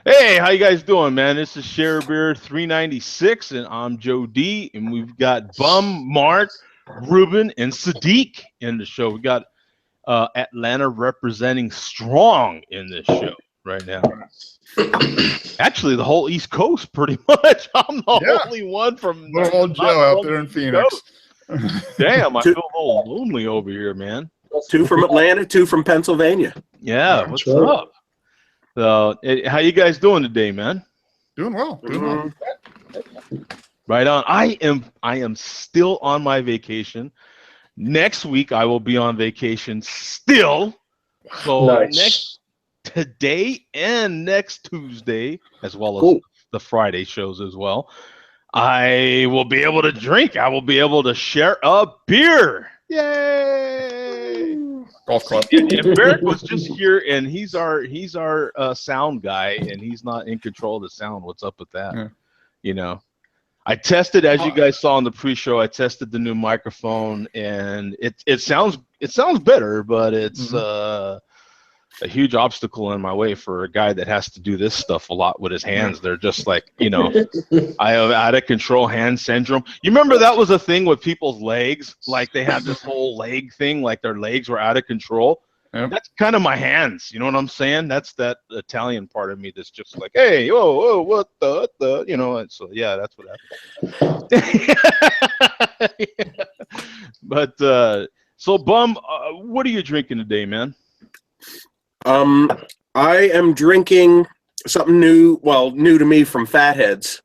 Hey, how you guys doing, man? This is Share Beer 396, and I'm Joe D. And we've got Bum, Mark, Ruben, and Sadiq in the show. We got Atlanta representing strong in this show right now. Actually, the whole East Coast, pretty much. I'm the only one from little old Joe out there in Phoenix. Damn, I feel a little lonely over here, man. 2 from Atlanta, 2 from Pennsylvania. Yeah, what's up? So, how you guys doing today, man? Doing well. Doing well. Right on. I am still on my vacation. Next week I will be on vacation still. So today and next Tuesday, as well as the Friday shows as well, I will be able to drink. I will be able to share a beer. Yay! Golf club. And Barrett was just here, and he's our sound guy, and he's not in control of the sound. What's up with that? Yeah. You know, I tested, as you guys saw in the pre-show, I tested the new microphone, and it sounds better, but it's a huge obstacle in my way for a guy that has to do this stuff a lot with his hands. They're just like, I have out of control hand syndrome. You remember that was a thing with people's legs? Like they had this whole leg thing, like their legs were out of control. Yep. That's kind of my hands. You know what I'm saying? That's that Italian part of me that's just like, hey, whoa, what the, and so yeah, that's what happened. But so Bum, what are you drinking today, man? I am drinking something new to me from Fatheads.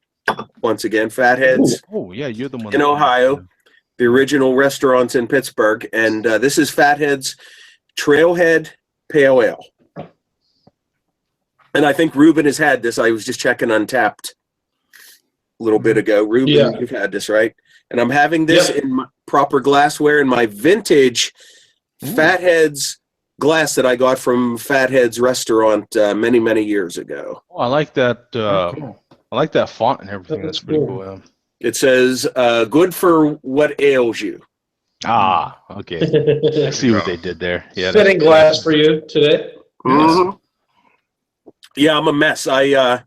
Once again, Fatheads. Oh yeah, you're the one in Ohio, the original restaurants in Pittsburgh, and this is Fatheads Trailhead Pale Ale. And I think Ruben has had this. I was just checking Untapped a little bit ago. Ruben, you've had this, right? And I'm having this in my proper glassware in my vintage Fatheads glass that I got from Fatheads restaurant many, many years ago. Oh, I like that. Cool. I like that font and everything. That's pretty cool. Yeah. It says, good for what ails you. Ah, okay. I see what they did there. Yeah, fitting glass for you today. Mm-hmm. Yeah, I'm a mess. I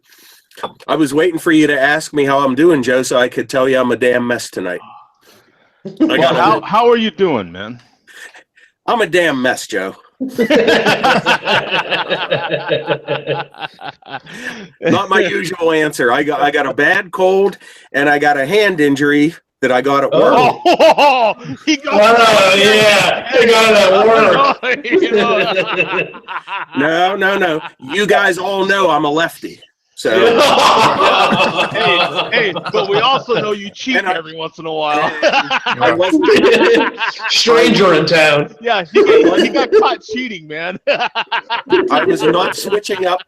was waiting for you to ask me how I'm doing, Joe, so I could tell you I'm a damn mess tonight. Well, how are you doing, man? I'm a damn mess, Joe. Not my usual answer. I got a bad cold and I got a hand injury that I got at work. Oh, he got he got it at work. No. You guys all know I'm a lefty. So hey, but we also know you cheat every once in a while. Stranger in town. Yeah, he got caught cheating, man. I was not switching up.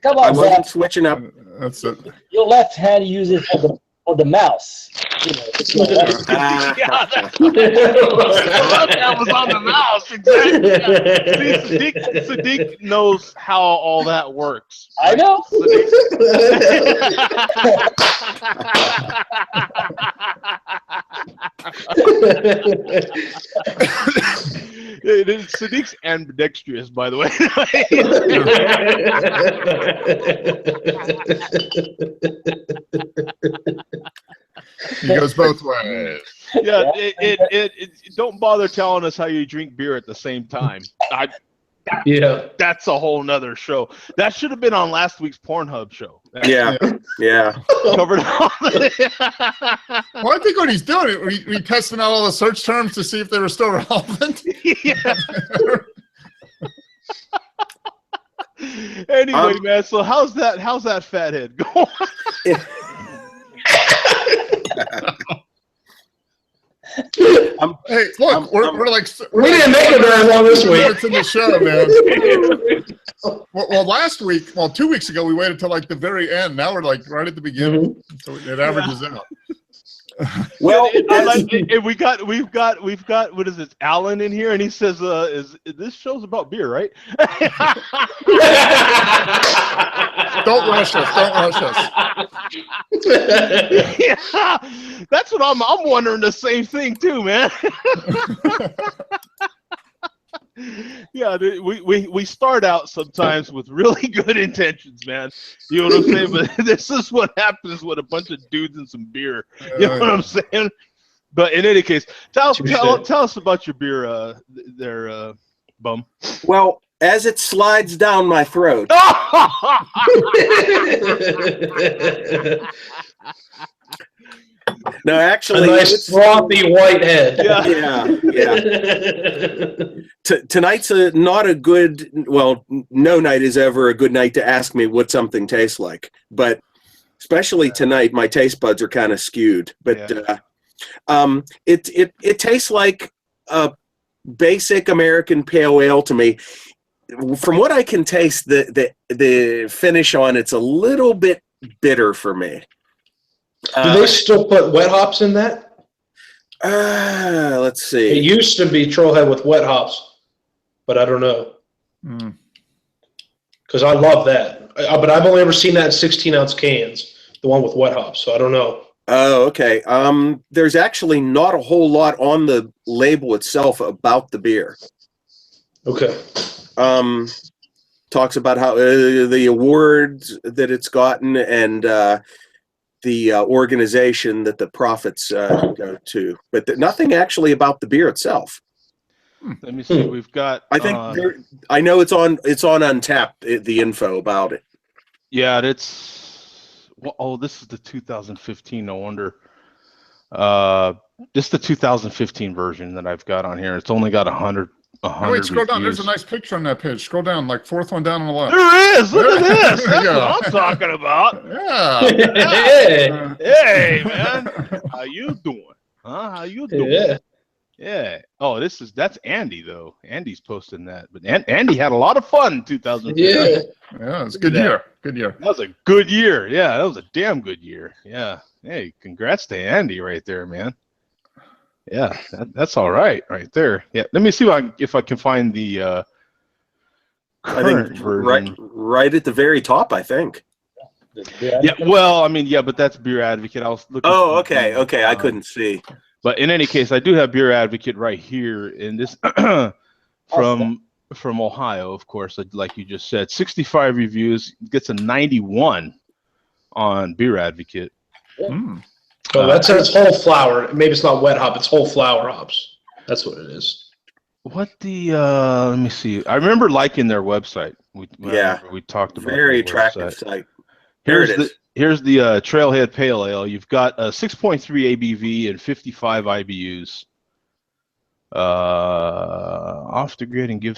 Come on, I wasn't switching up. That's it. Your left hand uses for the mouse. That was on the mouse, exactly. Yeah. Sadiq knows how all that works. I know. Sadiq's ambidextrous, by the way. He goes both ways. Yeah, it don't bother telling us how you drink beer at the same time. That's a whole nother show. That should have been on last week's Pornhub show. Yeah. Covered all Well, I think what he's doing, we testing out all the search terms to see if they were still relevant. Yeah. Anyway, man, so how's that fathead going? Hey, look, we're like we didn't make it very long this week. It's in the show, man. well, 2 weeks ago we waited till like the very end. Now we're like right at the beginning, so it averages out. Well, we've got what is it, Alan in here, and he says, "Is this show's about beer, right?" Don't rush us. Don't rush us. Yeah, that's what I'm wondering the same thing too, man. Yeah, we start out sometimes with really good intentions, man. You know what I'm saying? But this is what happens with a bunch of dudes and some beer. You know what I'm saying? But in any case, tell us about your beer there, Bum. Well, as it slides down my throat. No, actually, a nice frothy white head. Yeah. Tonight's not a good. Well, no night is ever a good night to ask me what something tastes like. But especially tonight, my taste buds are kind of skewed. But it tastes like a basic American pale ale to me. From what I can taste, the finish on it's a little bit bitter for me. Do they still put wet hops in that? Let's see. It used to be Trailhead with wet hops, but I don't know. Because I love that. But I've only ever seen that in 16-ounce cans, the one with wet hops, so I don't know. Oh, okay. There's actually not a whole lot on the label itself about the beer. Okay. Talks about how the awards that it's gotten and the organization that the profits go to, but nothing actually about the beer itself. Let me see. We've got. I think I know it's on Untappd. The info about it. Yeah, it's. Well, oh, this is the 2015. No wonder. This is the 2015 version that I've got on here. It's only got 100. Oh, wait, scroll down. There's a nice picture on that page. Scroll down, like fourth one down on the left. There is. Look at this. That's what I'm talking about. Yeah. Hey, man. How you doing? Huh? How you doing? Yeah. Yeah. Oh, that's Andy though. Andy's posting that. But Andy had a lot of fun in 2015. Yeah. Yeah, it's a good year. Good year. That was a good year. Yeah, that was a damn good year. Yeah. Hey, congrats to Andy right there, man. Yeah, that's all right there. Yeah, let me see if I can find the current version. Right at the very top, I think. Yeah, well, I mean, yeah, but that's Beer Advocate. I was looking. Oh, okay, I couldn't see. But in any case, I do have Beer Advocate right here in this from Ohio, of course, like you just said. 65 reviews, gets a 91 on Beer Advocate. Well, that says whole flower. Maybe it's not wet hop. It's whole flower hops. That's what it is. What let me see. I remember liking their website. We talked about very attractive site. Here's the Trailhead Pale Ale. You've got a 6.3 ABV and 55 IBUs. Off the grid and give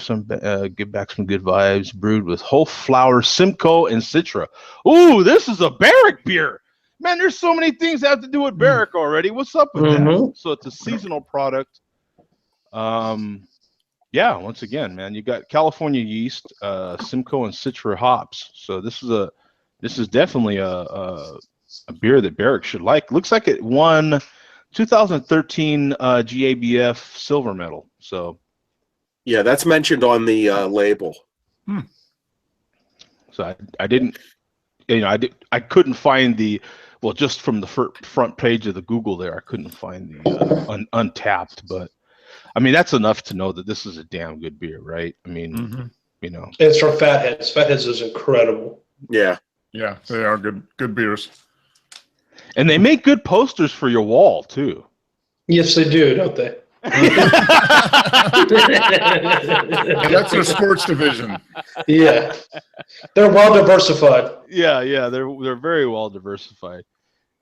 back some good vibes. Brewed with whole flower, Simcoe, and Citra. Ooh, this is a Barrick beer. Man, there's so many things that have to do with Barrick already. What's up with that? So it's a seasonal product. Yeah, once again, man, you got California yeast, Simcoe, and Citra hops. So this is definitely a beer that Barrick should like. Looks like it won 2013 GABF silver medal. So yeah, that's mentioned on the label. So I didn't, I couldn't find the. Well, just from the front page of the Google there, I couldn't find the Untappd, but I mean, that's enough to know that this is a damn good beer, right? I mean, It's from Fatheads. Fatheads is incredible. Yeah. Yeah, they are good beers. And they make good posters for your wall, too. Yes, they do, don't they? That's their sports division. Yeah, they're well diversified. Yeah, they're very well diversified.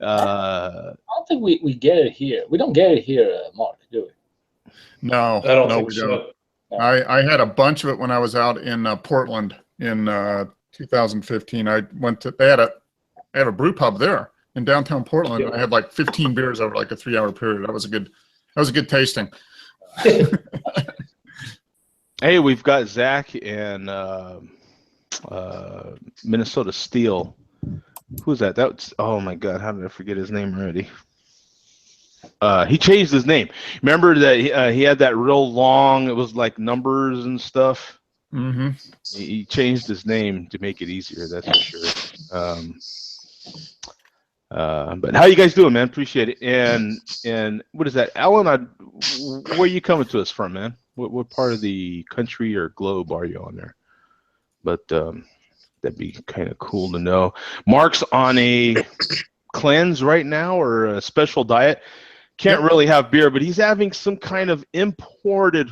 I don't think we get it here. We don't get it here, Mark, do we? No, I don't no, think we so. don't. I had a bunch of it when I was out in Portland in 2015. I went to they had a brew pub there in downtown Portland. Yep. I had like 15 beers over like a 3-hour period. That was a good tasting. Hey, we've got Zach and Minnesota Steel. Who's that? That's oh my God! How did I forget his name already? He changed his name. Remember that he had that real long. It was like numbers and stuff. Mm-hmm. He changed his name to make it easier. That's for sure. But how you guys doing, man? Appreciate it. And what is that, Alan? Where are you coming to us from, man? What part of the country or globe are you on there? But that'd be kind of cool to know. Mark's on a cleanse right now or a special diet. Can't really have beer, but he's having some kind of imported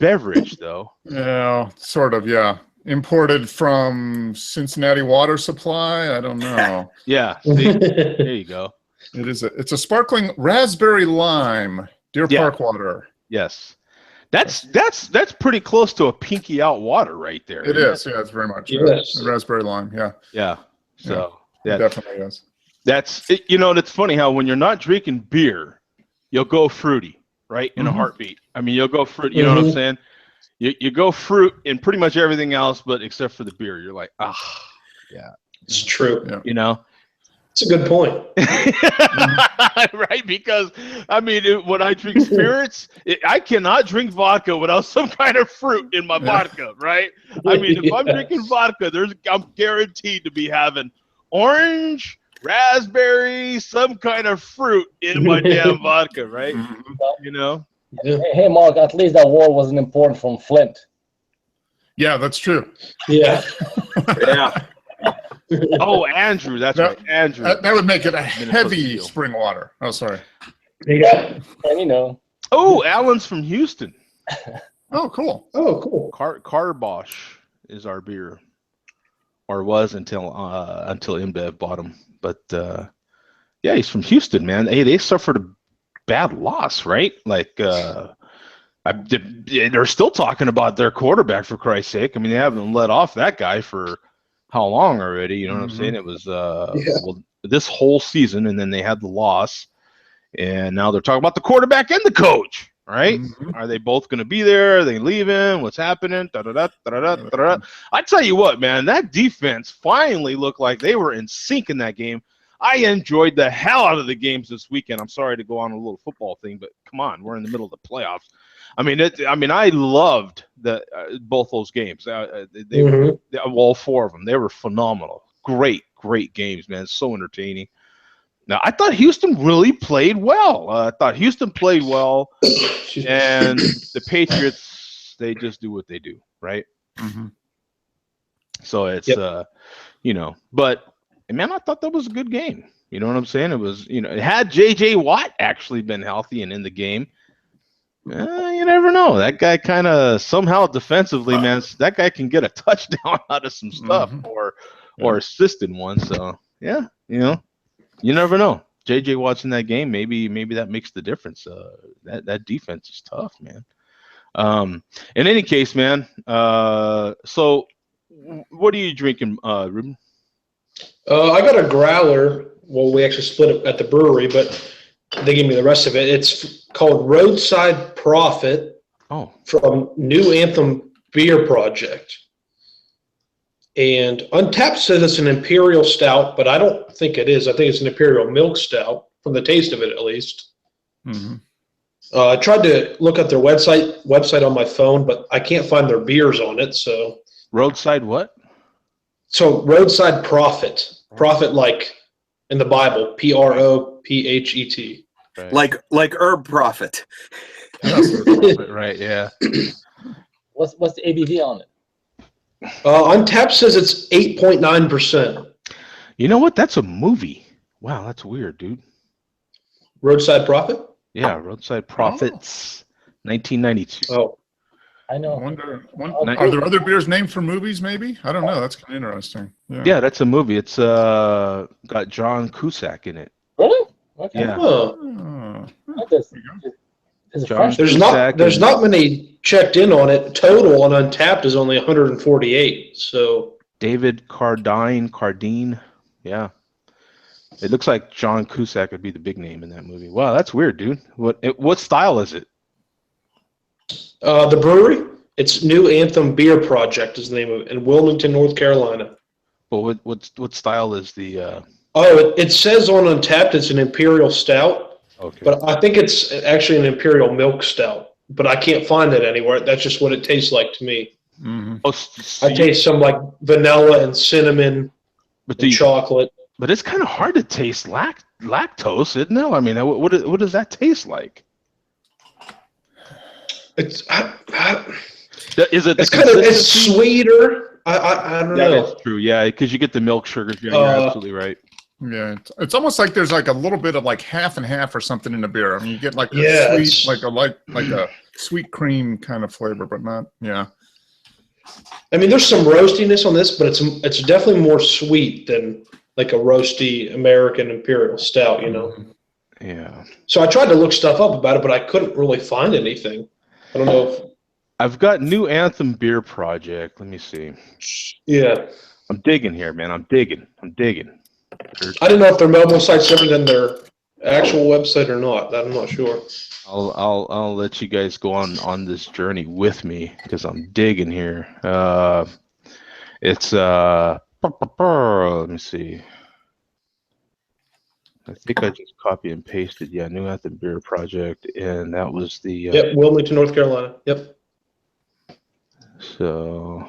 beverage, though. Yeah, sort of. Yeah, imported from Cincinnati Water Supply. I don't know. Yeah, see, there you go. It's a sparkling raspberry lime Deer Park water. Yes, that's pretty close to a pinky out water right there. It is. Yeah, it's very much. Yes. Raspberry lime. Yeah. Yeah. So it definitely is. That's it, it's funny how when you're not drinking beer, you'll go fruity, right? In a heartbeat. I mean, you'll go fruit. You know what I'm saying? You go fruit in pretty much everything else, but except for the beer, you're like, yeah. It's true. Yeah. You know. It's a good point. Right? Because, I mean, when I drink spirits, I cannot drink vodka without some kind of fruit in my vodka, right? I mean, if I'm drinking vodka, I'm guaranteed to be having orange, raspberry, some kind of fruit in my damn vodka, right? You know? Yeah. Hey, Mark, at least that wall wasn't imported from Flint. Yeah, that's true. Yeah. Yeah. Oh, Andrew, that's right. Andrew. That would make it a heavy spring water. Oh, sorry. Yeah. And Oh, Alan's from Houston. Oh, cool. Oh, cool. Carbosh is our beer, or was until InBev bought him. But yeah, he's from Houston, man. Hey, they suffered a bad loss, right? Like they're still talking about their quarterback, for Christ's sake. I mean, they haven't let off that guy for how long already? You know what I'm saying? It was well, this whole season, and then they had the loss, and now they're talking about the quarterback and the coach. Right? Are they both going to be there? Are they leaving? What's happening? I tell you what, man, that defense finally looked like they were in sync in that game. I enjoyed the hell out of the games this weekend. I'm sorry to go on a little football thing, but come on, we're in the middle of the playoffs. I mean, I loved both those games. They were, all four of them. They were phenomenal. Great games, man. So entertaining. Now, I thought Houston really played well. And the Patriots, they just do what they do, right? So it's, but, man, I thought that was a good game. You know what I'm saying? It was, had J.J. Watt actually been healthy and in the game, you never know. That guy kind of somehow defensively, man, that guy can get a touchdown out of some stuff or assist in one. So, yeah, you never know. J.J. Watt's in that game. Maybe that makes the difference. That defense is tough, man. In any case, man, so what are you drinking, Ruben? I got a growler. Well, we actually split it at the brewery, but they gave me the rest of it. It's called Roadside Prophet from New Anthem Beer Project. And Untapped says it's an imperial stout, but I don't think it is. I think it's an imperial milk stout, from the taste of it at least. I tried to look at their website on my phone, but I can't find their beers on it. So Roadside what? So Roadside Prophet. Prophet like in the Bible, Prophet. Right. Like herb prophet. Right, yeah. What's the ABV on it? Untapped says it's 8.9%. You know what? That's a movie. Wow, that's weird, dude. Roadside Prophet? Yeah, Roadside Prophets, 1992. Oh. I know. Are there other beers named for movies, maybe? I don't know. That's kind of interesting. Yeah, that's a movie. It's got John Cusack in it. Really? Okay. Yeah. There's not many checked in on it. Total on Untapped is only 148. So David Cardine. Yeah. It looks like John Cusack would be the big name in that movie. Wow, that's weird, dude. What style is it? The brewery, it's New Anthem Beer Project is the name of it, in Wilmington, North Carolina. Well, what style is the? It says on Untapped it's an imperial stout. Okay. But I think it's actually an imperial milk stout. But I can't find it anywhere. That's just what it tastes like to me. Oh, so I taste some like vanilla and cinnamon and chocolate. But it's kind of hard to taste lactose, isn't it? I mean, what does that taste like? It's it's sweeter. I don't know. That's true. Yeah, because you get the milk sugars. Yeah, you're absolutely right. Yeah, it's almost like there's like a little bit of like half and half or something in the beer. I mean, you get like a sweet, like a sweet cream kind of flavor, but not. Yeah. I mean, there's some roastiness on this, but it's definitely more sweet than like a roasty American Imperial Stout, you know. Yeah. So I tried to look stuff up about it, but I couldn't really find anything. I don't know if I've got New Anthem Beer Project. Let me see. Yeah. I'm digging here, man. I'm digging. I don't know if their mobile site's different than their actual website or not. I'm not sure. I'll let you guys go on this journey with me because I'm digging here. It's let me see. I think I just copy and pasted. Yeah, New Anthem Beer Project, and that was the yep, Wilmington, North Carolina. Yep. So,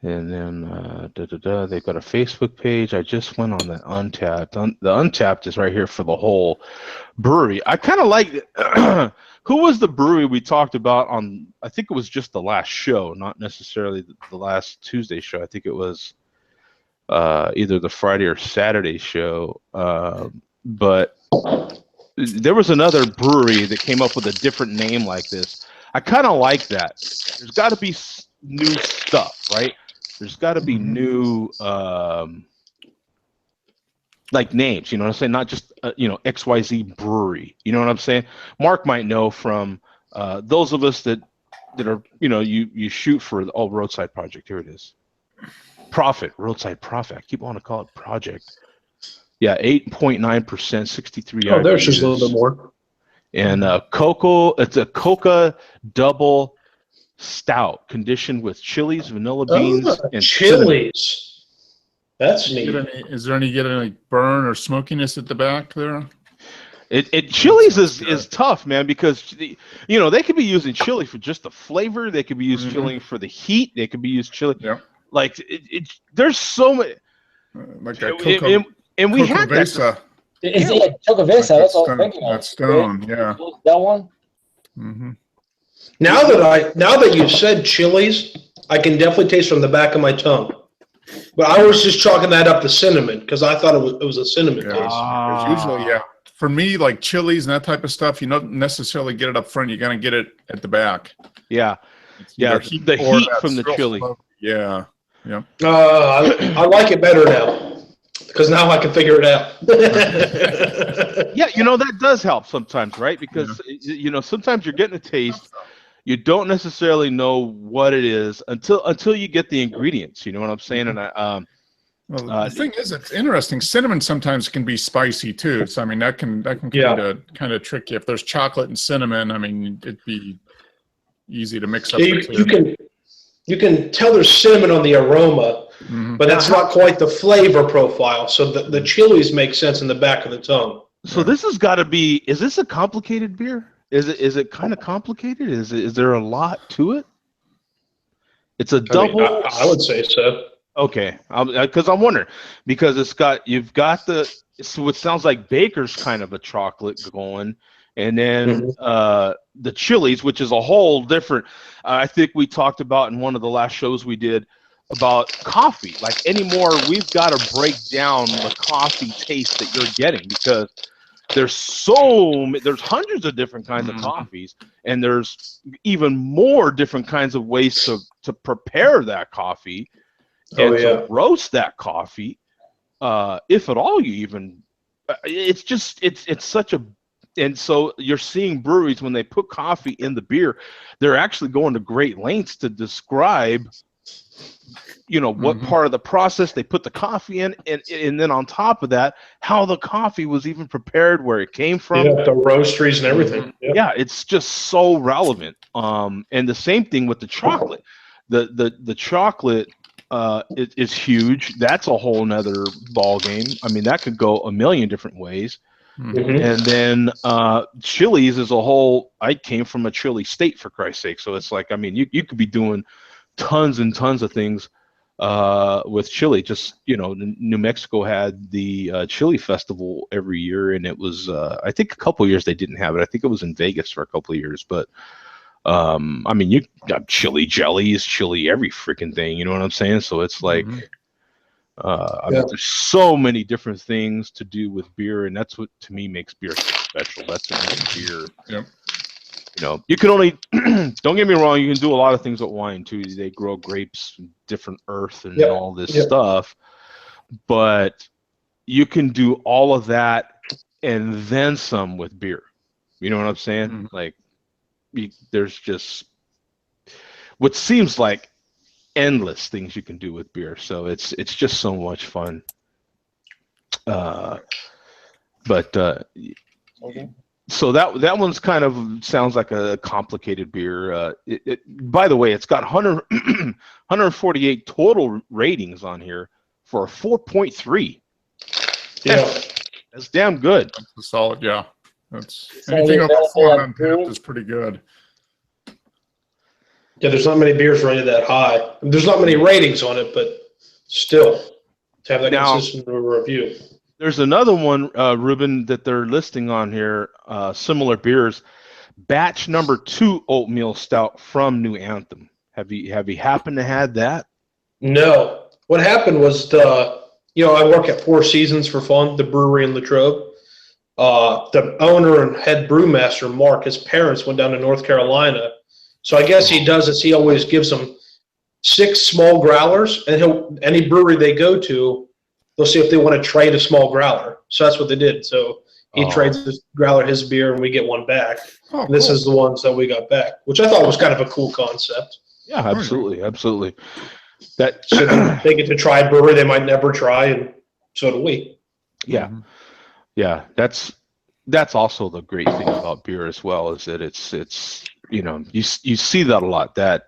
and then they've got a Facebook page. I just went on the Untapped. The Untapped is right here for the whole brewery. I kind of like. Who was the brewery we talked about on? I think it was just the last show, not necessarily the last Tuesday show. I think it was either the Friday or Saturday show. But there was another brewery that came up with a different name like this. I kind of like that. There's got to be new stuff, right? There's got to be new, like names, you know what I'm saying? Not just, XYZ brewery, you know what I'm saying? Mark might know from those of us that are, you shoot for the Roadside Project. Here it is. Roadside Profit. I keep wanting to call it Project. Yeah, 8.9%, 63 IBUs. Oh, there's just a little bit more. And it's a Coca Double Stout, conditioned with chilies, vanilla beans, and chilies. Cinnamon. That's neat. Is there any burn or smokiness at the back there? Chilies is tough, man, because they could be using chili for just the flavor. They could be using chili for the heat. They could be using chili. Yeah. Like there's so many. Like a Coca. And we had that. Is it Chocovesa? That's all I'm thinking of. That's Stone, yeah. That one? Mm-hmm. Now that you said chilies, I can definitely taste from the back of my tongue. But I was just chalking that up to cinnamon because I thought it was a cinnamon taste. Usually, yeah. For me, like chilies and that type of stuff, you don't necessarily get it up front. You're going to get it at the back. Yeah. The heat from the chili. Yeah. Yeah. I like it better now. Because now I can figure it out. Yeah, that does help sometimes, right? Because sometimes you're getting a taste, you don't necessarily know what it is until you get the ingredients. You know what I'm saying? And the thing is, it's interesting. Cinnamon sometimes can be spicy too. So I mean, that can kind of trick you. If there's chocolate and cinnamon, I mean, it'd be easy to mix up. You can tell there's cinnamon on the aroma. Mm-hmm. But that's not quite the flavor profile. So the chilies make sense in the back of the tongue. So this has got to be. Is this a complicated beer? Is it kind of complicated? Is there a lot to it? It's a double. I would say so. Okay, because I'm wondering because you've got so it sounds like Baker's kind of a chocolate going, and then the chilies, which is a whole different. I think we talked about in one of the last shows we did about coffee. Like anymore, we've got to break down the coffee taste that you're getting because there's hundreds of different kinds of coffees, and there's even more different kinds of ways to prepare that coffee and to roast that coffee, if at all you even. It's such a. And so you're seeing breweries when they put coffee in the beer, they're actually going to great lengths to describe what part of the process they put the coffee in, and then on top of that, how the coffee was even prepared, where it came from. Yeah, the roasteries and everything. Yeah, it's just so relevant. And the same thing with the chocolate. The chocolate is huge. That's a whole nother ball game. I mean, that could go a million different ways. Mm-hmm. And then chilies is a whole. I came from a chili state, for Christ's sake. So it's like, I mean, you could be doing tons and tons of things with chili. Just, New Mexico had the chili festival every year, and it was I think a couple of years they didn't have it. I think it was in Vegas for a couple of years, but I mean, you got chili jellies, chili every freaking thing. You know what I'm saying? So it's like. I mean, there's so many different things to do with beer, and that's what to me makes beer so special. That's what makes beer. Yep. You can only don't get me wrong. You can do a lot of things with wine too. They grow grapes, different earth, and all this stuff. But you can do all of that and then some with beer. You know what I'm saying? Like, there's just what seems like endless things you can do with beer, so it's just so much fun. So that one's kind of sounds like a complicated beer. By the way, it's got 148 total ratings on here for a 4.3. That's damn good. That's a solid, yeah. That's anything over 4 on tap is pretty good. Yeah, there's not many beers rated that high. There's not many ratings on it, but still, to have that consistent review. There's another one, Ruben, that they're listing on here, similar beers. Batch number 2 oatmeal stout from New Anthem. Have you happened to have that? No. What happened was I work at Four Seasons for fun, the brewery in Latrobe. The owner and head brewmaster, Mark, his parents went down to North Carolina. So I guess he does is he always gives them 6 small growlers, and any brewery they go to, they'll see if they want to trade a small growler. So that's what they did. So he trades this growler his beer, and we get one back. Oh, and this is the ones that we got back, which I thought was kind of a cool concept. Yeah, absolutely. That so they get to try a brewery they might never try, and so do we. Yeah, that's also the great thing about beer as well, is that it's you see that a lot, that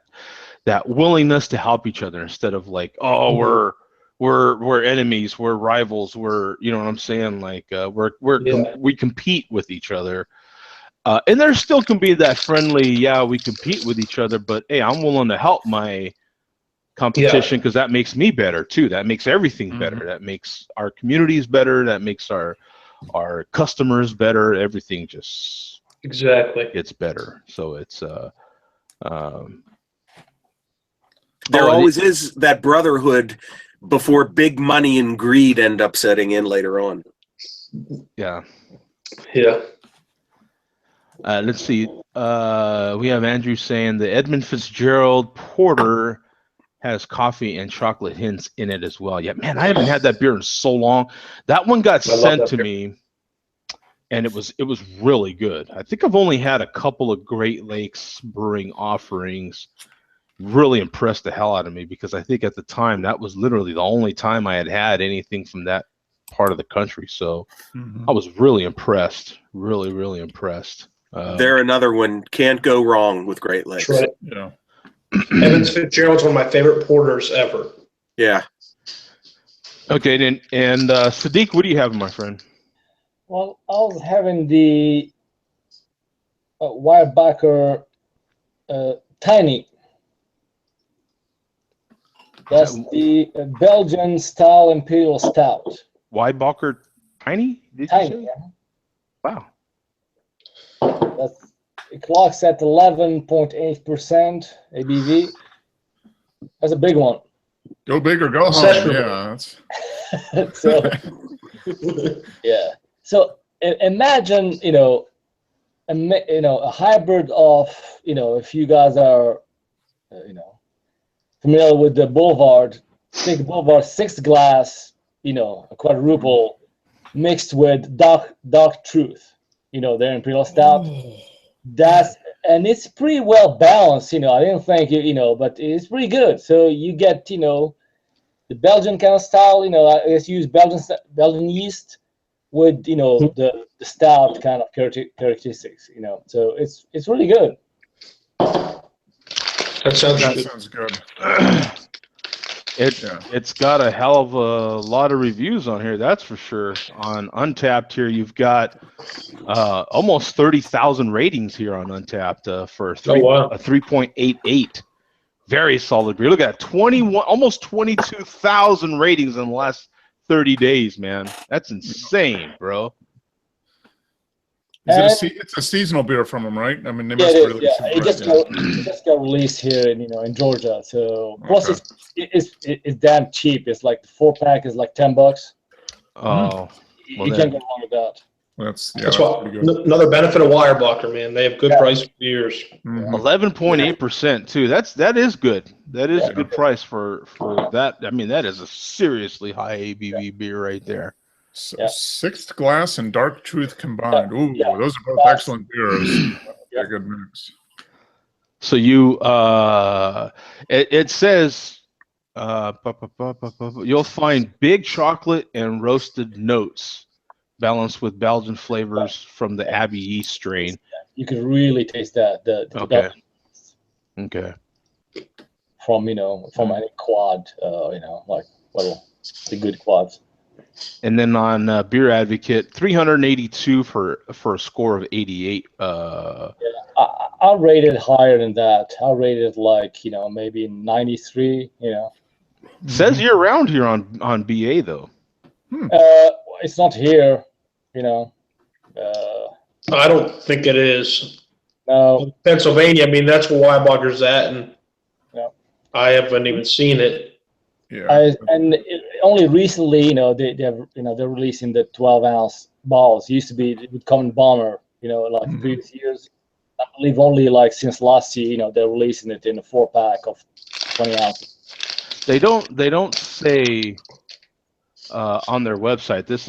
willingness to help each other instead of like, we're enemies, we're rivals, we're, you know what I'm saying, like we compete with each other, and there still can be that friendly, we compete with each other, but hey, I'm willing to help my competition because that makes me better too. That makes everything better. That makes our communities better. That makes our customers better. Everything just gets better. So it's there always is that brotherhood before big money and greed end up setting in later on. Yeah. Let's see. We have Andrew saying the Edmund Fitzgerald Porter has coffee and chocolate hints in it as well. Yeah, man, I haven't had that beer in so long. That one got sent to me, and it was really good. I think I've only had a couple of Great Lakes Brewing offerings. Really impressed the hell out of me, because I think at the time that was literally the only time I had anything from that part of the country. So I was really impressed. Really impressed. They're another one. Can't go wrong with Great Lakes. Right. Evans Fitzgerald's one of my favorite porters ever. Yeah. Okay, then, and Sadiq, what do you have, my friend? Well, I was having the Weyerbacher Tiny. That's the Belgian style Imperial Stout. Weyerbacher Tiny? Tiny, yeah. Wow. It clocks at 11.8% ABV. That's a big one. Go big or go home. Yeah. So, yeah. So imagine, a hybrid of, if you guys are, familiar with the Boulevard, take the Boulevard 6 glass, a quadruple mixed with Dark Truth, their Imperial Stout. And it's pretty well balanced, I didn't think, but it's pretty good. So you get, the Belgian kind of style, I guess you use Belgian yeast with, the stout kind of characteristics, so it's really good. That sounds good. It's got a hell of a lot of reviews on here, that's for sure. On Untapped here, you've got almost 30,000 ratings here on Untapped for a 3.88 Very solid beer. Look at that, 21, almost 22,000 ratings in the last 30 days, man. That's insane, bro. It's a seasonal beer from them, right? I mean, they must really. Yeah, it just got released here in Georgia. So plus it's damn cheap. It's like the 4-pack is like $10. Oh, you can't go wrong with that. That's pretty good. Another benefit of Wireblocker, man. They have good price beers. 11.8% too. That is good. That is a good price for that. I mean, that is a seriously high ABV beer right there. So Sixth Glass and Dark Truth combined. Ooh, those are both excellent beers. A good mix. So you, it says, you'll find big chocolate and roasted notes balanced with Belgian flavors from the Abbey Yeast strain. You can really taste that. Okay. From any quad, like the good quads. And then on Beer Advocate, 382 for a score of 88. I'll rate it higher than that. I'll rate it like maybe 93. Says year round here on BA though. It's not here. I don't think it is. No. Pennsylvania. I mean, that's where Weiblocker's at, and I haven't even seen it. Yeah. Only recently, they're releasing the 12-ounce bottles. It used to be it would come in bomber, like previous years. I believe only like since last year, they're releasing it in a 4-pack of 20 ounces. They don't say on their website. This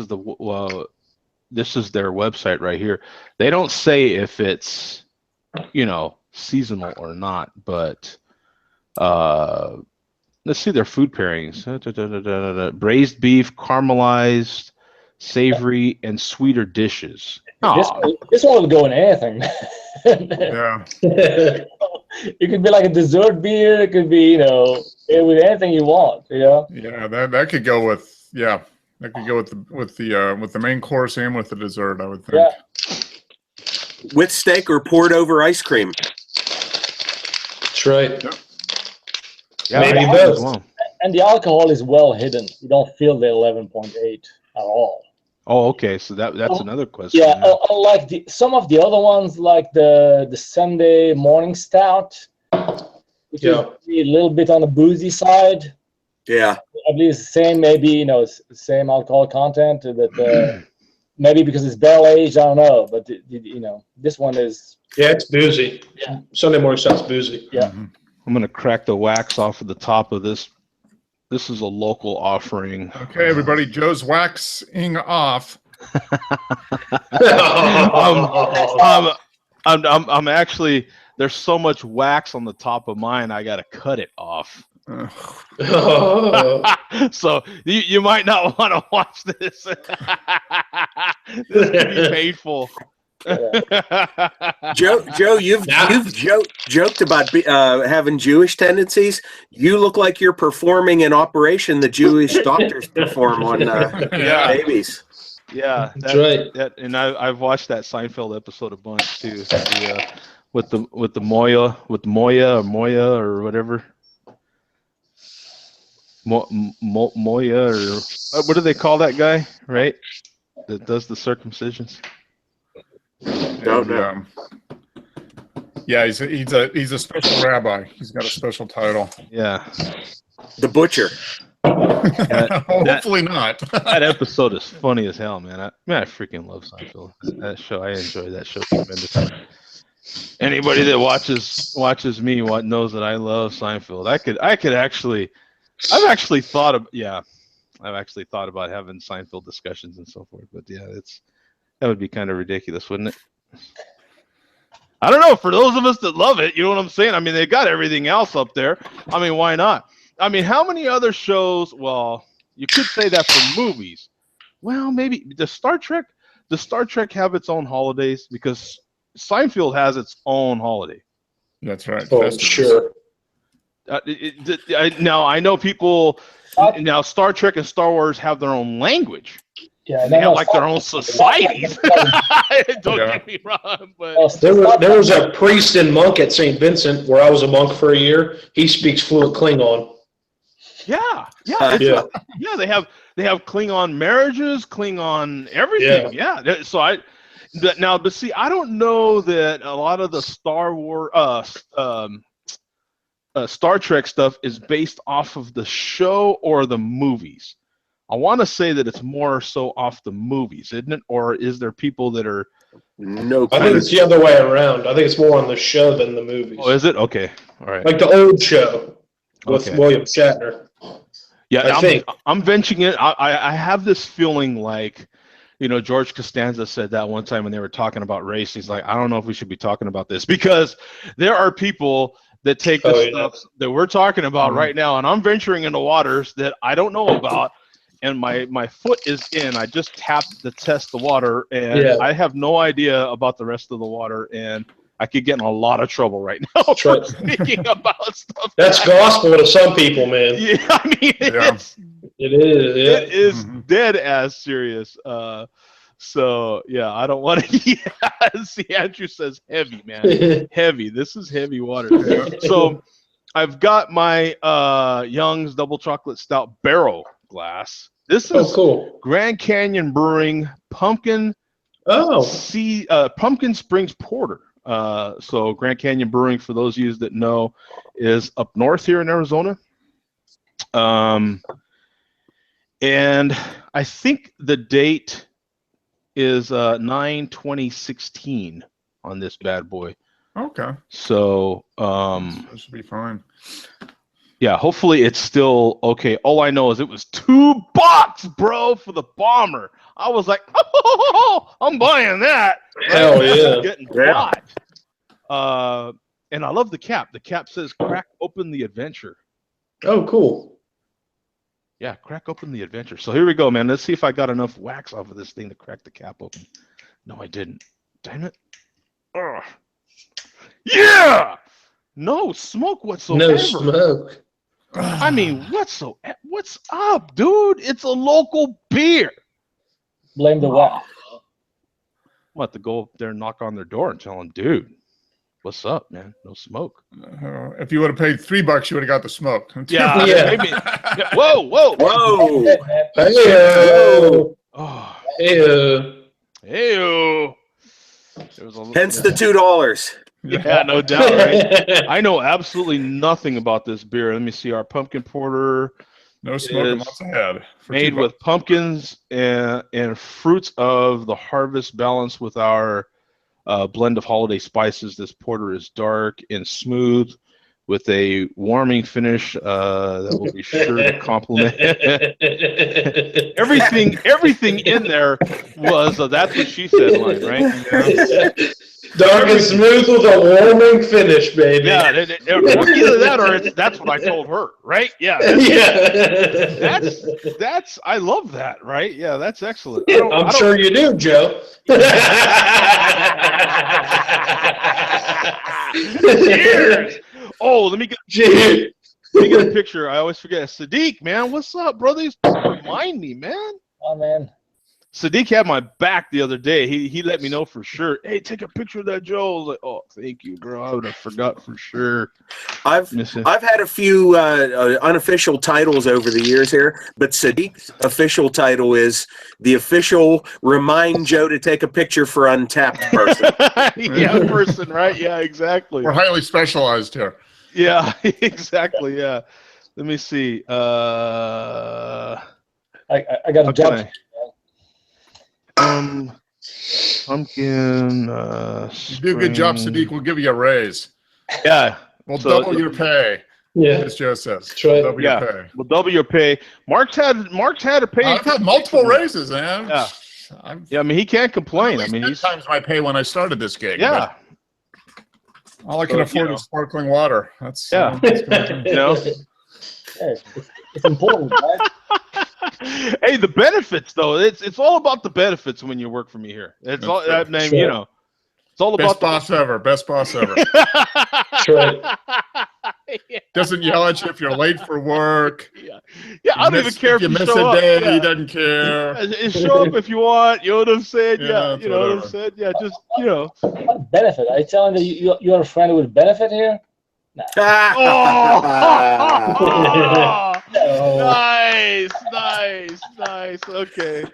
is their website right here. They don't say if it's seasonal or not, but let's see their food pairings. Braised beef, caramelized, savory, and sweeter dishes. This one will go in anything. Yeah. It could be like a dessert beer. It could be, with anything you want. Yeah, that could go with that could go with the main course and with the dessert, I would think. Yeah. With steak or poured over ice cream. That's right. Yeah, maybe both. And the alcohol is well hidden. You don't feel the 11.8 at all. Oh, okay. So that's another question. Yeah, unlike some of the other ones, like the Sunday morning stout, which is a little bit on the boozy side. Yeah. I believe it's the same, maybe, same alcohol content. That maybe because it's barrel aged, I don't know. But, this one is... Yeah, it's boozy. Yeah. Sunday morning stout's boozy. Yeah. Mm-hmm. I'm going to crack the wax off of the top of this. This is a local offering. Okay, everybody, Joe's waxing off. I'm actually, there's so much wax on the top of mine, I got to cut it off. So you might not want to watch this. This could be painful. Joe, you've joked about having Jewish tendencies. You look like you're performing an operation the Jewish doctors perform on babies. Yeah, that's right. And I've watched that Seinfeld episode a bunch too. With the Moya or whatever. Moya or what do they call that guy? Right, that does the circumcisions. Don't know. Yeah, he's a special rabbi. He's got a special title. Yeah, the butcher. Hopefully not. That episode is funny as hell, man. I freaking love Seinfeld. That show, I enjoy that show tremendously. Anybody that watches me knows that I love Seinfeld. I've actually thought about having Seinfeld discussions and so forth. But yeah, that would be kind of ridiculous, wouldn't it? I don't know. For those of us that love it, you know what I'm saying? I mean, they got everything else up there. I mean, why not? I mean, how many other shows? Well, you could say that for movies. Well, maybe does Star Trek have its own holidays? Because Seinfeld has its own holiday. That's right. Oh, sure. Now I know people. Now Star Trek and Star Wars have their own language. Yeah, they have like their own societies. Don't get me wrong, but there was a priest and monk at St. Vincent where I was a monk for a year. He speaks fluent Klingon. Yeah. They have Klingon marriages, Klingon everything. Yeah. So but see, I don't know that a lot of the Star Trek stuff is based off of the show or the movies. I want to say that it's more so off the movies, isn't it? Or is there people that are? No, I think it's the other way around. I think it's more on the show than the movies. Oh, is it? Okay, all right. Like the old show with William Shatner. Yeah, I'm venturing it. I have this feeling like, George Costanza said that one time when they were talking about race. He's like, I don't know if we should be talking about this because there are people that take the stuff that we're talking about right now, and I'm venturing into waters that I don't know about. And my foot is in. I just tapped to test the water, and I have no idea about the rest of the water, and I could get in a lot of trouble right now for speaking about stuff. That's gospel to some people, man. Yeah, I mean, it is dead as serious. So yeah, I don't want to. See, Andrew says heavy, man. Heavy. This is heavy water. So I've got my Young's Double Chocolate Stout Barrel glass. This is cool. Grand Canyon Brewing Pumpkin Pumpkin Springs Porter. So Grand Canyon Brewing, for those of you that know, is up north here in Arizona. And I think the date is 9/20/16 on this bad boy. Okay. So that should be fine. Yeah, hopefully it's still okay. All I know is it was $2, bro, for the bomber. I was like, oh, I'm buying that. Hell yeah. Getting bought. And I love the cap. The cap says crack open the adventure. Oh, cool. Yeah, crack open the adventure. So here we go, man. Let's see if I got enough wax off of this thing to crack the cap open. No, I didn't. Damn it. Ugh. Yeah! No smoke whatsoever. No smoke. I mean, what's up, dude? It's a local beer. Blame the wax. I'm about to go up there and knock on their door and tell them, dude, what's up, man? No smoke. If you would have paid $3, you would have got the smoke. Yeah. Maybe. Whoa. Hey-o. Oh. Hey-o. Hence the $2. Yeah, no doubt, right? I know absolutely nothing about this beer. Let me see. Our pumpkin porter. No smoke and lots of head. Made with pumpkins and fruits of the harvest balanced with our blend of holiday spices. This porter is dark and smooth with a warming finish that will be sure to complement. everything in there was that's what she said line, right? Yeah. Dark and smooth with a warming finish, baby. Yeah, either that or that's what I told her, right? Yeah. That's I love that, right? Yeah, that's excellent. I'm sure you do, Joe. Cheers. Oh, let me get a picture. I always forget. Sadiq, man, what's up, brother? Remind me, man. Oh, man. Sadiq had my back the other day. He let me know for sure. Hey, take a picture of that, Joe. I was like, oh, thank you, bro. I would have forgot for sure. I've had a few unofficial titles over the years here, but Sadiq's official title is the official remind Joe to take a picture for Untapped person. Yeah, person, right? Yeah, exactly. We're highly specialized here. Yeah, exactly. Yeah. Let me see. I got a job. Pumpkin. You do a good job, Sadiq. We'll give you a raise. Yeah. We'll double your pay. Yeah. As Joe says. Double your pay. We'll double your pay. Mark's had a pay. I've had multiple raises, man. Yeah. I mean, he can't complain. I mean, 10 times my pay when I started this gig. Yeah. All I can afford is sparkling water. That's It's important, right? Hey, the benefits though. It's all about the benefits when you work for me here. It's all that name, sure. It's all about best boss ever. Best boss ever. That's right. Doesn't yell at you if you're late for work. Yeah, I don't even care if you you miss show a day. up. Yeah. He doesn't care. Show up if you want. You know what I'm saying? Yeah, you know what I'm saying? Yeah, just What benefit? Are you telling that you're a friend with benefit here? Nah. Oh, No. nice. Okay,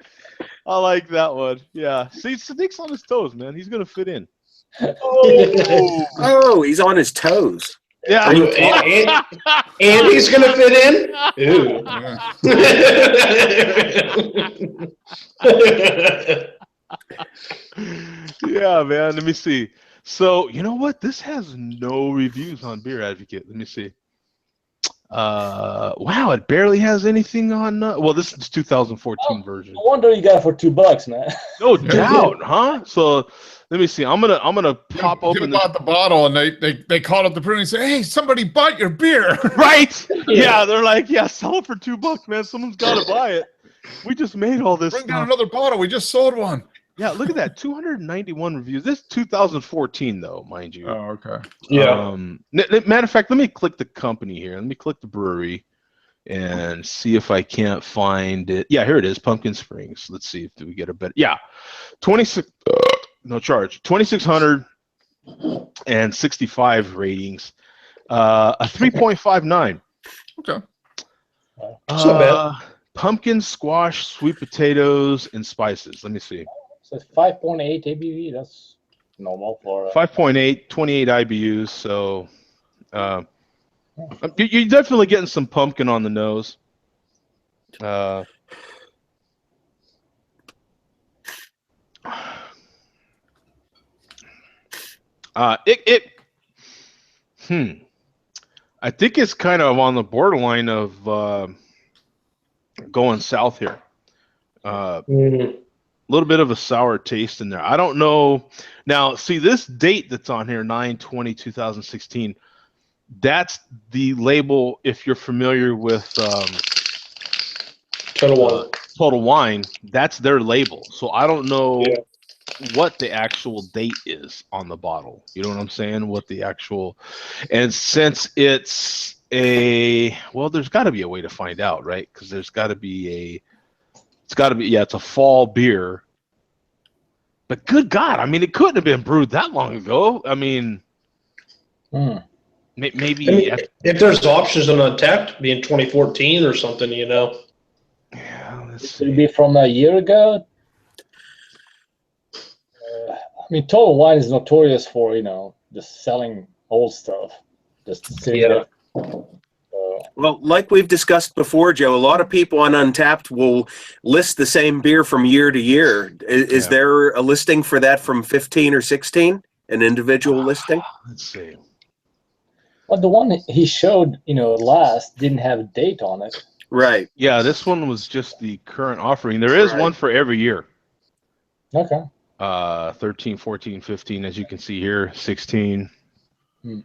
I like that one. Yeah. See, Sadiq's on his toes, man. He's gonna fit in. Oh, he's on his toes. Yeah. And he's going to fit in? Ooh. Yeah, man. Let me see. So, you know what? This has no reviews on Beer Advocate. Let me see. Wow, it barely has anything on. Well, this is 2014 version. No wonder you got it for $2, man. No doubt, huh? So, let me see. I'm gonna pop open. You bought the bottle, and they called up the brewery and said, "Hey, somebody bought your beer." Right? Yeah, they're like, yeah, sell it for $2, man. Someone's got to buy it. We just made all this. Bring down another bottle. We just sold one. Yeah, look at that. 291 reviews. This is 2014, though, mind you. Oh, okay. Yeah. Matter of fact, let me click the company here. Let me click the brewery and see if I can't find it. Yeah, here it is, Pumpkin Springs. Let's see if we get a better. Yeah, 26. No charge. 2,665 ratings. A 3.59. Okay. It's not bad. Pumpkin, squash, sweet potatoes, and spices. Let me see. So it's 5.8 ABV. That's normal for 5.8, 28 IBUs. So you're definitely getting some pumpkin on the nose. I think it's kind of on the borderline of going south here. A little bit of a sour taste in there. I don't know. Now, see this date that's on here, 9/20/2016. That's the label. If you're familiar with Total Wine, that's their label. So I don't know what the actual date is on the bottle. You know what I'm saying? What the actual, and since it's there's got to be a way to find out, right? Because there's got to be it's a fall beer. But good God, I mean, it couldn't have been brewed that long ago. I mean, maybe. I mean, if there's options on Untapped, being 2014 or something, you know. Yeah, It could be from a year ago. I mean, Total Wine is notorious for, just selling old stuff. Just sitting there. Well, like we've discussed before, Joe, a lot of people on Untapped will list the same beer from year to year. Is there a listing for that from 15 or 16? An individual listing? Let's see. Well, the one he showed, last didn't have a date on it. Right. Yeah, this one was just the current offering. There is one for every year. Okay. 13, 14, 15, as you can see here, 16. It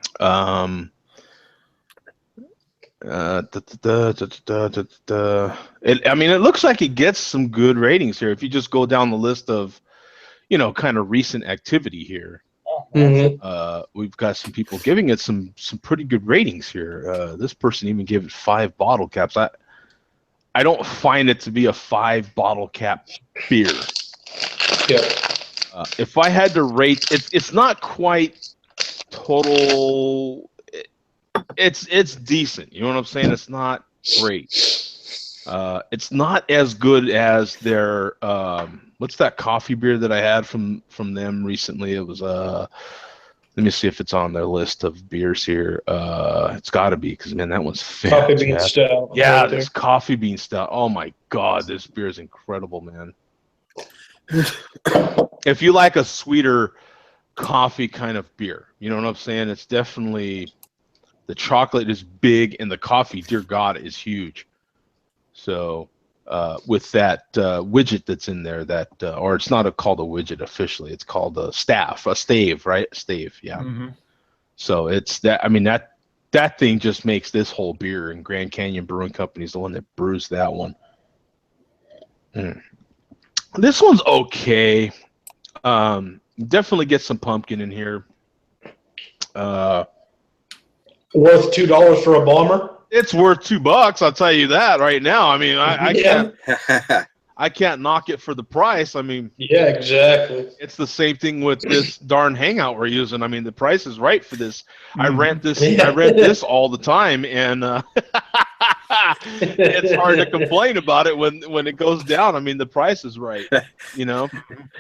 looks like it gets some good ratings here. If you just go down the list of, kind of recent activity here, we've got some people giving it some pretty good ratings here. This person even gave it 5 bottle caps. I don't find it to be a 5 bottle cap beer. Yeah. If I had to rate, it's not quite total. It's decent. You know what I'm saying? It's not great. It's not as good as their what's that coffee beer that I had from them recently? It was let me see if it's on their list of beers here. It's got to be, because man, that one's fantastic. Coffee bean stout. Yeah, right this coffee bean stout. Oh my God, this beer is incredible, man. If you like a sweeter coffee kind of beer, you know what I'm saying? It's definitely, the chocolate is big and the coffee, dear God, is huge. So with that widget that's in there, or it's not called a widget officially, it's called a stave, right? Stave, yeah. Mm-hmm. So it's that. I mean, that thing just makes this whole beer, and Grand Canyon Brewing Company is the one that brews that one. This one's okay. Definitely get some pumpkin in here. Worth $2 for a bomber? It's worth $2. I'll tell you that right now. I mean, I can't knock it for the price. I mean, yeah, exactly. It's the same thing with this darn Hangout we're using. I mean, the price is right for this. I rent this all the time, and it's hard to complain about it when it goes down. I mean, the price is right, you know.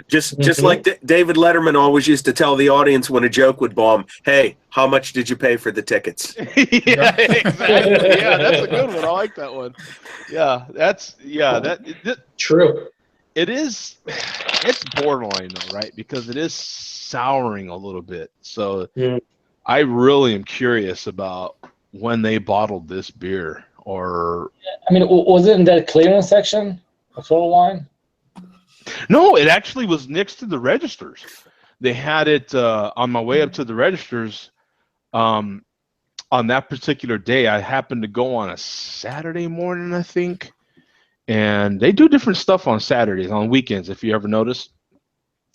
Just like David Letterman always used to tell the audience when a joke would bomb, "Hey, how much did you pay for the tickets?" Yeah, exactly. Yeah, that's a good one. I like that one. Yeah, True. It is. It's borderline though, right? Because it is souring a little bit. So I really am curious about when they bottled this beer. Or I mean, was it in that clearance section of Total Wine? No, it actually was next to the registers. They had it on my way up to the registers. On that particular day, I happened to go on a Saturday morning, I think. And they do different stuff on Saturdays, on weekends, if you ever notice.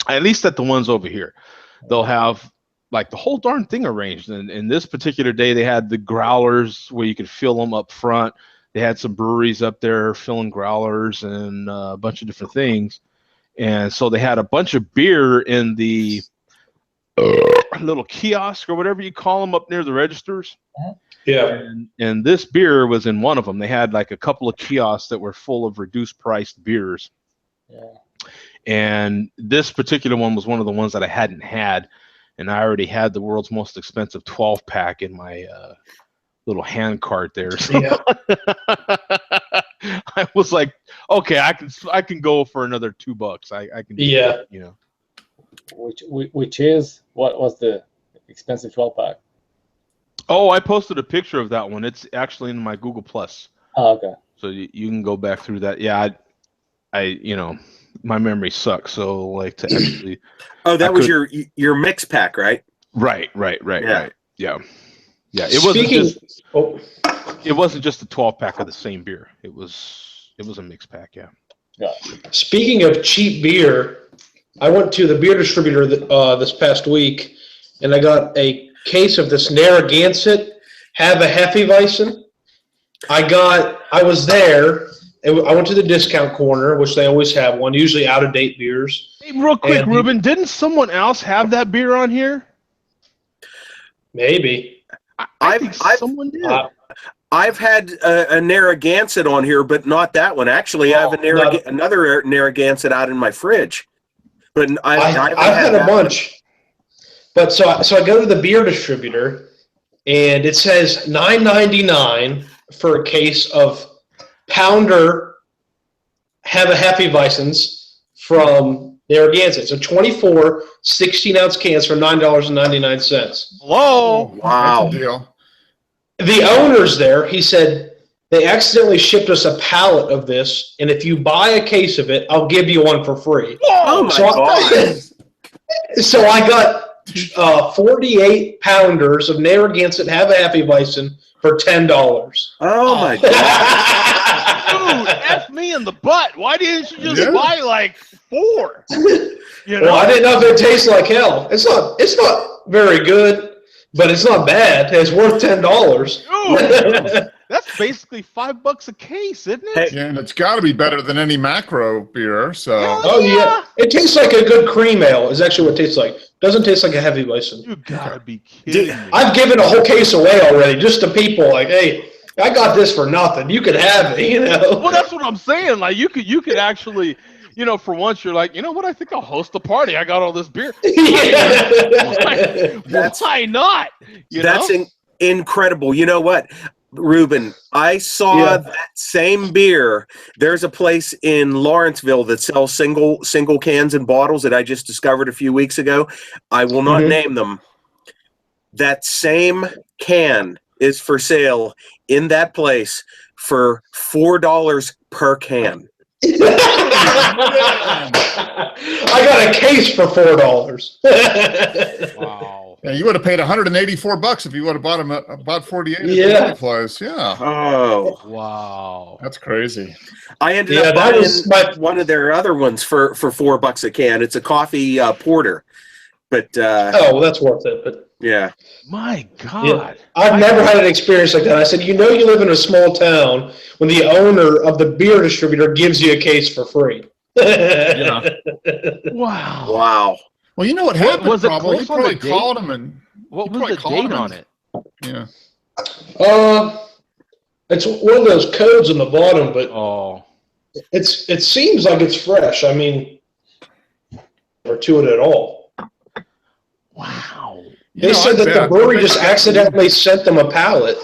At least at the ones over here. They'll have like the whole darn thing arranged. And this particular day, they had the growlers where you could fill them up front. They had some breweries up there filling growlers and a bunch of different things. And so they had a bunch of beer in the little kiosk or whatever you call them up near the registers. Yeah. And this beer was in one of them. They had like a couple of kiosks that were full of reduced priced beers. Yeah. And this particular one was one of the ones that I hadn't had. And I already had the world's most expensive 12-pack in my little hand cart there. So Yeah. I was like, okay, I can go for another $2. I can do that, you know. Which is what was the expensive 12-pack? Oh, I posted a picture of that one. It's actually in my Google Plus. Oh, okay. So you can go back through that. Yeah, I you know, my memory sucks. So like to actually. Oh, that was your mix pack, right? Right. Yeah. It wasn't just a 12-pack of the same beer. It was a mixed pack. Yeah. Speaking of cheap beer, I went to the beer distributor this past week, and I got a case of this Narragansett Have a Hefeweizen. I was there, and I went to the discount corner, which they always have one, usually out-of-date beers. Hey, real quick, Ruben, didn't someone else have that beer on here? Maybe. I think someone did. I've had a Narragansett on here, but not that one. Actually, I have another Narragansett out in my fridge. But I've had a bunch. But so I go to the beer distributor, and it says $9.99 for a case of Pounder Have a Hefeweizens from Narragansett. So 24 16-ounce cans for $9.99. Hello. Wow. That's a deal. The owner's there. He said they accidentally shipped us a pallet of this, and if you buy a case of it, I'll give you one for free. Oh my God. So I got 48 pounders of Narragansett Have a Hefeweizen for $10. Oh my God. Dude, F me in the butt. Why didn't you just buy like 4? You know? Well, I didn't know if it tastes like hell. It's not very good, but it's not bad. It's worth $10. Dude, that's basically $5 a case, isn't it? Yeah, and it's got to be better than any macro beer. So. Oh yeah, it tastes like a good cream ale. Is actually what it tastes like. Doesn't taste like a Hefeweizen. You gotta be kidding me. I've given a whole case away already, just to people. Like, hey, I got this for nothing. You could have it. You know. Well, that's what I'm saying. Like, you could actually, you know, for once you're like, you know what? I think I'll host a party. I got all this beer. Why not? That's incredible. You know what, Ruben? I saw that same beer. There's a place in Lawrenceville that sells single cans and bottles that I just discovered a few weeks ago. I will not name them. That same can is for sale in that place for $4 per can. I got a case for $4. Wow. Yeah, you would have paid $184 if you would have bought 48 at the place. Yeah. Oh, wow. That's crazy. I ended up buying one of their other ones for $4 a can. It's a coffee porter, but well, that's worth it. But Yeah. My God. Yeah. I've never had an experience like that. I said, you live in a small town when the owner of the beer distributor gives you a case for free. Yeah. Wow. Wow. Well, you know what happened? Was it probably close he on the probably date? called him and What was the date on it? Yeah. It's one of those codes in the bottom, but it seems like it's fresh. I mean, or to it at all. Wow. They said that the brewery just accidentally sent them a pallet.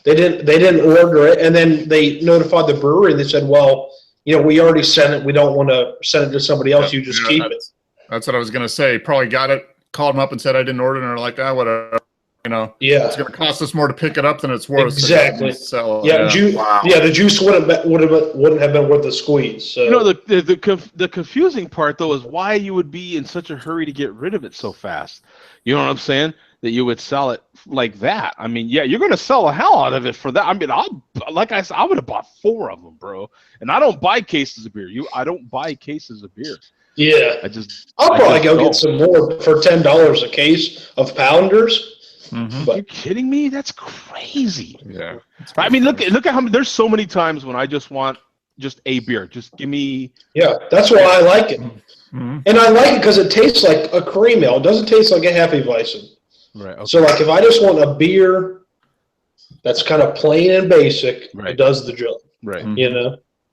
They didn't order it, and then they notified the brewery. And they said, "Well, we already sent it. We don't want to send it to somebody else. You just keep it." That's what I was gonna say. Probably got it, called them up and said I didn't order it, and they're like, whatever. Yeah, it's gonna cost us more to pick it up than it's worth. Exactly. So the juice wouldn't have been worth the squeeze. So. The confusing part though is why you would be in such a hurry to get rid of it so fast. You know what I'm saying? That you would sell it like that. I mean, yeah, you're gonna sell the hell out of it for that. I mean, like I said, I would have bought 4 of them, bro. And I don't buy cases of beer. I don't buy cases of beer. Yeah, I'll probably go get some more for $10 a case of Pounders. Mm-hmm. Are you kidding me? That's crazy. Yeah. I mean, look at how there's so many times when I just want just a beer. Just give me. Yeah, that's why I like it. Mm-hmm. And I like it because it tastes like a cream ale. It doesn't taste like a Hefeweizen. Right. Okay. So, like, if I just want a beer that's kind of plain and basic, it does the job. Right.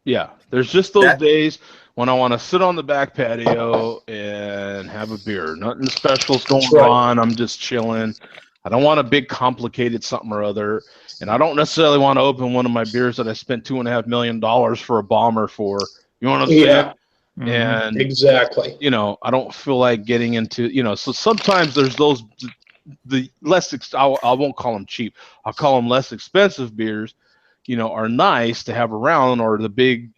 Yeah. There's just those days when I want to sit on the back patio and have a beer. Nothing special's going on. I'm just chilling. I don't want a big complicated something or other, and I don't necessarily want to open one of my beers that I spent $2.5 million for a bomber for. You know what I'm saying? Yeah. And exactly. I don't feel like getting into So sometimes there's those the less I won't call them cheap. I'll call them less expensive beers. Are nice to have around, or the big,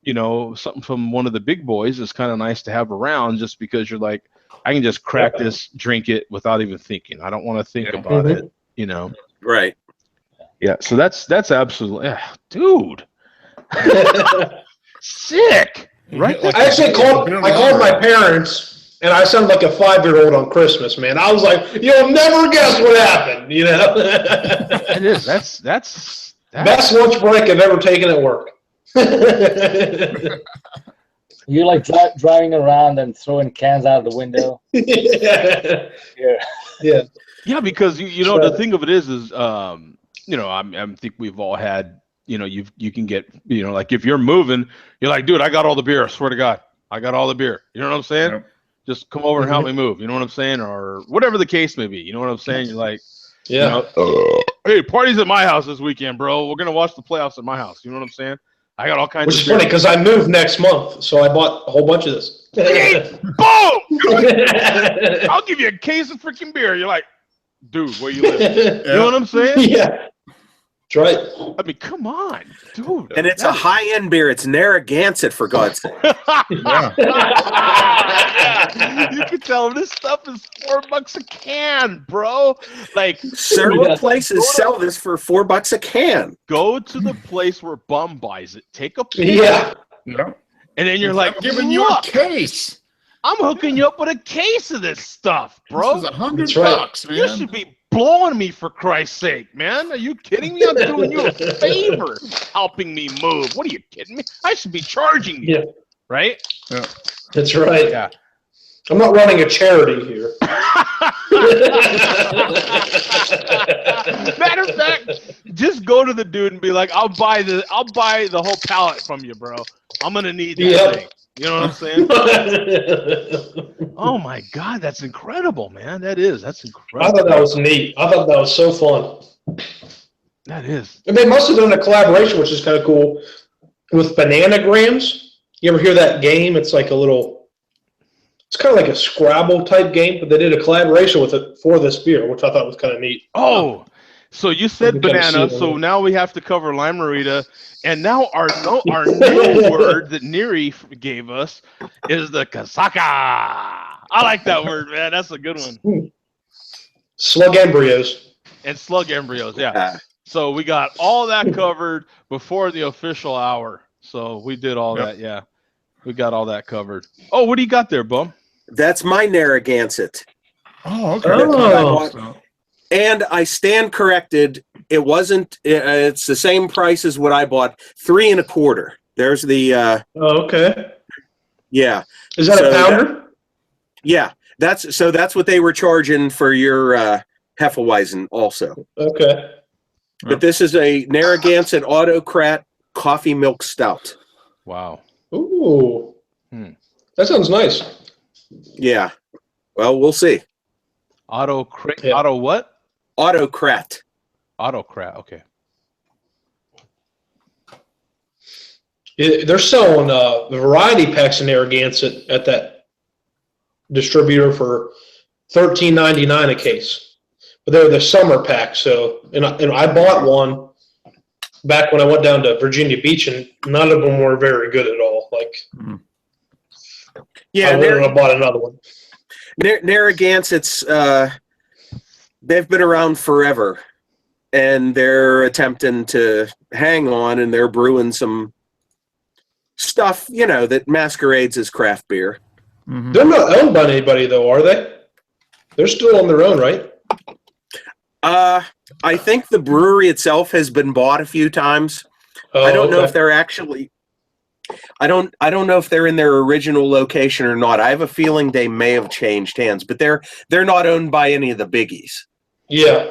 something from one of the big boys is kind of nice to have around, just because you're like, I can just crack this, drink it without even thinking. I don't want to think about it, Right. Yeah. So that's absolutely, dude. Sick. Right. I actually called my parents, and I sounded like a 5-year-old on Christmas, man. I was like, "You'll never guess what happened," It is. That's best lunch break I've ever taken at work. You're like driving around and throwing cans out of the window. Yeah, because the thing of it is I think we've all had, you can get, like if you're moving, you're like, dude, I got all the beer. I swear to God, I got all the beer. You know what I'm saying? Yep. Just come over and help me move. You know what I'm saying? Or whatever the case may be. You know what I'm saying? You're like, hey, party's at my house this weekend, bro. We're gonna watch the playoffs at my house. You know what I'm saying? I got all kinds Which of is funny because I moved next month, so I bought a whole bunch of this. Boom! I'll give you a case of freaking beer. You're like, dude, where you live? You know what I'm saying? Yeah. That's right. I mean, come on, dude. And it's a high-end beer. It's Narragansett, for God's sake. You can tell this stuff is $4 a can, bro. Like several places sell this for $4 a can. Go to the place where Bum buys it. Take a picture. Yeah. And then you're like, I'm giving you a case. I'm hooking you up with a case of this stuff, bro. This is $100, man. You should be blowing me, for Christ's sake, man. Are you kidding me? I'm doing you a favor helping me move. What are you kidding me? I should be charging you. Yeah. Right? Yeah. That's right. Yeah. I'm not running a charity here. Matter of fact, just go to the dude and be like, I'll buy the whole pallet from you, bro. I'm gonna need that thing. You know what I'm saying? Oh my God, that's incredible, man. That's incredible. I thought that was neat. I thought that was so fun. That is. And they must have done a collaboration, which is kind of cool, with Bananagrams. You ever hear that game? It's like it's kind of like a Scrabble type game, but they did a collaboration with it for this beer, which I thought was kind of neat. Oh, so you said banana, so now we have to cover Limerita, and now our new word that Neri gave us is the Kasaka. I like that word, man. That's a good one. Slug embryos. And slug embryos, yeah. So we got all that covered before the official hour. So we did all that, yeah. We got all that covered. Oh, what do you got there, Bum? That's my Narragansett. Oh, okay. That's what I Oh. bought. And I stand corrected. It wasn't. It's the same price as what I bought. $3 1/4. There's the. Okay. Yeah. Is that a pounder? Yeah. That's what they were charging for your Hefeweizen also. Okay. But this is a Narragansett Autocrat Coffee Milk Stout. Wow. Ooh. That sounds nice. Yeah. Well, we'll see. Auto what? Autocrat. Autocrat. Okay. They're selling the variety packs in Narragansett at that distributor for $13.99 a case. But they're the summer pack. So, and I bought one back when I went down to Virginia Beach, and none of them were very good at all. Like, Yeah, I wouldn't have bought another one. Narragansett's they've been around forever, and they're attempting to hang on, and they're brewing some stuff, that masquerades as craft beer. They're not owned by anybody, though, are they? They're still on their own, right? I think the brewery itself has been bought a few times. Oh, I don't know okay. if they're actually. I don't know if they're in their original location or not. I have a feeling they may have changed hands, but they're not owned by any of the biggies. Yeah.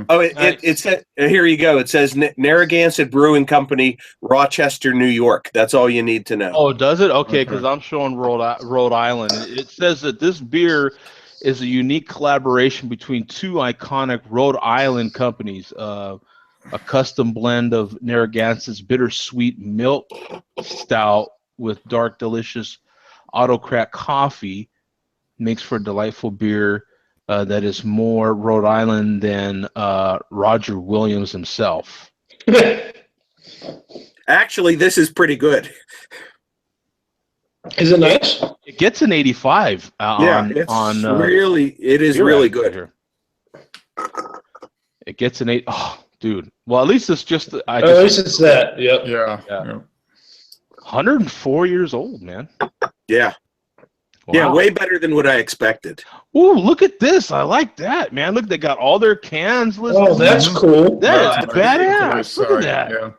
Oh, it said, here you go. It says Narragansett Brewing Company, Rochester, New York. That's all you need to know. Oh, does it? Okay, because I'm showing Rhode Island. It says that this beer is a unique collaboration between two iconic Rhode Island companies. A custom blend of Narragansett's bittersweet milk stout with dark, delicious Autocrat coffee makes for a delightful beer that is more Rhode Island than Roger Williams himself. Actually, this is pretty good. Is it nice? It gets an 85 it is really good. Here. It gets an 8. Oh, dude. Well, at least it's just. At least it's that. Yep. Yeah. 104 years old, man. Yeah. Wow. Yeah, way better than what I expected. Ooh, look at this. I like that, man. Look, they got all their cans listed. Oh, that's cool. That is badass. Look at that. Yeah.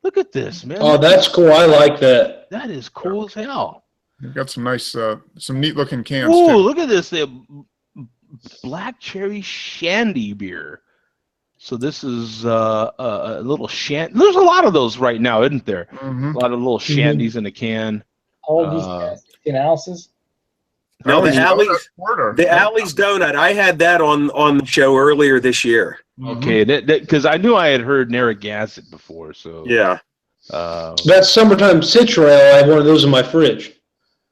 Look at this, man. Oh, that's cool. I like that. That is cool as hell. You've got some nice, some neat looking cans. Ooh, too. look at this. They have black cherry shandy beer. So this is a little shandy. There's a lot of those right now, isn't there? A lot of little shandies in a can. All these cans, 16 ounces. No, the Alley's Donut. I had that on the show earlier this year. Okay, because I knew I had heard Narragansett before, so yeah. That summertime citra ale, I have one of those in my fridge.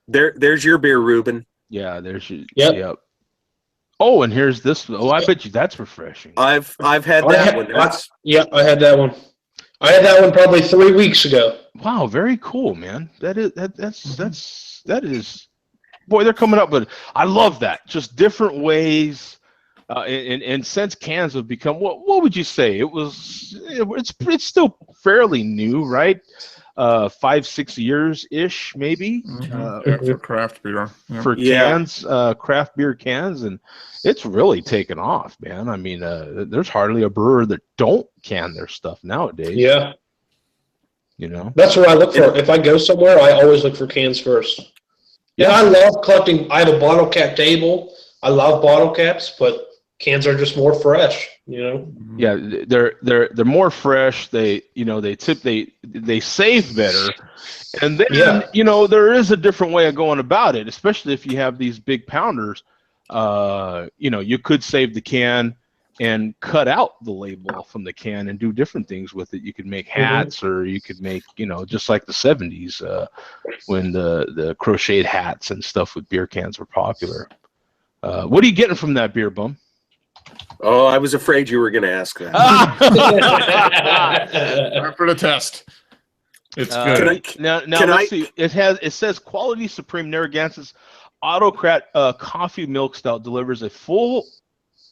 There's your beer, Ruben. Yeah, there's your. Yep. Oh, and here's this. Oh, I bet you that's refreshing. I've had that one. I had that one. I had that one probably 3 weeks ago. Wow, very cool, man. That is. Boy, they're coming up with. I love that. Just different ways. And since cans have become, what would you say? It's still fairly new, right? 5-6 years ish, maybe. For craft beer. Yeah. For cans, craft beer cans, and it's really taken off, man. I mean, there's hardly a brewer that don't can their stuff nowadays. Yeah. That's what I look for. If I go somewhere, I always look for cans first. Yeah, I love collecting. I have a bottle cap table. I love bottle caps, but cans are just more fresh, Yeah, they're more fresh. They save better, and then there is a different way of going about it, especially if you have these big pounders. You could save the can and cut out the label from the can and do different things with it. You could make hats, or you could make just like the 70s when the crocheted hats and stuff with beer cans were popular. What are you getting from that beer, Bum? Oh, I was afraid you were going to ask that. For the test. It's good. Now let's see. It says Quality Supreme Narragansett's Autocrat Coffee Milk Stout delivers a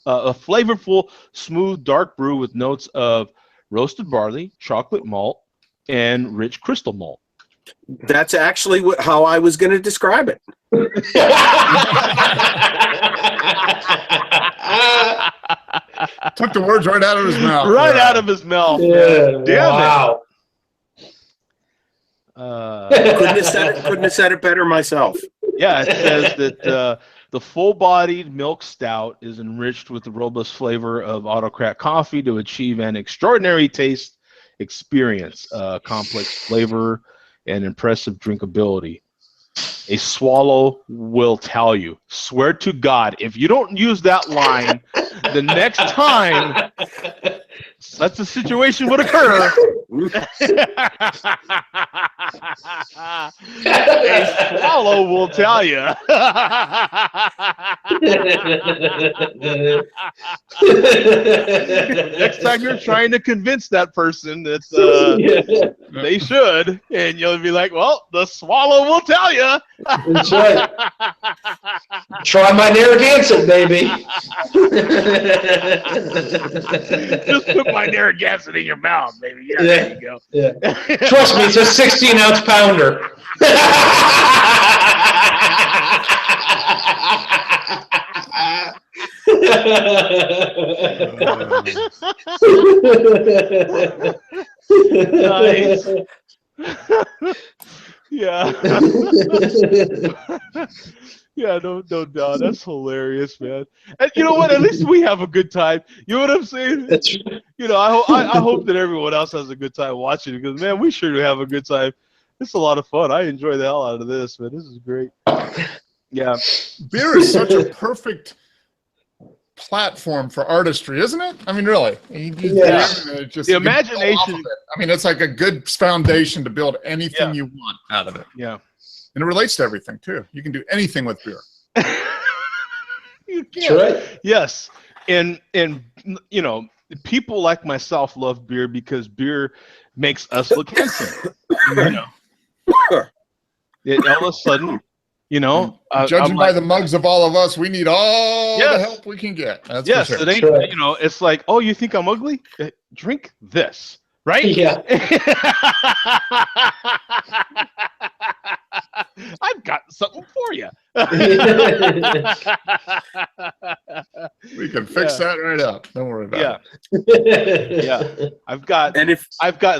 flavorful, smooth, dark brew with notes of roasted barley, chocolate malt, and rich crystal malt. That's actually how I was going to describe it. Took the words right out of his mouth. Right out of his mouth. Yeah, Damn wow. Couldn't have said it better myself. Yeah, it says that the full-bodied milk stout is enriched with the robust flavor of autocrat coffee to achieve an extraordinary taste experience, complex flavor, and impressive drinkability. A swallow will tell you. Swear to God, if you don't use that line, the next time such a situation would occur, a swallow will tell you. Next time you're trying to convince that person that they should, and you'll be like, well, the swallow will tell you. That's right. Try my Narragansett, baby. Just put my Narragansett in your mouth, baby. Yeah, there you go. Yeah. Trust me, it's a 16-ounce pounder. Nice. Yeah. Yeah, no doubt. That's hilarious, man. And you know what? At least we have a good time. You know what I'm saying? You know, I hope that everyone else has a good time watching it, because, man, we sure do have a good time. It's a lot of fun. I enjoy the hell out of this, man. This is great. Yeah. Beer is such a perfect platform for artistry, isn't it? I mean, really. The imagination. I mean, it's like a good foundation to build anything you want out of it. Yeah. And it relates to everything, too. You can do anything with beer. You can. That's right. Yes. And you know, people like myself love beer because beer makes us look handsome. You know. All of a sudden, you know, judging by the mugs of all of us, we need all the help we can get. That's for sure. It ain't, you know, it's like, oh, you think I'm ugly? Drink this, right? Yeah. I've got something for you. We can fix that right up. Don't worry about it. Yeah. I've got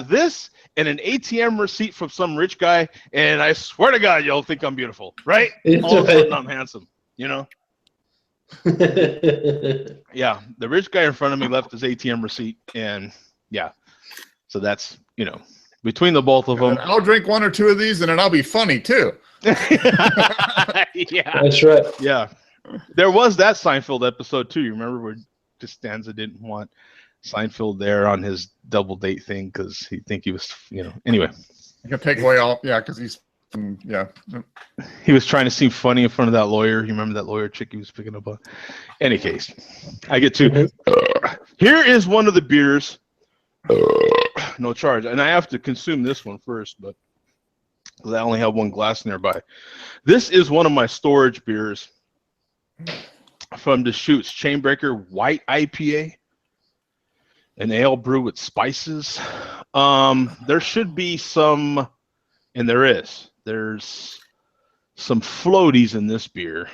this and an ATM receipt from some rich guy, and I swear to God, you'll think I'm beautiful, right? All of a sudden, I'm handsome, you know? Yeah, the rich guy in front of me left his ATM receipt, and yeah, so that's, you know, between the both of them. And I'll drink one or two of these, and then I'll be funny too. Yeah, that's right. Yeah, there was that Seinfeld episode too. You remember where Costanza didn't want Seinfeld there on his double date thing because he think he was, you know. Anyway, you can take away all, because he's, he was trying to seem funny in front of that lawyer. You remember that lawyer chick he was picking up on? Any case, I get to. Here is one of the beers. No charge, and I have to consume this one first, but because I only have one glass nearby. This is one of my storage beers from Deschutes Chainbreaker White IPA, an ale brew with spices. There should be some, and there's some floaties in this beer.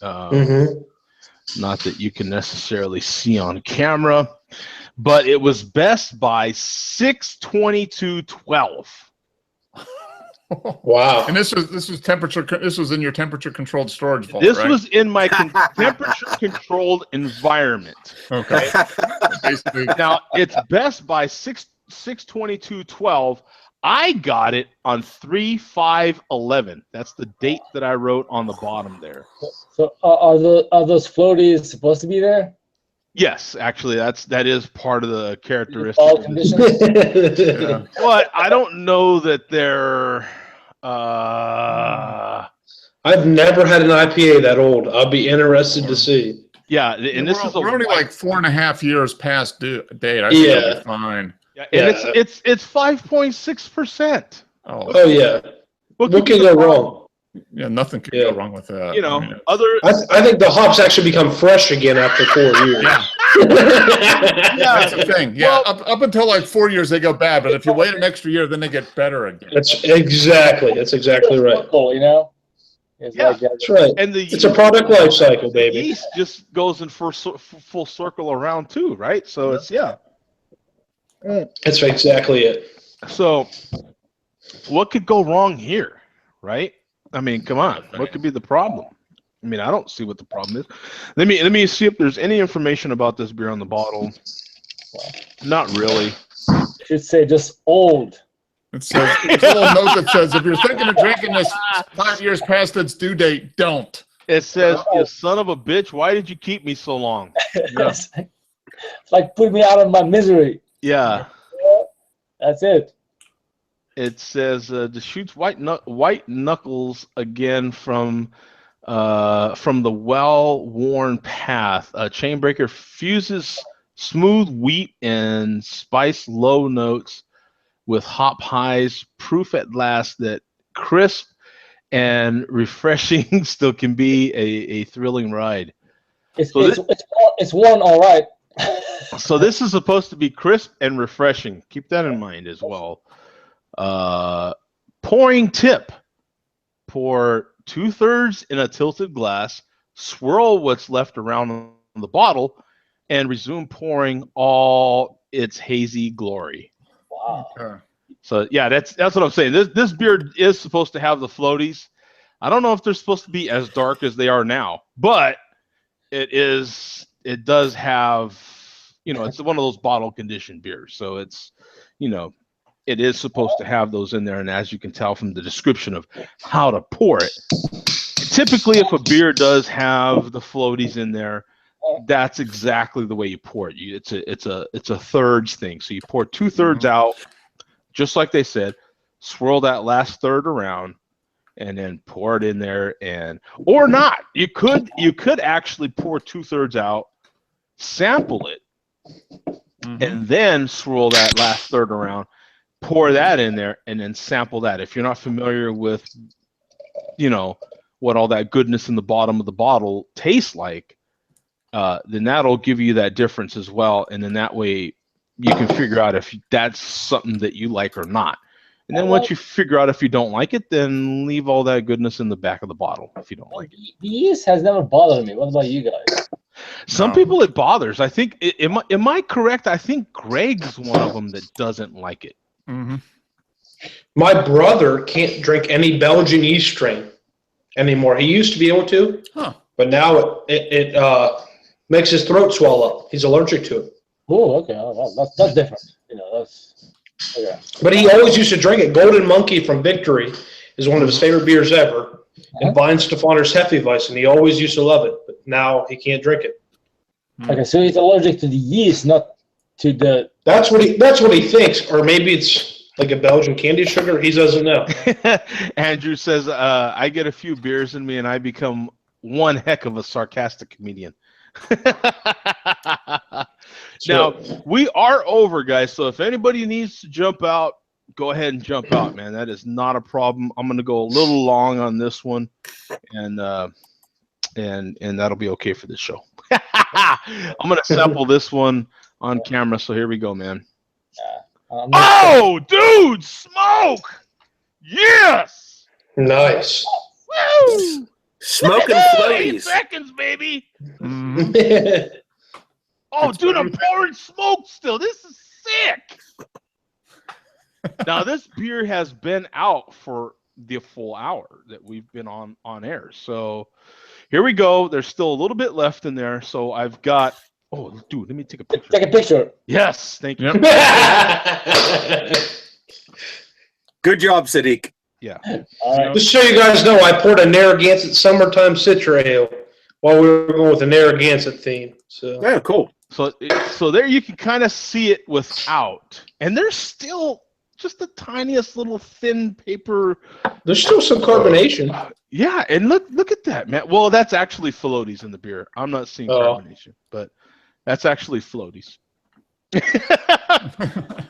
Not that you can necessarily see on camera, but it was best by 6/22/12. Wow! And this was temperature. This was in your temperature controlled storage vault. This right? was in my temperature controlled environment. Okay. Basically. Now it's best by 6/22/12. I got it on 3/5/11. That's the date that I wrote on the bottom there. So are those floaties supposed to be there? Yes, actually, that is part of the characteristic. All conditions? Yeah. But I don't know that they're. I've never had an IPA that old. I'll be interested to see. Yeah, and this is we're only like 4.5 years past date. I think it'll be fine. Yeah, and it's 5.6%. Oh yeah. What can go wrong? Yeah, nothing could go wrong with that. You know, I mean, I think the hops actually become fresh again after 4 years. That's the thing. Yeah, well, up until like 4 years, they go bad. But if you wait an extra year, then they get better again. That's exactly right. You know? It's like that's right. And it's a product life cycle, baby. The yeast just goes in full circle around too, right? So it's That's exactly it. So what could go wrong here, right? I mean, come on, what could be the problem? I mean, I don't see what the problem is. Let me see if there's any information about this beer on the bottle. Not really. It should say just old. It says, it's a little note that says, if you're thinking of drinking this 5 years past its due date, don't. It says, you son of a bitch, why did you keep me so long? It's like put me out of my misery. Yeah. That's it. It says, Deschutes white knuckles again from the well-worn path. Chainbreaker fuses smooth wheat and spice low notes with hop highs, proof at last that crisp and refreshing still can be a thrilling ride. It's one all right. So this is supposed to be crisp and refreshing. Keep that in mind as well. Pouring tip. Pour 2/3 in a tilted glass, swirl what's left around the bottle, and resume pouring all its hazy glory. Wow. Okay. So yeah, that's what I'm saying. This beer is supposed to have the floaties. I don't know if they're supposed to be as dark as they are now, but it does have, it's one of those bottle conditioned beers. So it's, it is supposed to have those in there. And as you can tell from the description of how to pour it, typically if a beer does have the floaties in there, that's exactly the way you pour it. It's a thirds thing. So you pour 2/3 out, just like they said, swirl that last third around, and then pour it in there, or not. You could actually pour 2/3 out, sample it, and then swirl that last third around, pour that in there, and then sample that. If you're not familiar with, what all that goodness in the bottom of the bottle tastes like, then that'll give you that difference as well, and then that way you can figure out if that's something that you like or not. And then once you figure out if you don't like it, then leave all that goodness in the back of the bottle if you don't like it. The yeast has never bothered me. What about you guys? Some people it bothers. I think, am I correct? I think Greg's one of them that doesn't like it. Mm-hmm. My brother can't drink any Belgian yeast strain anymore. He used to be able to, but now it makes his throat swell up. He's allergic to it. Oh, okay. That's different. That's okay. But he always used to drink it. Golden Monkey from Victory is one of his favorite beers ever. And Weihenstephaner's Hefeweizen, he always used to love it, but now he can't drink it. Okay, so he's allergic to the yeast, not to the. That's what he thinks, or maybe it's like a Belgian candy sugar. He doesn't know. Andrew says, "I get a few beers in me, and I become one heck of a sarcastic comedian." Now, we are over, guys, so if anybody needs to jump out, go ahead and jump out, man. That is not a problem. I'm going to go a little long on this one, and that'll be okay for this show. I'm going to sample this one on camera, so here we go, man. Oh, dude, smoke! Yes! Nice. Woo! Smoking floaties. 8 seconds, baby. Oh, dude, I'm pouring smoke still. This is sick. Now, this beer has been out for the full hour that we've been on air. So here we go. There's still a little bit left in there. So I've got, oh, dude, let me take a picture. Take a picture. Yes, thank you. Good job, Sadiq. Yeah. Just so you guys know, I poured a Narragansett Summertime Citra Ale while we were going with the Narragansett theme. So yeah, cool. So there you can kind of see it without, and there's still just the tiniest little thin paper. There's still some carbonation. Yeah, and look at that, man. Well, that's actually floaties in the beer. I'm not seeing carbonation, but that's actually floaties.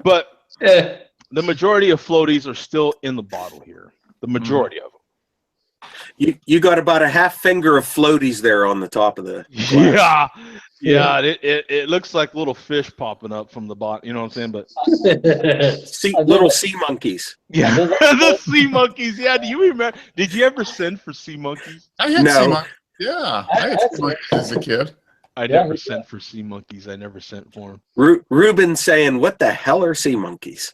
But the majority of floaties are still in the bottle here. The majority of them. You got about a half finger of floaties there on the top of the glass. Yeah. It looks like little fish popping up from the bottom. You know what I'm saying? But little sea monkeys. yeah, the sea monkeys. Yeah, do you remember? Did you ever send for sea monkeys? I had No. sea monkeys. Yeah, I had sea monkeys as a kid. I never sent for sea monkeys. I never sent for them. Ruben saying, "What the hell are sea monkeys?"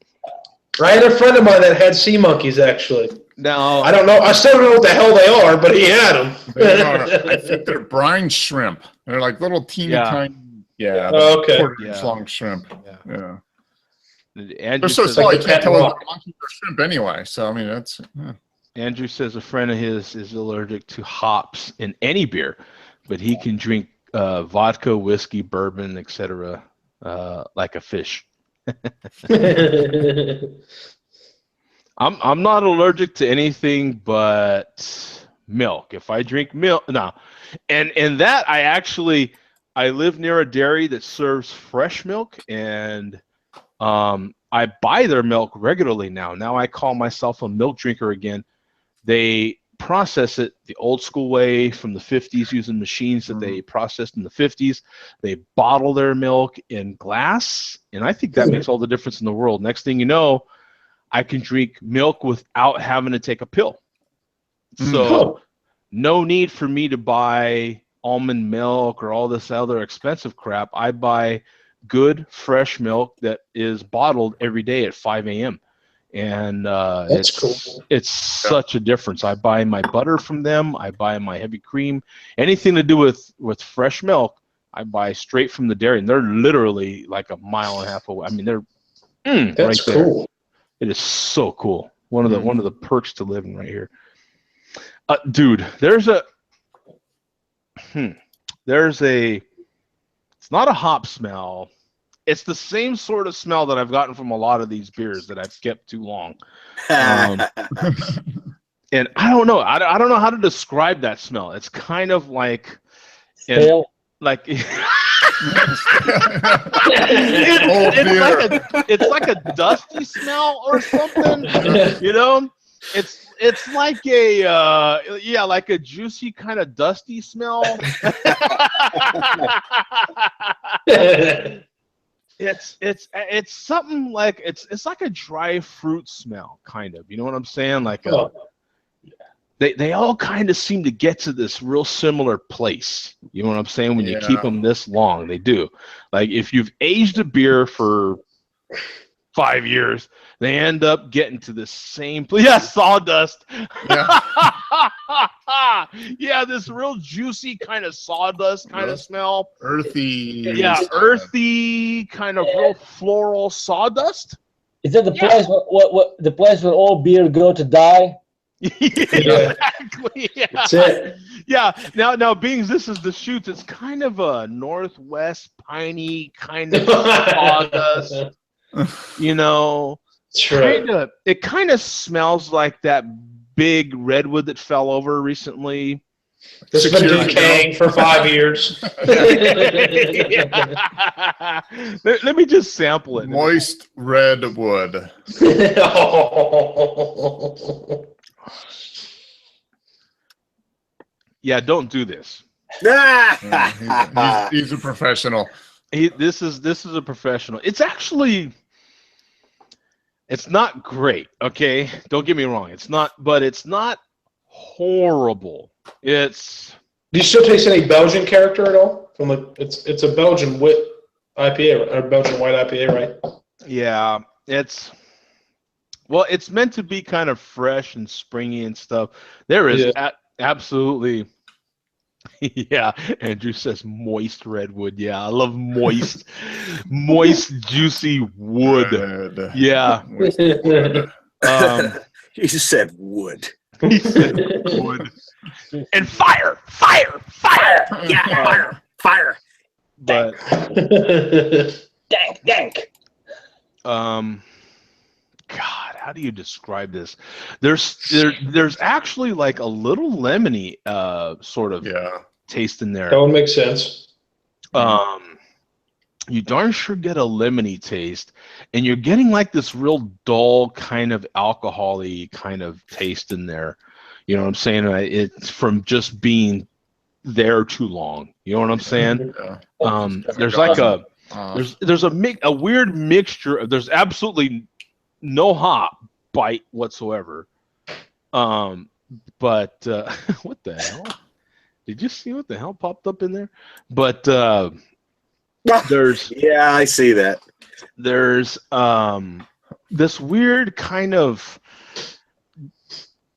I had a friend of mine that had sea monkeys, actually. No, I don't know. I still don't know what the hell they are, but he had them. I think they're brine shrimp. They're like little teeny tiny. Yeah. Okay. Quarter-inch long shrimp. Yeah. They're so small you can't tell whether they're monkeys or shrimp anyway. So I mean, that's. Andrew says a friend of his is allergic to hops in any beer, but he can drink vodka, whiskey, bourbon, etc. Like a fish. I'm not allergic to anything but milk. If I drink milk, no, and that I live near a dairy that serves fresh milk, and I buy their milk regularly now. Now I call myself a milk drinker again. They process it the old school way from the 50s using machines that they processed in the 50s. They bottle their milk in glass, and I think that makes all the difference in the world. Next thing you know, I can drink milk without having to take a pill. So no need for me to buy almond milk or all this other expensive crap. I buy good, fresh milk that is bottled every day at 5 a.m. And it's such a difference. I buy my butter from them. I buy my heavy cream. Anything to do with fresh milk, I buy straight from the dairy. And they're literally like a mile and a half away. I mean, they're right there. Cool. It is so cool. One of the perks to living right here. Dude, it's not a hop smell. It's the same sort of smell that I've gotten from a lot of these beers that I've kept too long. And I don't know. I don't know how to describe that smell. It's kind of like stale. It's like a dusty smell or something. You know, it's like like a juicy kind of dusty smell. It's something like it's like a dry fruit smell, kind of. You know what I'm saying? Like they all kind of seem to get to this real similar place. You know what I'm saying? When you keep them this long, they do. Like if you've aged a beer for 5 years, they end up getting to the same place. Yeah, sawdust. Yeah, this real juicy kind of sawdust kind of smell. Earthy. Yeah, earthy kind of real floral sawdust. Is that the place what the place where all beer go to die? Exactly. Yeah. That's it. Yeah. Now, being this is the shoots, it's kind of a northwest piney kind of sawdust. You know, it kind of smells like that big redwood that fell over recently. This has been decaying for 5 years. Let me just sample it. Moist redwood. Yeah, don't do this. He's a professional. This is a professional. It's not great, okay? Don't get me wrong. It's not horrible. Do you still taste any Belgian character at all? It's a Belgian wit IPA or Belgian white IPA, right? Yeah, it's meant to be kind of fresh and springy and stuff. There is absolutely. Yeah, Andrew says moist redwood. Yeah, I love moist, juicy wood. Yeah. He just said wood. He said wood. And fire. Yeah, fire. But dank. God, how do you describe this? There's actually like a little lemony sort of taste in there. That would make sense. You darn sure get a lemony taste, and you're getting like this real dull kind of alcohol-y kind of taste in there. You know what I'm saying? It's from just being there too long. You know what I'm saying? Yeah. There's like there's a weird mixture. There's absolutely no hop bite whatsoever. But what the hell? Did you see what the hell popped up in there? But there's yeah, I see that. There's this weird kind of,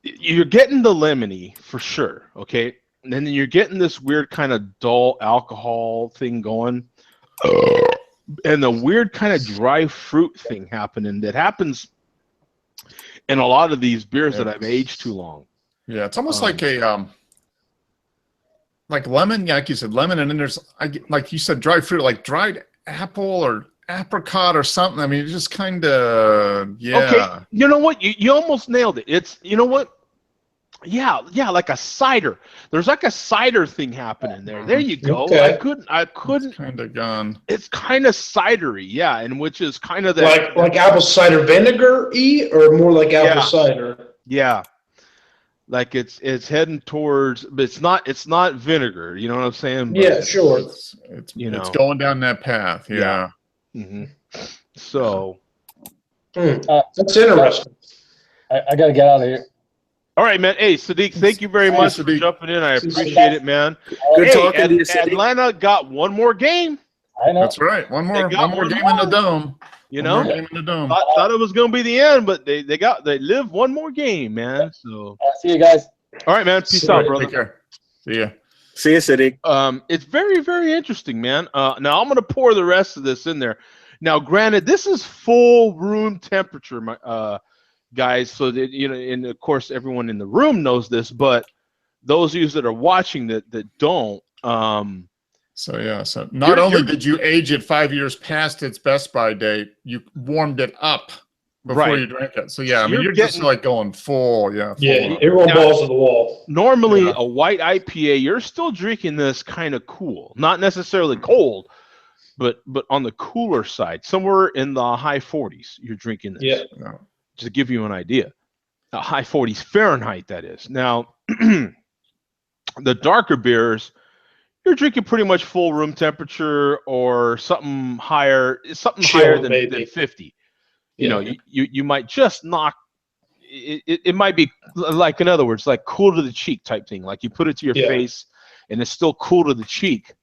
you're getting the lemony for sure, okay? And then you're getting this weird kind of dull alcohol thing going. And the weird kind of dry fruit thing happening that happens in a lot of these beers that I've aged too long. Yeah, it's almost like a like lemon, like you said, lemon, and then there's like you said, dried fruit, like dried apple or apricot or something. I mean, it's just kind of Okay, you know what? You almost nailed it. It's, you know what? Yeah, like a cider. There's like a cider thing happening there. There you go. Okay. I couldn't. It's kind of gone. It's kind of cidery, yeah, and which is kind of that like apple cider vinegar-y, or more like apple cider. Yeah, like it's heading towards, but it's not vinegar. You know what I'm saying? But yeah, sure. It's going down that path. Yeah. Mm-hmm. So that's interesting. I gotta get out of here. all right, man. Hey, Sadiq, thank you very much for jumping in. I appreciate it, man. Good talking to you, Sadiq. Atlanta got one more game. I know. That's right. One more game in the dome. You know, game in the dome. thought it was gonna be the end, but they live one more game, man. So See you guys. all right, man. Peace out, brother. Take care. See ya. See you, Sadiq. It's very, very interesting, man. Now I'm gonna pour the rest of this in there. Now, granted, this is full room temperature, my guys, so that, you know, and of course everyone in the room knows this, but those of you that are watching that don't, so not only did you age it 5 years past its best by date, you warmed it up before you drank it. So yeah, I mean, you're just like going full, everyone balls to the wall. Normally a white IPA, you're still drinking this kind of cool, not necessarily cold, but on the cooler side, somewhere in the high 40s, you're drinking this. Yeah. To give you an idea, high 40s Fahrenheit, that is. Now, the darker beers, you're drinking pretty much full room temperature or something higher, higher than 50. You know, you might just knock. It might be like, in other words, like cool to the cheek type thing. Like you put it to your face, and it's still cool to the cheek.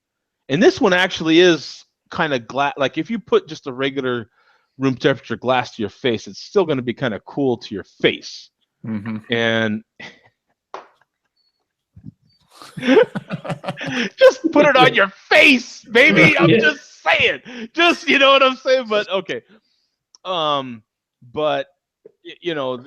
And this one actually is kind of glass. Like if you put just a regular room temperature glass to your face, it's still going to be kind of cool to your face. Mm-hmm. And just put it on your face, baby. I'm just saying, just, you know what I'm saying? But okay. But you know,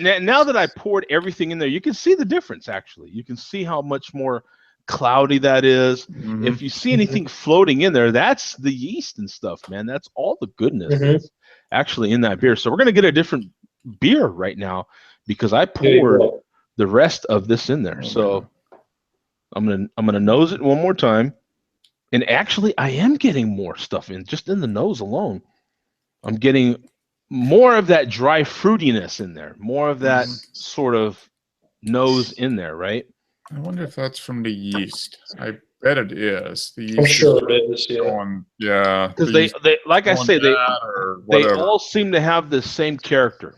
now that I poured everything in there, you can see the difference. Actually, you can see how much more cloudy that is. Mm-hmm. If you see anything floating in there, that's the yeast and stuff, man. That's all the goodness that's actually in that beer. So we're gonna get a different beer right now because I poured the rest of this in there. So I'm gonna nose it one more time. And actually, I am getting more stuff in, just in the nose alone. I'm getting more of that dry fruitiness in there, more of that sort of nose in there, right? I wonder if that's from the yeast. I bet it is. The yeast I'm sure it is. Yeah. Because they like I say, they all seem to have the same character.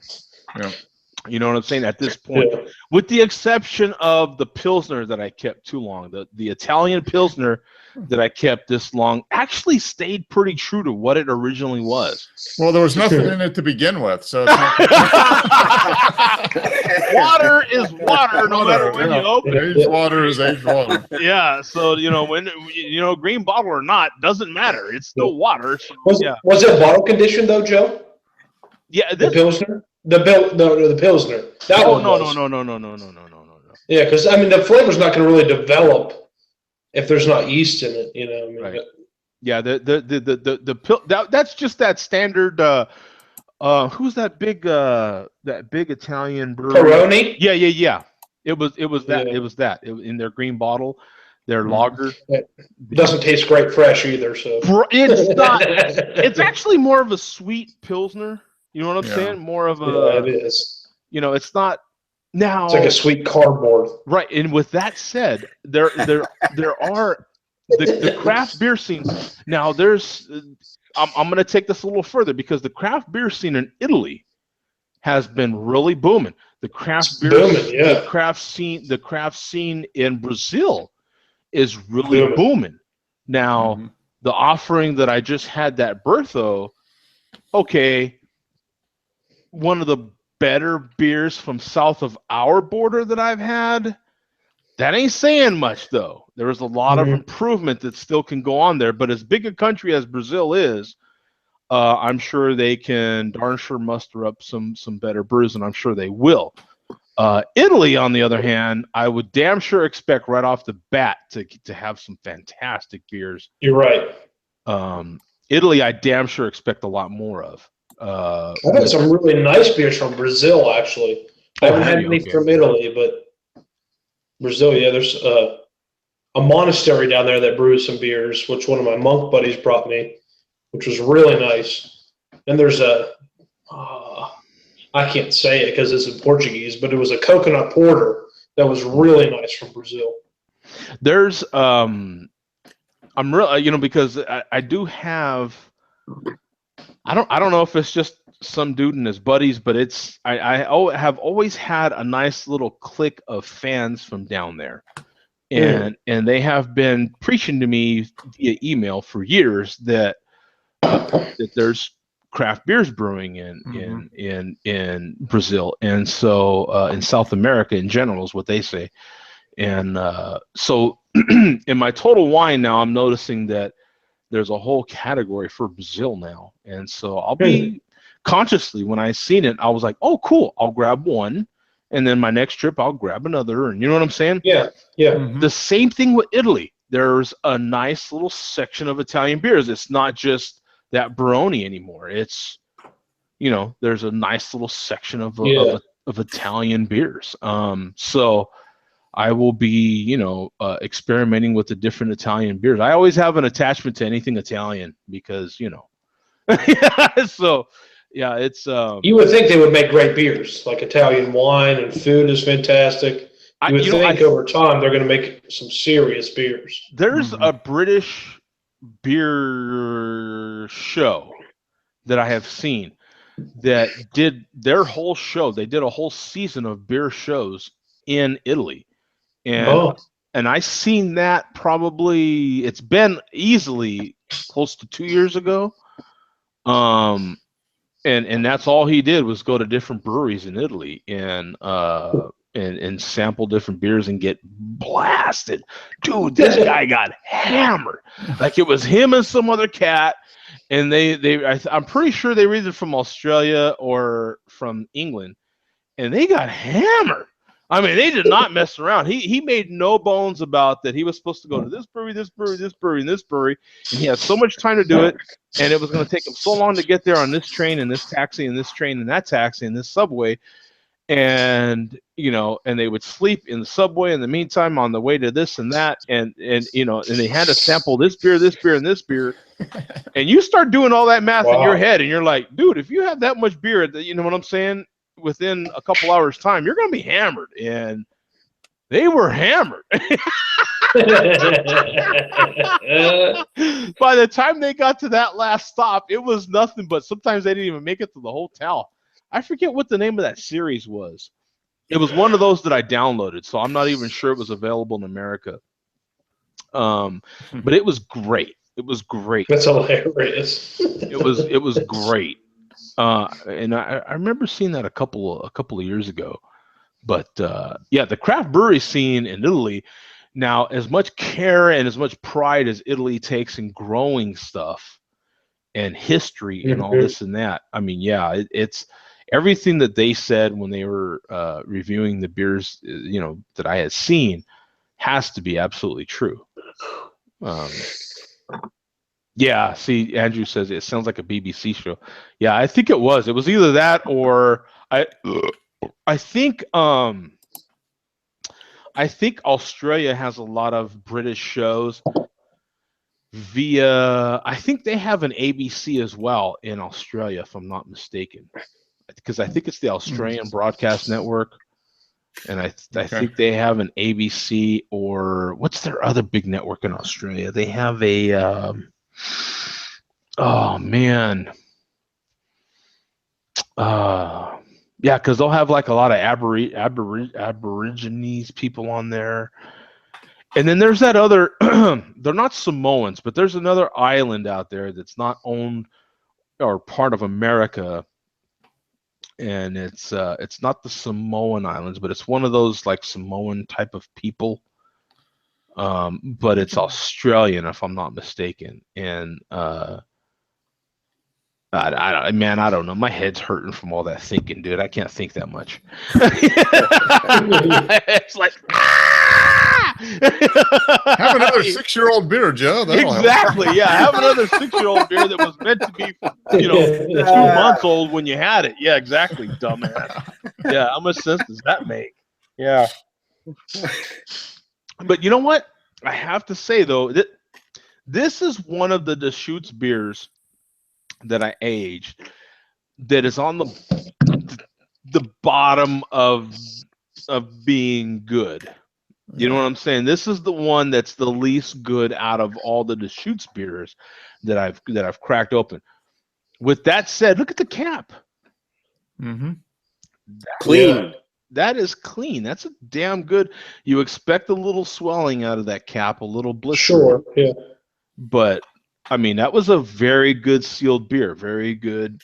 Yeah. You know what I'm saying? At this point, with the exception of the Pilsner that I kept too long, the Italian Pilsner that I kept this long actually stayed pretty true to what it originally was. Well, there was nothing in it to begin with, so it's not water is water, no matter when you open it. Aged water is aged water. Yeah, so you know, when green bottle or not, doesn't matter. It's still water. So, was it bottle conditioned though, Joe? Yeah, the Pilsner. The Pilsner. No. Yeah, because I mean the flavor's not going to really develop if there's not yeast in it, you know. I mean, right. Yeah, that's just that standard. Who's that big Italian brewery? Peroni. Yeah. It was that in their green bottle, their lager. It doesn't taste great fresh either. So it's not. It's actually more of a sweet Pilsner. You know what I'm saying? More of a. It is. You know, it's not. Now it's like a sweet cardboard. Right, and with that said, there are the craft beer scene. Now there's I'm going to take this a little further because the craft beer scene in Italy has been really booming. The craft beer, the craft scene in Brazil is really booming. Now, the offering that I just had that Bertho, okay, one of the better beers from south of our border that I've had. That ain't saying much, though. There is a lot of improvement that still can go on there. But as big a country as Brazil is, I'm sure they can darn sure muster up some better brews, and I'm sure they will. Italy, on the other hand, I would damn sure expect right off the bat to have some fantastic beers. You're right. Italy, I damn sure expect a lot more of. I've had some really nice beers from Brazil, actually. I haven't had any from Italy, but Brazil, yeah, there's a monastery down there that brews some beers, which one of my monk buddies brought me, which was really nice. And there's I can't say it because it's in Portuguese, but it was a coconut porter that was really nice from Brazil. There's I'm real, because I do have. I don't know if it's just some dude and his buddies, but I have always had a nice little clique of fans from down there, and they have been preaching to me via email for years that there's craft beers brewing in Brazil, and so in South America in general is what they say, and so in my Total Wine now I'm noticing that there's a whole category for Brazil now, and so I'll be consciously when I seen it, I was like, oh cool, I'll grab one, and then my next trip I'll grab another, and you know what I'm saying? Yeah. The same thing with Italy. There's a nice little section of Italian beers. It's not just that Baroni anymore. It's there's a nice little section of Italian beers. So I will be, experimenting with the different Italian beers. I always have an attachment to anything Italian because, so yeah, it's. You would think they would make great beers, like Italian wine, and food is fantastic. You would think over time they're going to make some serious beers. There's a British beer show that I have seen that did their whole show. They did a whole season of beer shows in Italy. And I seen that probably it's been easily close to 2 years ago. And that's all he did was go to different breweries in Italy and sample different beers and get blasted. Dude, this guy got hammered. Like it was him and some other cat, and I'm pretty sure they were either from Australia or from England, and they got hammered. I mean, they did not mess around. He made no bones about that. He was supposed to go to this brewery, this brewery, this brewery, and this brewery, and he had so much time to do it, and it was going to take him so long to get there on this train and this taxi and this train and that taxi and this subway, and and they would sleep in the subway in the meantime on the way to this and that, and they had to sample this beer, and this beer, and you start doing all that math in your head, and you're like, dude, if you have that much beer, you know what I'm saying? Within a couple hours time you're going to be hammered, and they were hammered. By the time they got to that last stop, it was nothing but sometimes they didn't even make it to the hotel. I forget what the name of that series was. It was one of those that I downloaded, so I'm not even sure it was available in America. But it was great. It was great. That's hilarious. It was great. And I remember seeing that a couple of years ago, but yeah, the craft brewery scene in Italy now, as much care and as much pride as Italy takes in growing stuff and history and all this and that. I mean, yeah, it's everything that they said when they were reviewing the beers, that I had seen, has to be absolutely true. Yeah, see, Andrew says it sounds like a BBC show. Yeah, I think it was. It was either that or I think Australia has a lot of British shows via. I think they have an ABC as well in Australia, if I'm not mistaken, because I think it's the Australian Broadcast Network. And I think they have an ABC, or what's their other big network in Australia? They have a oh man, yeah, because they'll have like a lot of Aborigines people on there. And then there's that other, they're not Samoans, but there's another island out there that's not owned or part of America. And it's not the Samoan Islands, but it's one of those like Samoan type of people. But it's Australian, if I'm not mistaken. And I don't know. My head's hurting from all that thinking, dude. I can't think that much. It's like, have another 6-year-old beer, Joe. That'll exactly. help. Yeah, have another 6-year-old beer that was meant to be, 2 months old when you had it. Yeah, exactly, dumbass. Yeah, how much sense does that make? Yeah. But you know what? I have to say though that this is one of the Deschutes beers that I aged that is on the bottom of being good. You know what I'm saying? This is the one that's the least good out of all the Deschutes beers that I've cracked open. With that said, look at the cap. Mm-hmm. Clean. That is clean. That's a damn good. You expect a little swelling out of that cap, a little blister. Sure, yeah. But I mean, that was a very good sealed beer. Very good,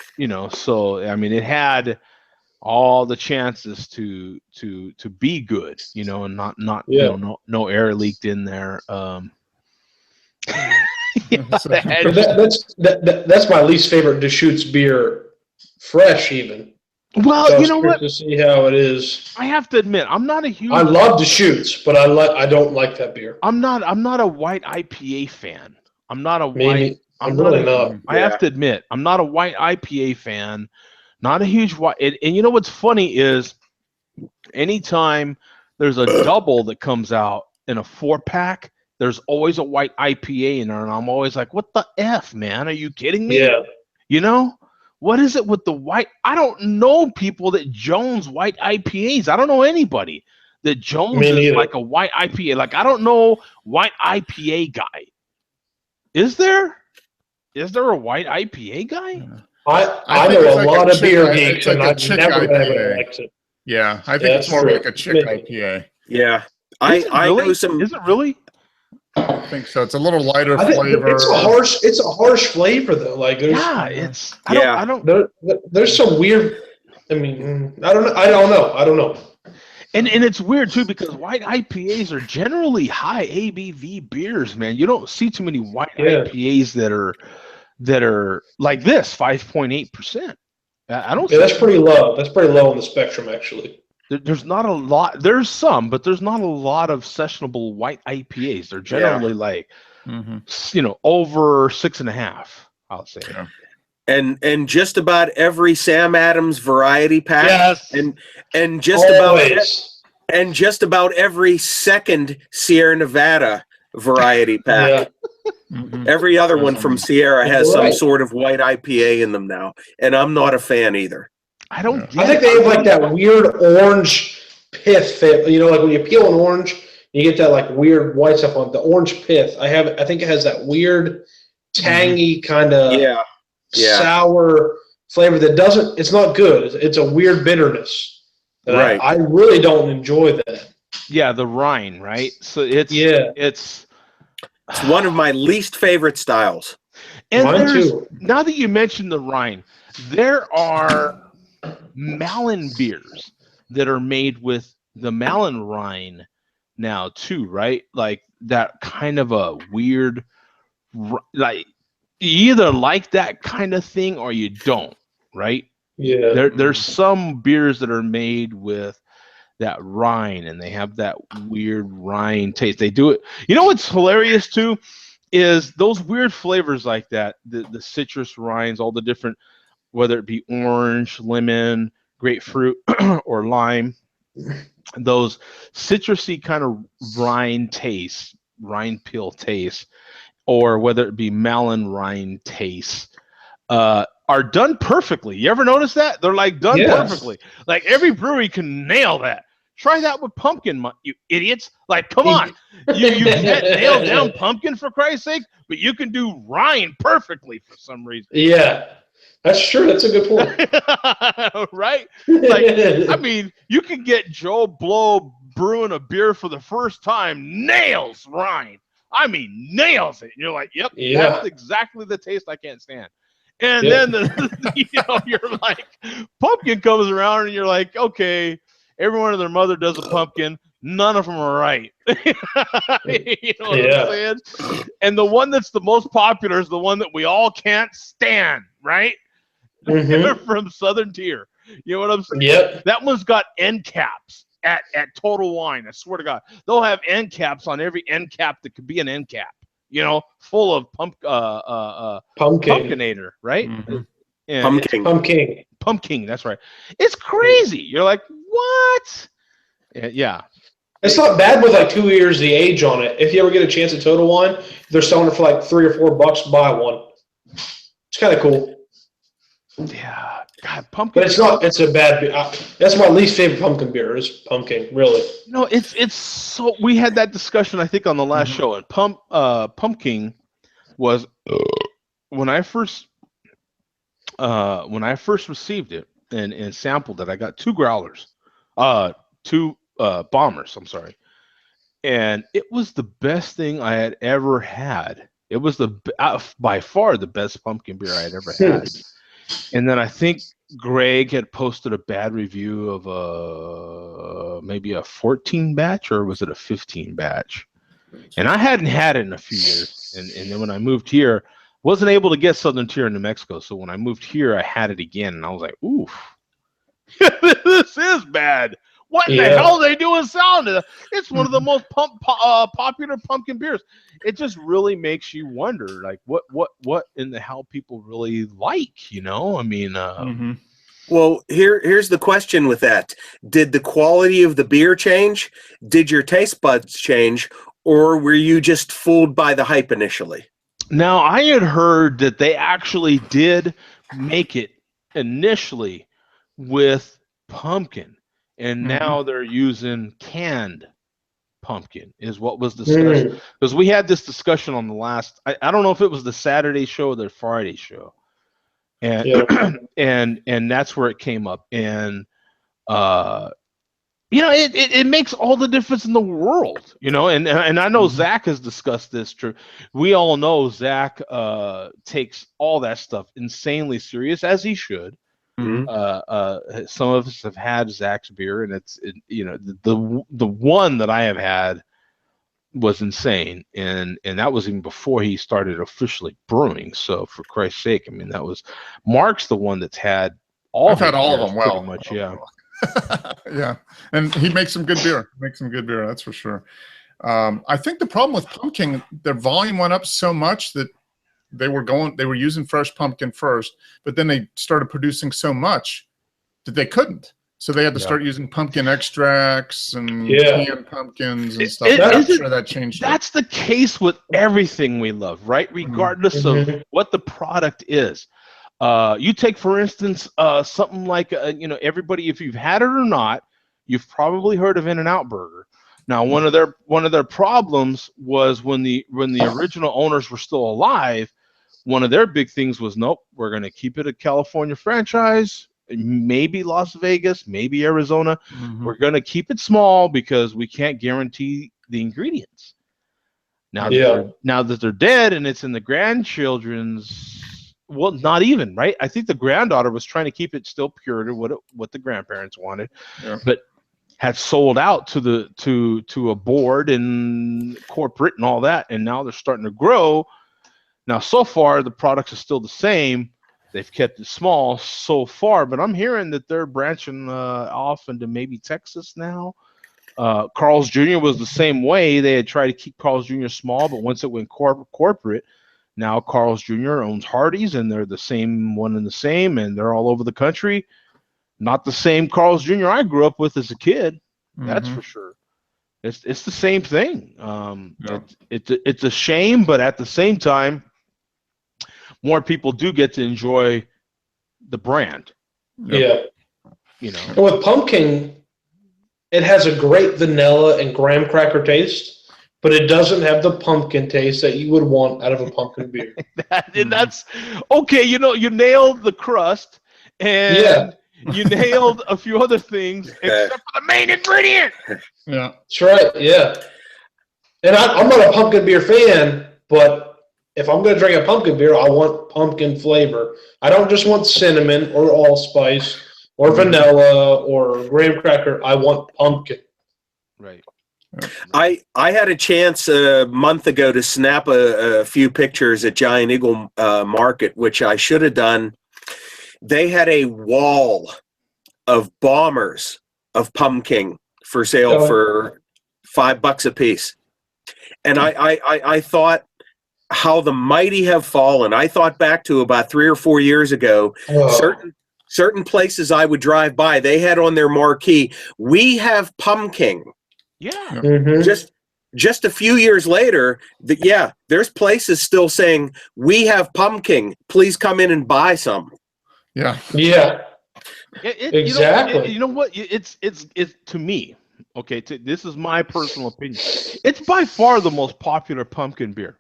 so I mean, it had all the chances to be good, and not no air leaked in there. That's my least favorite Deschutes beer, fresh even. Well, so you know what? To see how it is. I have to admit, I'm not a huge. I love Deschutes, but I don't like that beer. I'm not a white IPA fan. I'm not a white. I'm really not. not. I have to admit, I'm not a white IPA fan. Not a huge white. And you know what's funny is, anytime there's a double that comes out in a 4-pack, there's always a white IPA in there, and I'm always like, "What the f, man? Are you kidding me?" Yeah. What is it with the white? I don't know people that Jones white IPAs. I don't know anybody that Jones is like a white IPA. Like, I don't know white IPA guy. Is there a white IPA guy? I know a lot of beer geeks, and I've never liked it. Yeah, I think it's more like a chick IPA. Yeah, I know some. Is it really? I think so. It's a little lighter flavor. It's a harsh flavor though. Like I don't. There's some weird. I mean, I don't know. And it's weird too, because white IPAs are generally high ABV beers, man. You don't see too many white IPAs that are like this, 5.8%. I don't. Yeah, that's pretty low. That's pretty low on the spectrum, actually. There's not a lot. There's some, but there's not a lot of sessionable white IPAs. They're generally like, over 6.5. I'll say. Yeah. And just about every Sam Adams variety pack. Yes. And just about every second Sierra Nevada variety pack. Mm-hmm. Every other one from Sierra has some sort of white IPA in them now, and I'm not a fan either. I don't. I think they have like that weird orange pith. Like when you peel an orange, you get that like weird white stuff on the orange pith. I think it has that weird, tangy kind of sour flavor that doesn't. It's not good. It's a weird bitterness. Right. I really don't enjoy that. Yeah, the Rhine, right? So it's It's one of my least favorite styles. And mine too. Now that you mentioned the Rhine, there are Malin beers that are made with the Malin Rhine now too, right? Like that kind of a weird, like you either like that kind of thing or you don't, right? Yeah. There's some beers that are made with that Rhine, and they have that weird Rhine taste. They do it. You know what's hilarious too is those weird flavors like that, the citrus rinds, all the different, whether it be orange, lemon, grapefruit, or lime, those citrusy kind of rind taste, rind peel taste, or whether it be Malin rind taste, are done perfectly. You ever notice that? They're like done perfectly. Like every brewery can nail that. Try that with pumpkin, you idiots! Like, come on, you can't nail down pumpkin for Christ's sake, but you can do rind perfectly for some reason. Yeah, that's true. That's a good point. Right? Like, I mean, you can get Joe Blow brewing a beer for the first time, nails rind. I mean, nails it. And you're like, yep, that's exactly the taste I can't stand. And then you're like, pumpkin comes around, and you're like, okay, everyone and their mother does a pumpkin. None of them are right. You know what I'm saying? And the one that's the most popular is the one that we all can't stand, right? From Southern Tier. You know what I'm saying? Yep. That one's got end caps at Total Wine. I swear to God. They'll have end caps on every end cap that could be an end cap. You know, full of pumpkinator, right? Pumpkin. That's right. It's crazy. You're like, what? Yeah. It's not bad with like 2 years the age on it. If you ever get a chance at Total Wine, if they're selling it for like $3 or $4, buy one. It's kind of cool. Yeah. God, pumpkin. But it's not. It's a bad beer. That's my least favorite pumpkin beer. Is pumpkin really? No, it's so. We had that discussion I think on the last show, and pumpkin was when I first received it and sampled it. I got 2 growlers, 2 bombers. I'm sorry, and it was the best thing I had ever had. It was by far the best pumpkin beer I had ever had. And then I think Greg had posted a bad review of maybe a 14 batch, or was it a 15 batch? And I hadn't had it in a few years. And then when I moved here, wasn't able to get Southern Tier in New Mexico. So when I moved here, I had it again, and I was like, oof, this is bad. What in the hell are they doing selling it? It's one of the most popular pumpkin beers. It just really makes you wonder, like, what in the hell people really like, you know? I mean, well, here's the question with that. Did the quality of the beer change? Did your taste buds change? Or were you just fooled by the hype initially? Now, I had heard that they actually did make it initially with pumpkin. And now they're using canned pumpkin is what was discussed. Because we had this discussion on the last, I don't know if it was the Saturday show or the Friday show. And and that's where it came up. And you know, it makes all the difference in the world, you know, and I know Zach has discussed this. True. We all know Zach takes all that stuff insanely serious, as he should. Some of us have had Zach's beer, and you know, the one that I have had was insane, and that was even before he started officially brewing. So for Christ's sake, I mean, that was Mark's the one that's had all. I've had all of them. Well, pretty much, yeah. Yeah, and he makes some good beer. That's for sure. I think the problem with pumpkin, their volume went up so much that they were using fresh pumpkin first, but then they started producing so much that they couldn't. So they had to start using pumpkin extracts and canned pumpkins and stuff. I'm sure that changed. That's the case with everything we love, right? Regardless of what the product is. You take, for instance, something like, you know, everybody, if you've had it or not, you've probably heard of In-N-Out Burger. Now, one of their problems was when the original owners were still alive. One of their big things was, nope, we're going to keep it a California franchise, maybe Las Vegas, maybe Arizona. We're going to keep it small because we can't guarantee the ingredients. Now that they're dead and it's in the grandchildren's, well, not even, right? I think the granddaughter was trying to keep it still pure to what the grandparents wanted, but had sold out to a board and corporate and all that, and now they're starting to grow. Now, so far, the products are still the same. They've kept it small so far, but I'm hearing that they're branching off into maybe Texas now. Carl's Jr. was the same way. They had tried to keep Carl's Jr. small, but once it went corporate, now Carl's Jr. owns Hardee's, and they're the same one and the same, and they're all over the country. Not the same Carl's Jr. I grew up with as a kid. That's for sure. It's the same thing. It's a shame, but at the same time, more people do get to enjoy the brand. Yeah. You know. And with pumpkin, it has a great vanilla and graham cracker taste, but it doesn't have the pumpkin taste that you would want out of a pumpkin beer. And that's okay. You know, you nailed the crust, and you nailed a few other things, except for the main ingredient. Yeah, that's right. Yeah, and I'm not a pumpkin beer fan, but if I'm going to drink a pumpkin beer, I want pumpkin flavor. I don't just want cinnamon or allspice or vanilla or graham cracker. I want pumpkin. Right. I had a chance a month ago to snap a few pictures at Giant Eagle Market, which I should have done. They had a wall of bombers of pumpkin for sale for $5 a piece. And I thought, how the mighty have fallen. I thought back to about 3 or 4 years ago, certain places I would drive by, they had on their marquee, "We have pumpkin." Yeah. Mm-hmm. Just a few years later, there's places still saying, "We have pumpkin. Please come in and buy some." yeah, Yeah. Exactly. You know what? It's to me. Okay, this is my personal opinion. It's by far the most popular pumpkin beer.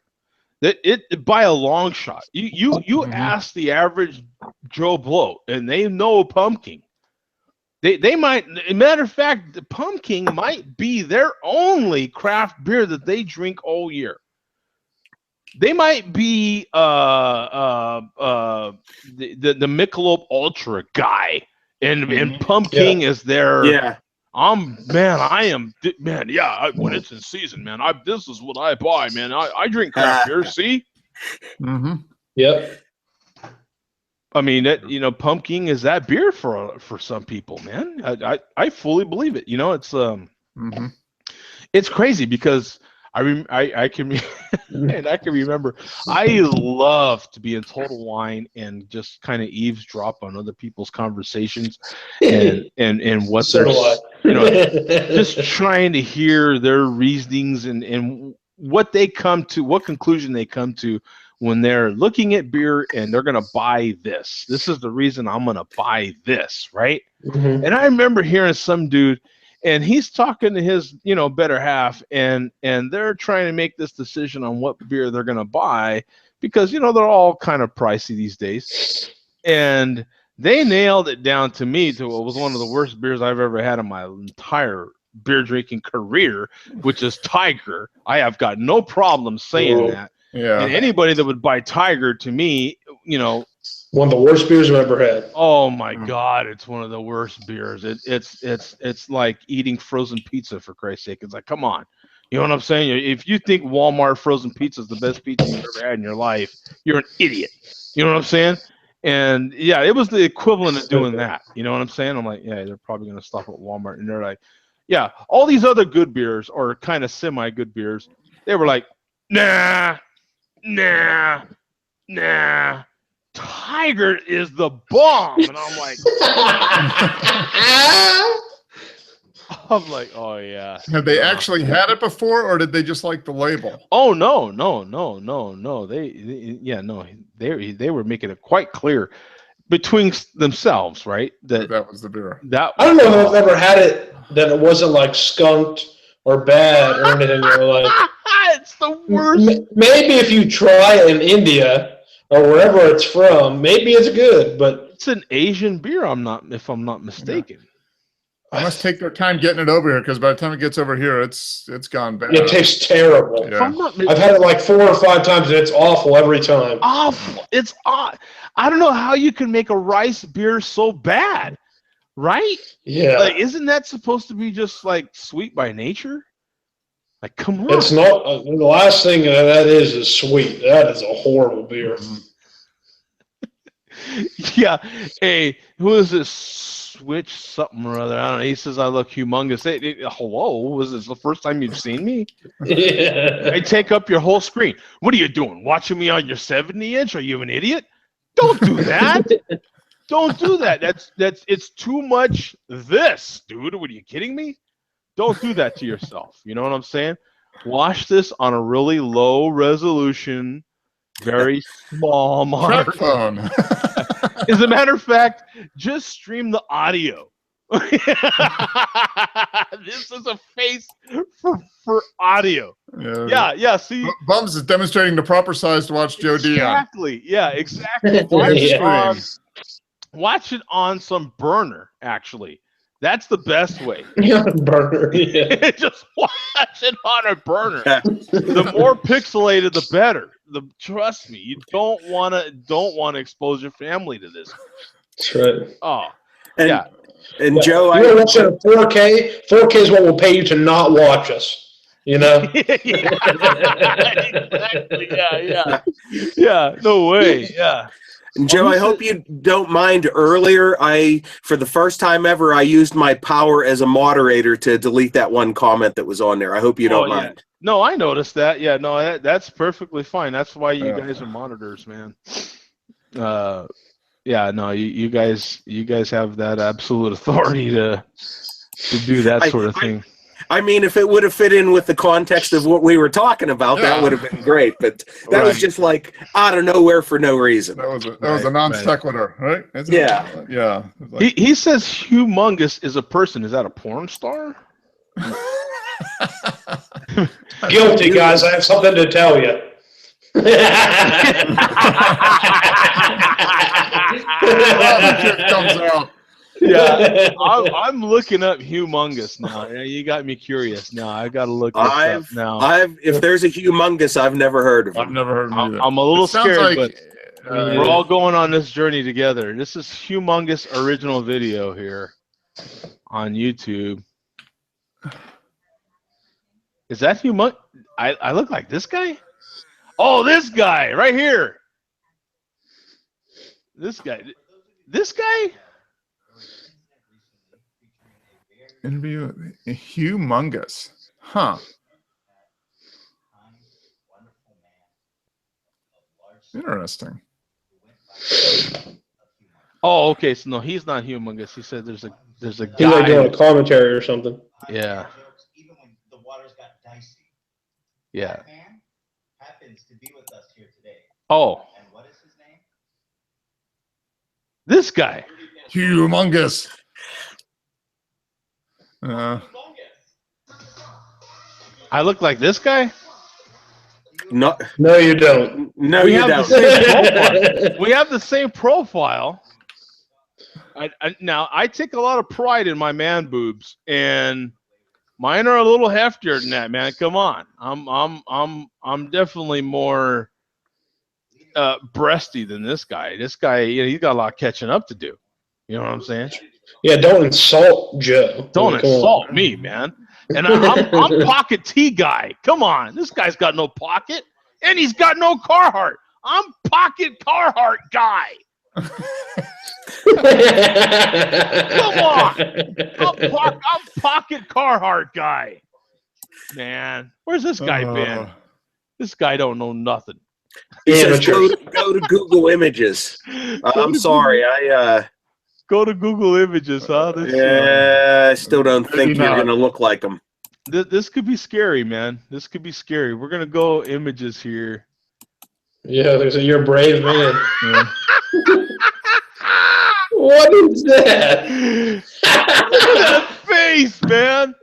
It by a long shot. You ask the average Joe Blow, and they know pumpkin. They might. Matter of fact, the pumpkin might be their only craft beer that they drink all year. They might be the Michelob Ultra guy, and pumpkin is their when it's in season, man. This is what I buy, man. I drink craft beer. See. Mm-hmm. Yep. I mean, pumpkin is that beer for some people, man. I fully believe it. It's it's crazy because I can and I can remember I love to be in Total Wine and just kind of eavesdrop on other people's conversations and what they're just trying to hear their reasonings and what they come to, what conclusion they come to when they're looking at beer and they're going to buy this. This is the reason I'm going to buy this, right? Mm-hmm. And I remember hearing some dude, and he's talking to his, better half, and they're trying to make this decision on what beer they're going to buy because, they're all kind of pricey these days. And they nailed it down to me to what was one of the worst beers I've ever had in my entire beer drinking career, which is Tiger. I have got no problem saying that. Yeah. And anybody that would buy Tiger, to me, one of the worst beers I've ever had. Oh my God, it's one of the worst beers. It's like eating frozen pizza, for Christ's sake. It's like, come on. You know what I'm saying? If you think Walmart frozen pizza is the best pizza you've ever had in your life, you're an idiot. You know what I'm saying? And yeah, it was the equivalent of doing that. You know what I'm saying? I'm like, yeah, they're probably going to stop at Walmart. And they're like, yeah, all these other good beers or kind of semi-good beers, they were like, nah. Tiger is the bomb. And I'm like, oh yeah. Have they actually had it before, or did they just like the label? Oh no. They were making it quite clear between themselves, right? That was the beer. I don't know if I've ever had it that it wasn't like skunked or bad or anything. It's the worst. Maybe if you try it in India or wherever it's from, maybe it's good, but it's an Asian beer. If I'm not mistaken. I must take their time getting it over here because by the time it gets over here, it's gone bad. It tastes terrible. Yeah. I've had it like 4 or 5 times, and it's awful every time. Awful. It's odd. I don't know how you can make a rice beer so bad, right? Yeah. Like, isn't that supposed to be just like sweet by nature? Like, come on. It's not. The last thing that is sweet. That is a horrible beer. Yeah. Hey, who is this? Switch something or other. I don't know. He says I look humongous. Hello? Was this the first time you've seen me? Yeah. I take up your whole screen. What are you doing? Watching me on your 70-inch? Are you an idiot? Don't do that. Don't do that. It's too much this, dude. What are you kidding me? Don't do that to yourself. You know what I'm saying? Watch this on a really low resolution, very small monitor. Phone. As a matter of fact, just stream the audio This is a face for audio. Yeah. See, Bums is demonstrating the proper size to watch Joe Dion. Exactly. Yeah, exactly. Watch it on some burner. Actually, that's the best way. Burner. Yeah. Just watch it on a burner. The more pixelated, the better. Trust me, you don't want to expose your family to this. That's right. Oh, and, And Joe, you're watching 4K. 4K is what will pay you to not watch us. You know? Exactly. Yeah. No way. Yeah. And Joe, I hope you don't mind. Earlier, for the first time ever, I used my power as a moderator to delete that one comment that was on there. I hope you don't mind. No, I noticed that. Yeah, no, that's perfectly fine. That's why you guys are monitors, man. Yeah, no, you guys have that absolute authority to do that sort of thing. I mean, if it would have fit in with the context of what we were talking about, that would have been great. But that was just like out of nowhere for no reason. That was a non sequitur, right? Yeah. Like, he says humongous is a person. Is that a porn star? Guilty, guys. I have something to tell you. comes out. Yeah, I'm looking up humongous now. You got me curious now. I got to look this up now. If there's a humongous, I've never heard of him. I've never heard of him either. I'm a little scared, like, but we're all going on this journey together. This is humongous original video here on YouTube. Is that humongous? I look like this guy? Oh, this guy right here. This guy. Interview humongous. Huh. Interesting. Oh, okay. So no, he's not humongous. He said there's a He's like guy. doing a commentary or something. Yeah. Even when the waters got dicey. Yeah. That man happens to be with us here today. Oh. And what is his name? This guy. Humongous. I look like this guy? No, you don't. No, you don't. We have the same profile. Now, I take a lot of pride in my man boobs, and mine are a little heftier than that, man. Come on, I'm definitely more breasty than this guy. This guy, he's got a lot of catching up to do. You know what I'm saying? Yeah, don't insult Joe. Don't insult me, man. And I'm pocket T guy. Come on, this guy's got no pocket, and he's got no Carhartt. I'm pocket Carhartt guy. Come on, I'm pocket Carhartt guy. Man, where's this guy been? This guy don't know nothing. He says go to Google Images. I'm sorry, Go to Google Images, huh? I still don't think you're going to look like him. This could be scary, man. This could be scary. We're going to go Images here. Yeah, you're a brave man. Yeah. What is that? Look at that face, man.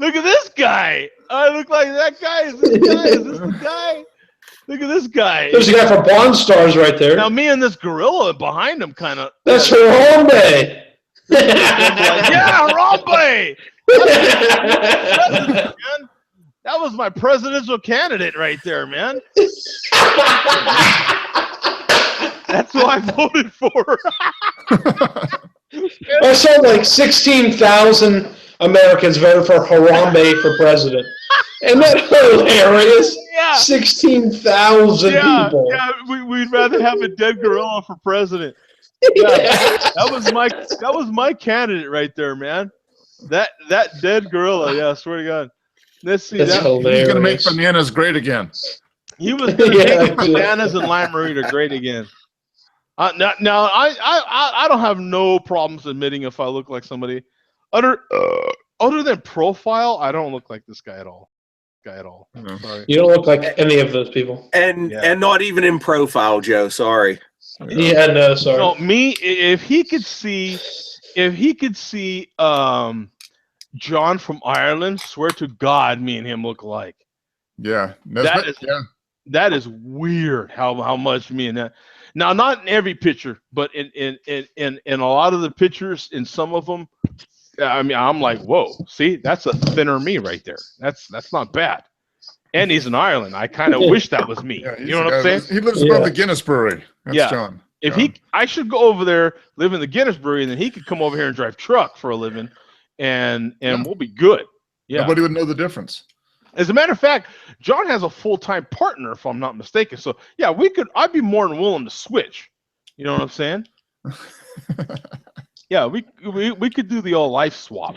Look at this guy. I look like that guy. Is this the guy? Look at this guy. There's a guy from Pawn Stars right there. Now, me and this gorilla behind him kind of. That's Harambe. Yeah, Harambe. That was my presidential candidate right there, man. That's who I voted for. I saw like 16,000 Americans voted for Harambe for president. Isn't that hilarious? Yeah. 16,000 people. Yeah, we'd rather have a dead gorilla for president. Yeah, that was my candidate right there, man. That dead gorilla. Yeah, I swear to God. Let's see. He's gonna make bananas great again. He was gonna make bananas and lime margarita great again. Now I don't have no problems admitting if I look like somebody. Other than profile, I don't look like this guy at all. Sorry. You don't look like any of those people. And not even in profile, Joe. Sorry. Yeah, no, sorry. No, me, if he could see if he could see John from Ireland, swear to God, me and him look alike. Yeah. That is yeah. that is weird. How much me and that. Now, not in every picture, but in a lot of the pictures, in some of them, I mean, I'm like, whoa, see, that's a thinner me right there. That's not bad. And he's in Ireland. I kind of wish that was me. Yeah, You know what I'm saying? He lives above the Guinness Brewery. That's Yeah. John. If John. I should go over there, live in the Guinness Brewery, and then he could come over here and drive truck for a living, and we'll be good. Yeah. Nobody would know the difference. As a matter of fact, John has a full-time partner, if I'm not mistaken. So yeah, I'd be more than willing to switch. You know what I'm saying? Yeah, we could do the old life swap.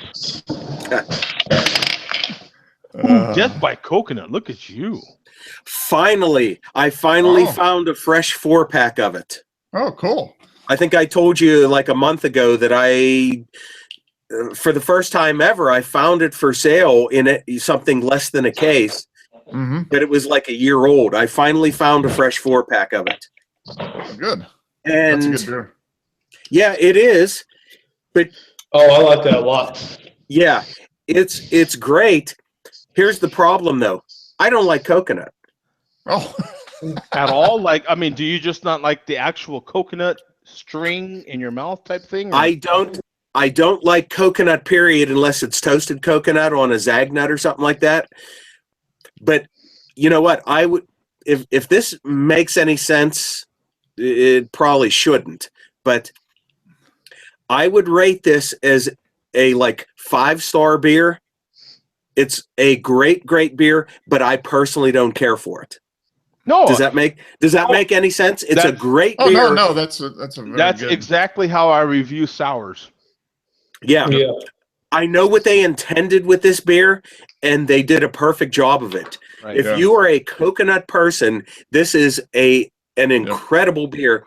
Ooh, death by coconut. Look at you. I finally found a fresh 4-pack of it. Oh, cool. I think I told you like a month ago that for the first time ever, I found it for sale in something less than a case, but it was like a year old. I finally found a fresh 4-pack of it. Good. And that's a good beer. Yeah, it is. But I like that a lot. Yeah, it's great. Here's the problem, though. I don't like coconut. Oh, at all? Like, I mean, do you just not like the actual coconut string in your mouth type thing? Or? I don't like coconut, period, unless it's toasted coconut on a zag nut or something like that. But you know what? I would, if this makes any sense, it probably shouldn't. But I would rate this as a 5-star beer. It's a great beer, but I personally don't care for it. No. Does that make any sense? It's a great beer. No, that's good. Exactly how I review sours. Yeah. I know what they intended with this beer, and they did a perfect job of it. Right, if you are a coconut person, this is an incredible beer.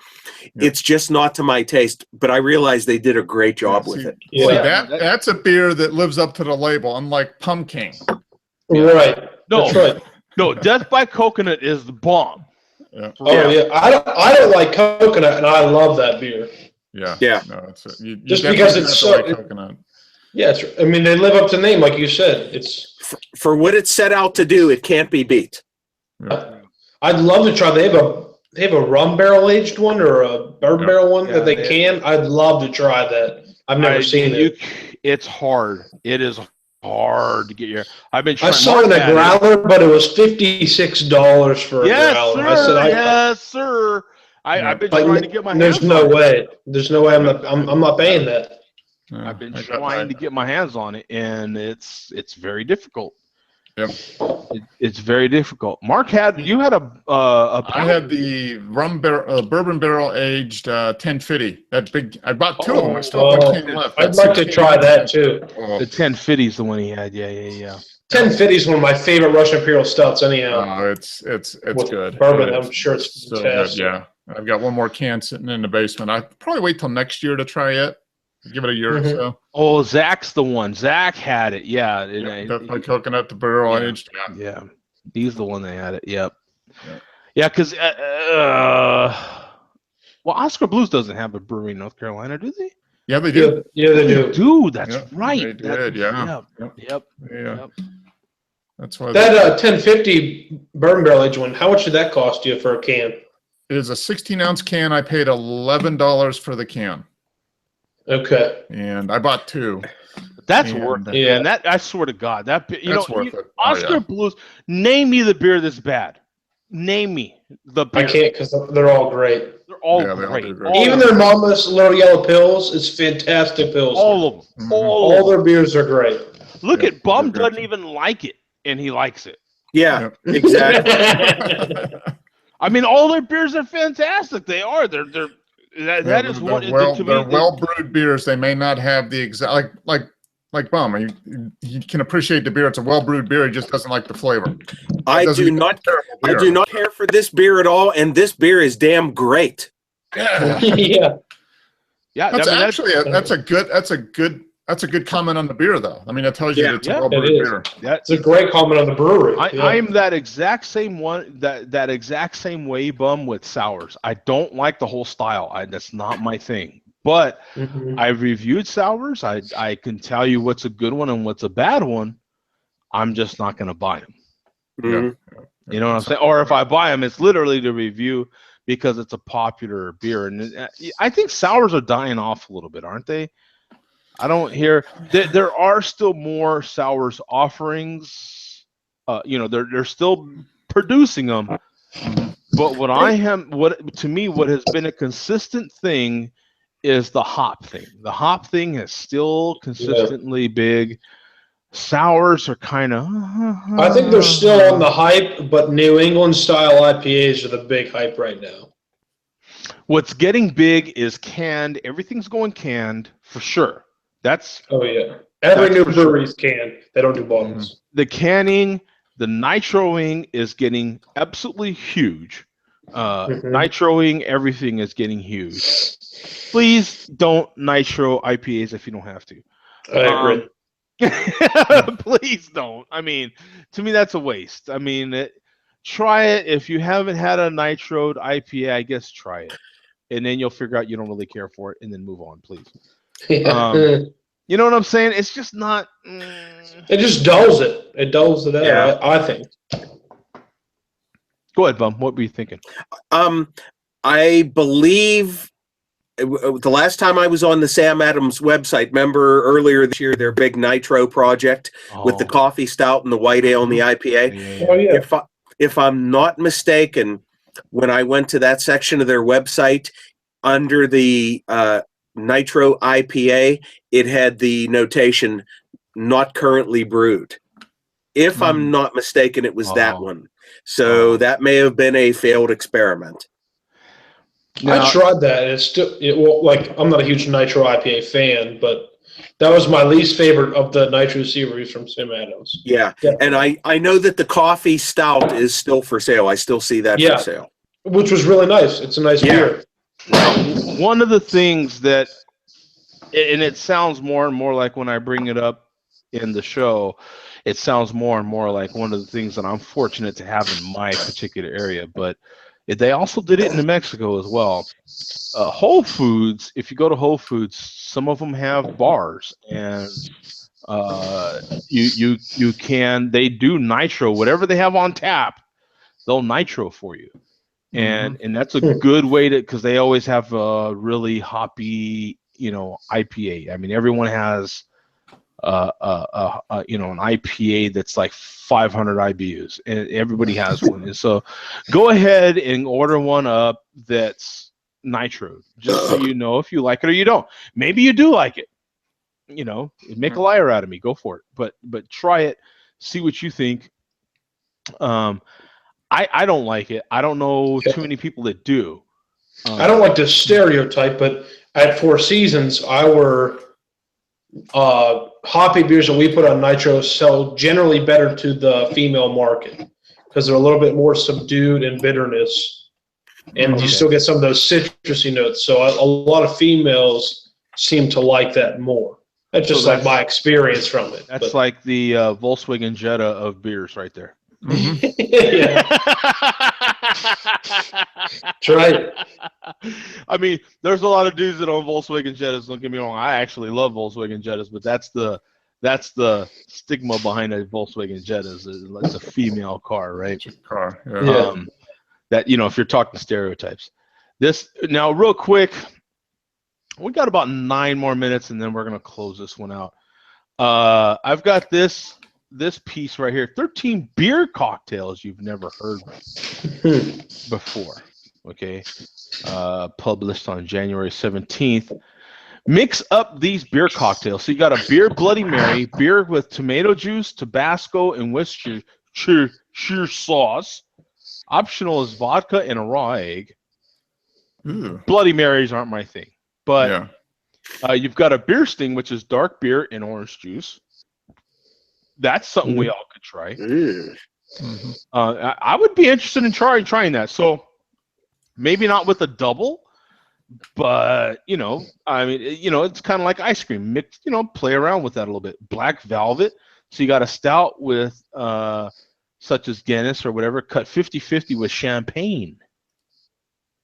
It's just not to my taste, but I realize they did a great job with it. Yeah. That's a beer that lives up to the label, unlike pumpkin. Right. No, that's right. No, Death by Coconut is the bomb. Yeah. I don't like coconut, and I love that beer. Yeah. No, just because it's so coconut. Yeah, I mean, they live up to the name, like you said. It's for what it's set out to do. It can't be beat. Yeah. I'd love to try. They have a rum barrel aged one or a bourbon barrel one that they can. I'd love to try that. I've never seen it. It's hard. It is hard to get your. I've been trying. I saw it in a growler, but it was $56 for a growler. Sir, I said, yes, sir. I've been trying to get my hands. There's no way. There's no way. I'm not paying that. I've been trying to get my hands on it, and it's very difficult. Yep. It's very difficult. Mark you had a I had the bourbon barrel aged 1050. That big. I bought 2 of them. I still have 1 can left. I'd like to try that too. The 1050 is the one he had. Yeah. 1050 is one of my favorite Russian Imperial stouts. Anyhow, it's good. Bourbon, I'm sure it's so fantastic. Good, yeah. I've got 1 more can sitting in the basement. I probably wait till next year to try it. Give it a year or so. Oh, Zach's the one. Zach had it. Yeah. Definitely coconut, the barrel aged. Yeah. He's the one that had it. Yep. Yeah, because Oscar Blues doesn't have a brewery in North Carolina, do they? Yeah, they do. Yeah, they do. Dude, that's right. They did. Yeah. Yep. That's why that 1050 bourbon barrel aged one. How much did that cost you for a can? It is a 16-ounce can. I paid $11 for the can. Okay. And I bought 2. That's worth it. Yeah. And that, I swear to God, that's worth it. Oscar Blues, name me the beer that's bad. Name me the beer. I can't because they're all great. They're all great. Even their Mama's Little Yellow Pills is fantastic pills. All of them. Mm-hmm. All their beers are great. Look at Bum doesn't even like it, and he likes it. Yeah, exactly. I mean, all their beers are fantastic. They are. That is what they're well brewed beers. They may not have the exact like Bum. You can appreciate the beer. It's a well brewed beer. He just doesn't like the flavor. I do not care for this beer at all, and this beer is damn great. Yeah. That's a good comment on the beer, though. I mean, it tells you that it's a well brewed beer. It's a great comment on the brewery. I am that exact same one. That exact same way, Bum, with sours. I don't like the whole style. That's not my thing. But Mhm. I've reviewed sours. I can tell you what's a good one and what's a bad one. I'm just not going to buy them. Mhm. You know what I'm saying? Or if I buy them, it's literally to review because it's a popular beer. And I think sours are dying off a little bit, aren't they? I don't hear there are still more sours offerings. You know, they're still producing them. But what to me, what has been a consistent thing is the hop thing. The hop thing is still consistently big. Sours are kind of. I think they're still on the hype, but New England style IPAs are the big hype right now. What's getting big is canned. Everything's going canned for sure. That's Oh yeah, every That's new for sure. brewery's canned. They don't do bottles. the canning. The nitroing is getting absolutely huge. Mhm. Nitroing, everything is getting huge. Please don't nitro IPAs if you don't have to. I agree. Please don't. I mean, to me, that's a waste. I mean, try it. If you haven't had a nitroed IPA, I guess try it. And then you'll figure out you don't really care for it and then move on, please. You know what I'm saying? It's just not. It just dulls it. It dulls it out, Yeah. I think. Go ahead, Bum. What were you thinking? I believe the last time I was on the Sam Adams website, remember earlier this year, their big nitro project with the coffee stout and the white ale and the IPA. Yeah. Oh yeah. If I'm not mistaken, when I went to that section of their website under the nitro IPA, it had the notation "not currently brewed." If I'm not mistaken, it was that one. So that may have been a failed experiment. Now, I tried that, and it's still well. Like I'm not a huge Nitro IPA fan, but that was my least favorite of the Nitro series from Sam Adams. Yeah, and I know that the coffee stout is still for sale. I still see that for sale, which was really nice. It's a nice beer. One of the things that, and it sounds more and more like when I bring it up in the show, it sounds more and more like one of the things that I'm fortunate to have in my particular area, but they also did it in New Mexico as well. Whole Foods, if you go to Whole Foods, some of them have bars, and they do nitro, whatever they have on tap, they'll nitro for you, and that's a good way to, because they always have a really hoppy, IPA. I mean, everyone has an IPA that's like 500 IBUs, and everybody has one. And so, go ahead and order one up that's nitro, just so you know if you like it or you don't. Maybe you do like it. Make a liar out of me. Go for it. But try it. See what you think. I don't like it. I don't know too many people that do. I don't like to stereotype, but at Four Seasons, our hoppy beers that we put on nitro sell generally better to the female market because they're a little bit more subdued in bitterness, and you still get some of those citrusy notes. So a lot of females seem to like that more. That's just like my experience from it. That's like the Volkswagen Jetta of beers right there. Yeah. That's right. I mean, there's a lot of dudes that own Volkswagen Jettas. Don't get me wrong. I actually love Volkswagen Jettas, but that's the stigma behind a Volkswagen Jetta. It's a female car, right? Car, yeah. That if you're talking stereotypes. This now, real quick, we got about 9 more minutes, and then we're gonna close this one out. I've got this piece right here, 13 beer cocktails you've never heard before. Okay. Published on January 17th. Mix up these beer cocktails. So you got a beer Bloody Mary, beer with tomato juice, Tabasco, and Worcestershire sauce. Optional is vodka and a raw egg. Bloody Marys aren't my thing. But you've got a beer sting, which is dark beer and orange juice. That's something we all could try. I would be interested in trying that. So maybe not with a double, but I mean, it's kind of like ice cream. Mix, play around with that a little bit. Black Velvet. So you got a stout with such as Guinness or whatever, cut 50-50 with champagne.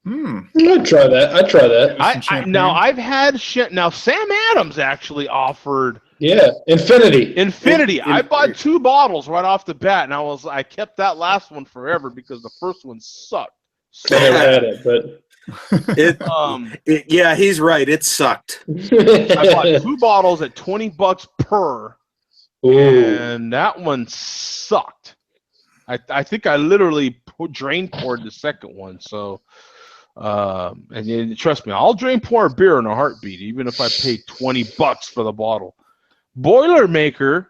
I'd try that. Now I've had now Sam Adams actually offered. Yeah, Infinity. I bought 2 bottles right off the bat, and I kept that last one forever because the first one sucked. I never had it, but yeah, he's right. It sucked. I bought 2 bottles at $20 per, and that one sucked. I think I literally drain poured the second one. So, and trust me, I'll drain pour a beer in a heartbeat, even if I pay $20 for the bottle. Boilermaker.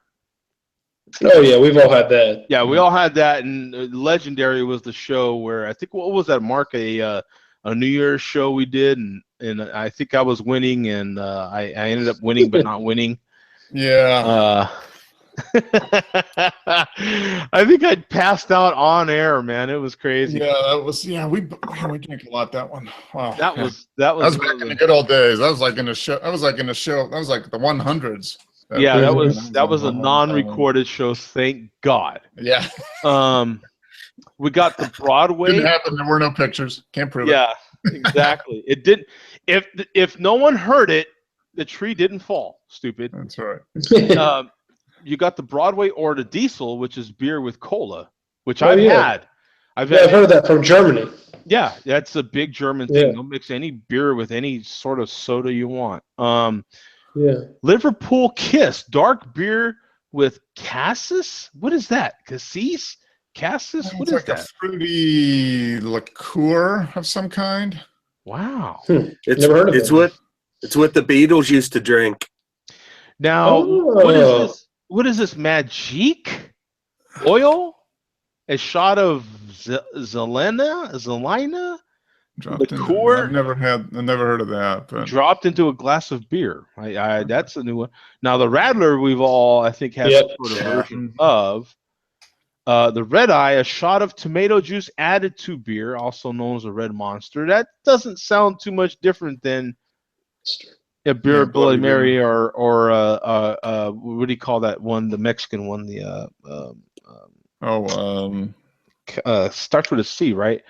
Oh yeah, we've all had that. Yeah, we all had that, and Legendary was the show where I think what was that, Mark? A New Year's show we did, and I think I was winning, and I ended up winning but not winning. Yeah. I think I passed out on air, man. It was crazy. Yeah, that was. Yeah, we drank a lot that one. Wow. That was back in the good old days. That was like in the show. That was like the 100s. That was a non-recorded show. Thank God. Yeah. We got the Broadway. Didn't happen. There were no pictures. Can't prove it. Yeah, exactly. It didn't. If no one heard it, the tree didn't fall. Stupid. That's right. You got the Broadway or the Diesel, which is beer with cola, which I've had. I've heard that from Germany. Yeah, that's a big German thing. They'll mix any beer with any sort of soda you want. Liverpool Kiss, dark beer with cassis. What is that? Cassis? Cassis? What is like that? A fruity liqueur of some kind. Wow. It's what the Beatles used to drink. Now, what is this? What is this? Magique oil? A shot of Zelina liqueur? I've never heard of that. But. Dropped into a glass of beer. That's a new one. Now the Radler we've all I think had some sort of version of. The Red Eye, a shot of tomato juice added to beer, also known as a Red Monster. That doesn't sound too much different than a beer Bloody Mary or what do you call that one? The Mexican one, starts with a C, right?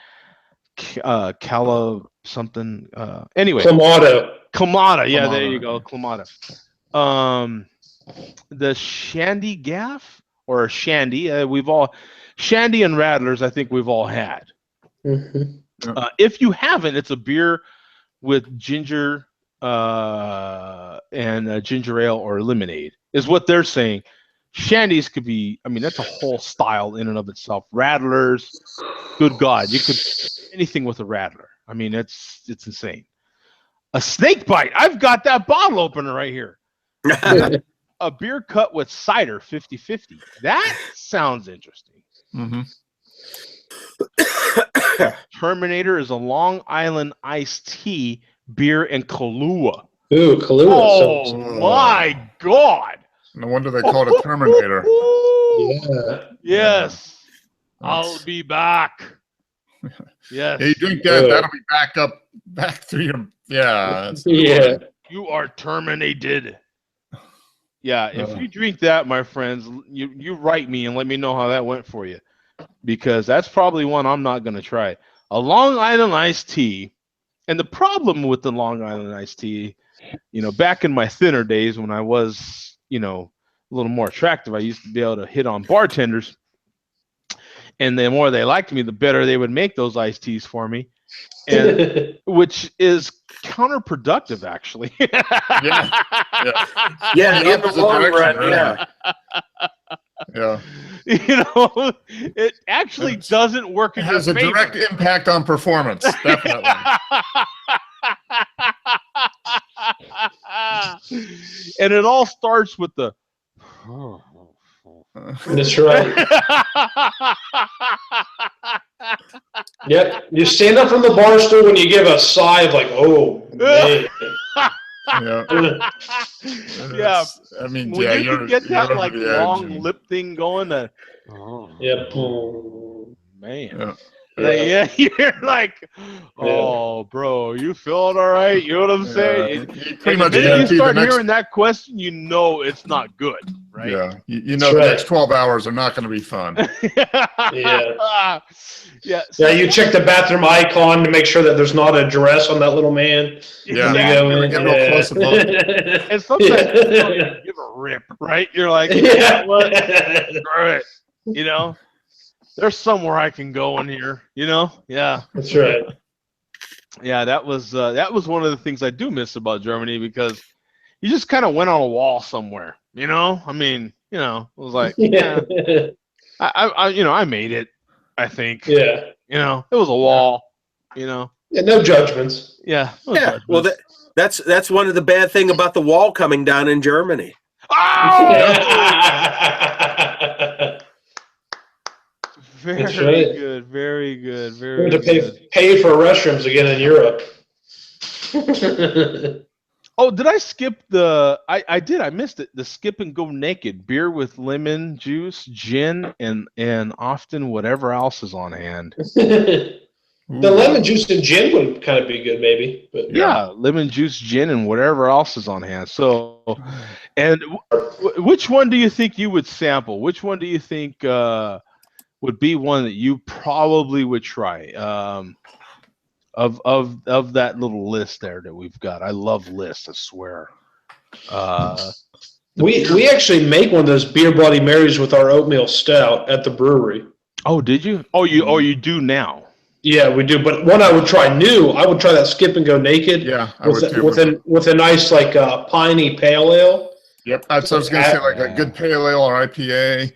Cala something. Anyway, Clamato. Yeah, there you go, Clamato. The Shandy Gaff or Shandy. Shandy and Radlers. I think we've all had. If you haven't, it's a beer with ginger. And ginger ale or lemonade is what they're saying. Shandies could be, that's a whole style in and of itself. Radlers, good God, you could anything with a Radler. It's insane. A snake bite. I've got that bottle opener right here. A beer cut with cider, 50-50. That sounds interesting. Terminator is a Long Island iced tea. Beer and Kahlua. Ooh, Kahlua. Oh my God! No wonder they call it a Terminator. Yeah. Yes, I'll be back. Yes. Yeah, you drink that, that'll be back through your. Yeah. You are terminated. Yeah, if you drink that, my friends, you write me and let me know how that went for you, because that's probably one I'm not gonna try. A Long Island iced tea. And the problem with the Long Island iced tea, back in my thinner days when I was, a little more attractive, I used to be able to hit on bartenders. And the more they liked me, the better they would make those iced teas for me, and which is counterproductive, actually. Yeah, in the long run, yeah. It actually doesn't work. It has a direct impact on performance, definitely. And it all starts with the. That's right. Yep. You stand up from the bar stool when you give a sigh of like, oh man. Yeah. When you get that like long lip thing going, man. Yeah, you're like, oh, bro, you feeling all right? You know what I'm saying? Pretty much. The minute you start hearing that question, it's not good, right? Yeah, you know the next 12 hours are not going to be fun. Yeah. Yeah. Yeah, you check the bathroom icon to make sure that there's not a dress on that little man. Yeah, When you go in. get real close and look. And sometimes you don't even give a rip, right? You're like, yeah, what? Screw it. You know, there's somewhere I can go in here. You know, yeah. That's right. Yeah, that was one of the things I do miss about Germany, because you just kind of went on a wall somewhere. You know, I mean, you know, it was like, Yeah. I made it. I think. Yeah. You know, it was a wall. You know. Yeah, no judgments. Yeah. Yeah. Well, that's one of the bad thing about the wall coming down in Germany. Oh! Very That's right. good. Very good. Very We have to good. pay for restrooms again in Europe. Oh, did I skip the? I did. I missed it. The skip and go naked beer with lemon juice, gin, and often whatever else is on hand. The lemon juice and gin would kind of be good, maybe. But Yeah, lemon juice, gin, and whatever else is on hand. So, and which one do you think you would sample? Which one do you think would be one that you probably would try? Of that little list there that we've got. I love lists, I swear. we actually make one of those beer Bloody Marys with our oatmeal stout at the brewery. Oh, did you? Oh, you do now. Yeah, we do. But one I would try new, I would try that skip and go naked. Yeah, I would too. With a nice like piney pale ale. Yep, that's what I was going to say, like a good pale ale or IPA.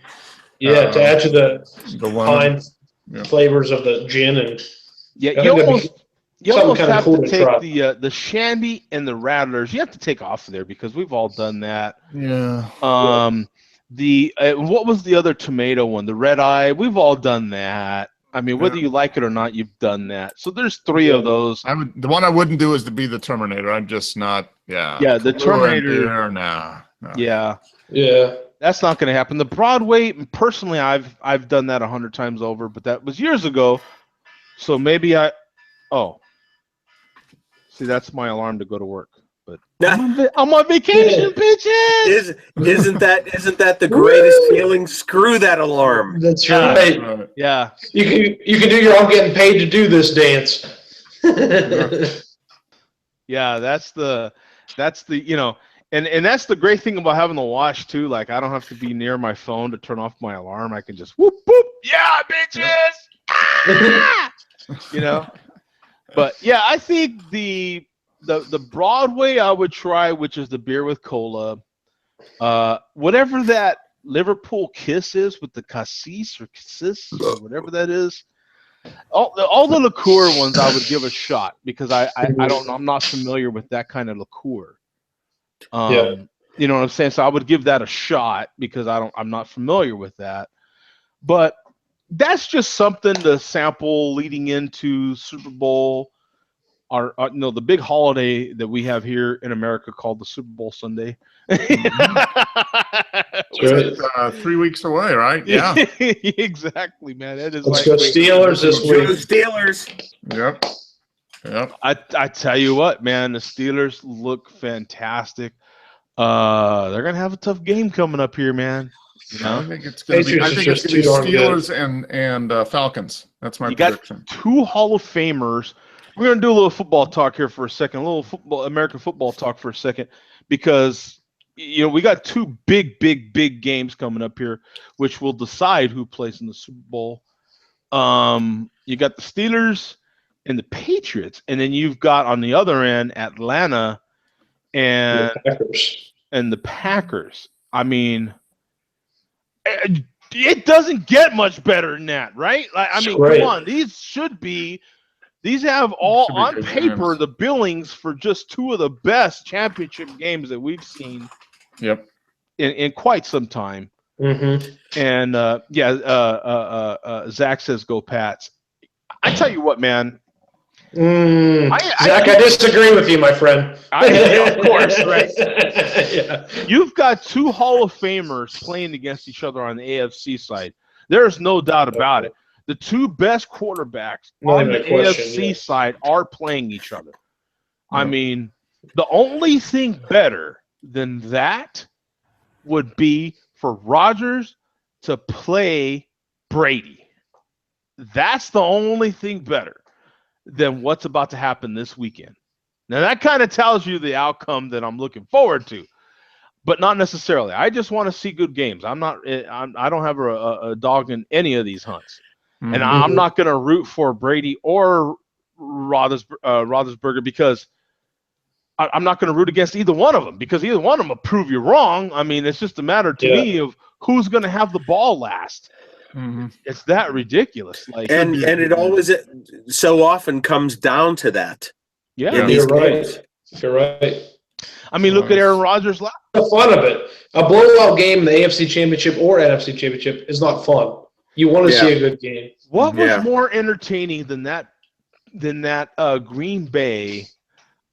Yeah, to add to the lemon. pine flavors of the gin and. Yeah, you almost have cool to take try. the shandy and the rattlers. You have to take off of there because we've all done that. Yeah. The what was the other tomato one? The red eye. We've all done that. I mean, whether you like it or not, you've done that. So there's three of those. The one I wouldn't do is to be the Terminator. I'm just not. Yeah. Yeah, the Terminator. No. Yeah. Yeah. That's not going to happen. The Broadway, personally, I've done that 100 times over, but that was years ago. So maybe see, that's my alarm to go to work. But I'm on vacation, bitches. Isn't that the greatest feeling? Screw that alarm. That's right. Yeah. You can do your I'm getting paid to do this dance. Yeah, that's the and that's the great thing about having the watch too. Like, I don't have to be near my phone to turn off my alarm. I can just whoop whoop. Yeah, bitches. Ah! You know. But yeah, I think the Broadway I would try, which is the beer with cola. Whatever that Liverpool Kiss is with the cassis or cassis or whatever that is. All the liqueur ones I would give a shot because I don't know, I'm not familiar with that kind of liqueur. You know what I'm saying? So I would give that a shot because I'm not familiar with that. But that's just something to sample leading into Super Bowl, the big holiday that we have here in America called the Super Bowl Sunday. It's 3 weeks away, right? Yeah. Exactly, man. That is. Let's go Steelers this week. Steelers. Yep. I tell you what, man, the Steelers look fantastic. They're gonna have a tough game coming up here, man. You know? I think it's going to be Steelers and Falcons. That's my prediction. Got two Hall of Famers. We're going to do a little football talk here for a second, a little American football talk for a second, because we got two big games coming up here, which will decide who plays in the Super Bowl. You got the Steelers and the Patriots, and then you've got on the other end Atlanta and the Packers. I mean, it doesn't get much better than that, right? Like, I mean, come on, these have all on paper the billings for just two of the best championship games that we've seen. Yep. In quite some time. Mm-hmm. And Zach says go Pats. I tell you what, man. Zach, I disagree with you, my friend. Of course, right? Yeah. You've got two Hall of Famers playing against each other on the AFC side. There's no doubt about it. The two best quarterbacks on the AFC side are playing each other. Yeah. I mean, the only thing better than that would be for Rodgers to play Brady. That's the only thing better than what's about to happen this weekend. Now, that kind of tells you the outcome that I'm looking forward to, but not necessarily. I just want to see good games. I don't have a dog in any of these hunts. And I'm not going to root for Brady or Roethlisberger because I'm not going to root against either one of them, because either one of them will prove you wrong. I mean, it's just a matter to me of who's going to have the ball last. It's that ridiculous. Like, and it always so often comes down to that. Yeah, you're right. You're right. I mean, look at Aaron Rodgers last. The fun of it. A blowout game in the AFC Championship or NFC Championship is not fun. You want to see a good game. What was more entertaining than that Green Bay?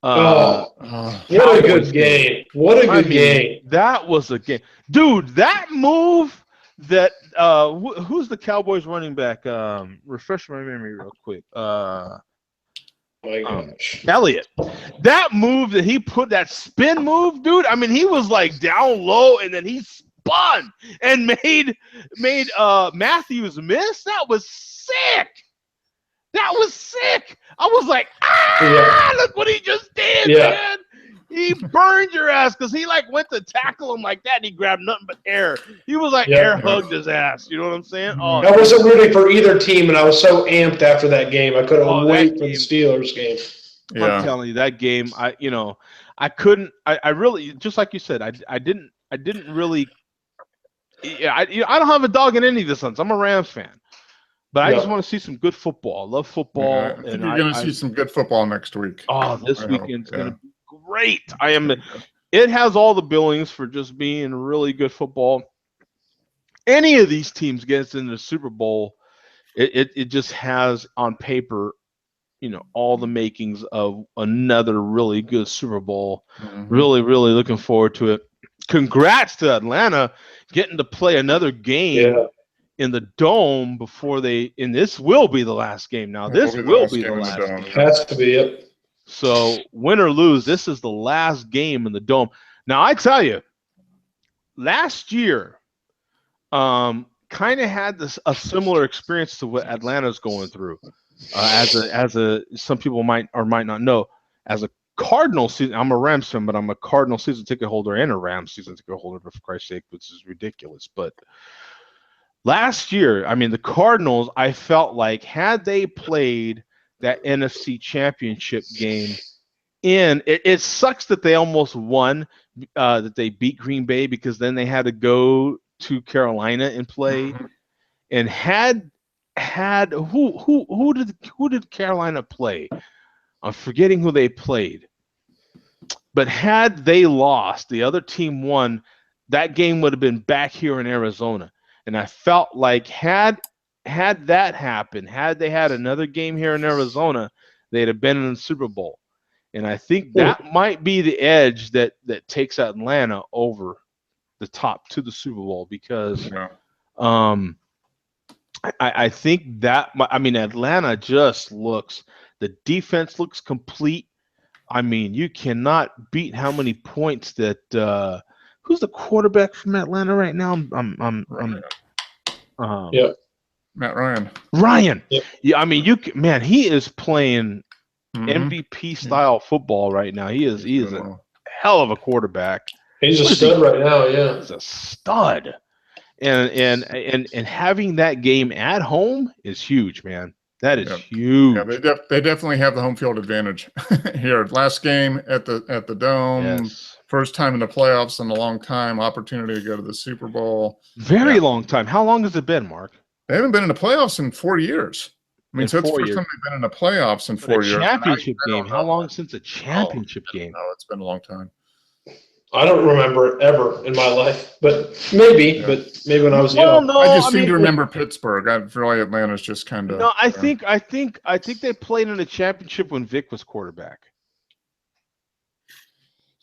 What a good game! What a good game! That was a game, dude. That move that who's the Cowboys running back? Refresh my memory real quick. My gosh. Elliott. That move that he put, that spin move, dude. I mean, he was like down low and then he spun and made Matthews miss. That was sick. That was sick. I was like, look what he just did, man. He burned your ass because he like went to tackle him like that and he grabbed nothing but air. He was like air hugged his ass. You know what I'm saying? Oh, I wasn't rooting for either team, and I was so amped after that game. I couldn't wait for the Steelers game. I'm telling you, that game, I couldn't. I really, just like you said, I didn't really. I don't have a dog in any of this hunts. I'm a Rams fan. But I just want to see some good football. I love football. Yeah, I think you're going to see some good football next week. Oh, this weekend's going to be great. It has all the billings for just being really good football. Any of these teams gets into the Super Bowl, it just has on paper, all the makings of another really good Super Bowl. Really, really looking forward to it. Congrats to Atlanta getting to play another game in the Dome before and this will be the last game. Now, this will be the last game. Has to be it. So, win or lose, this is the last game in the Dome. Now, I tell you, last year, kind of had a similar experience to what Atlanta's going through. Some people might or might not know, as a Cardinal season, I'm a Rams fan, but I'm a Cardinal season ticket holder and a Rams season ticket holder, for Christ's sake, which is ridiculous. But last year, I mean, the Cardinals, I felt like had they played that NFC Championship game it sucks that they almost won, that they beat Green Bay, because then they had to go to Carolina and play. And had who did Carolina play? I'm forgetting who they played. But had they lost, the other team won, that game would have been back here in Arizona. And I felt like had that happened, had they had another game here in Arizona, they'd have been in the Super Bowl. And I think that might be the edge that takes Atlanta over the top to the Super Bowl, because I think that, I mean, Atlanta just looks, the defense looks complete. I mean, you cannot beat how many points that who's the quarterback from Atlanta right now? Matt Ryan. Yep. Yeah, I mean, he is playing MVP style football right now. He is a hell of a quarterback. He's a stud right now. Yeah, he's a stud. And having that game at home is huge, man. That is huge. Yeah, they definitely have the home field advantage here. Last game at the Dome, first time in the playoffs in a long time, opportunity to go to the Super Bowl. Very long time. How long has it been, Mark? They haven't been in the playoffs in 4 years. I mean, so it's the first time they've been in the playoffs in 4 years. Championship game. How long since a championship game? No, it's been a long time. I don't remember it ever in my life, but maybe when I was young. No, I seem to remember Pittsburgh. I feel like Atlanta's just kind of. No, I think they played in a championship when Vic was quarterback.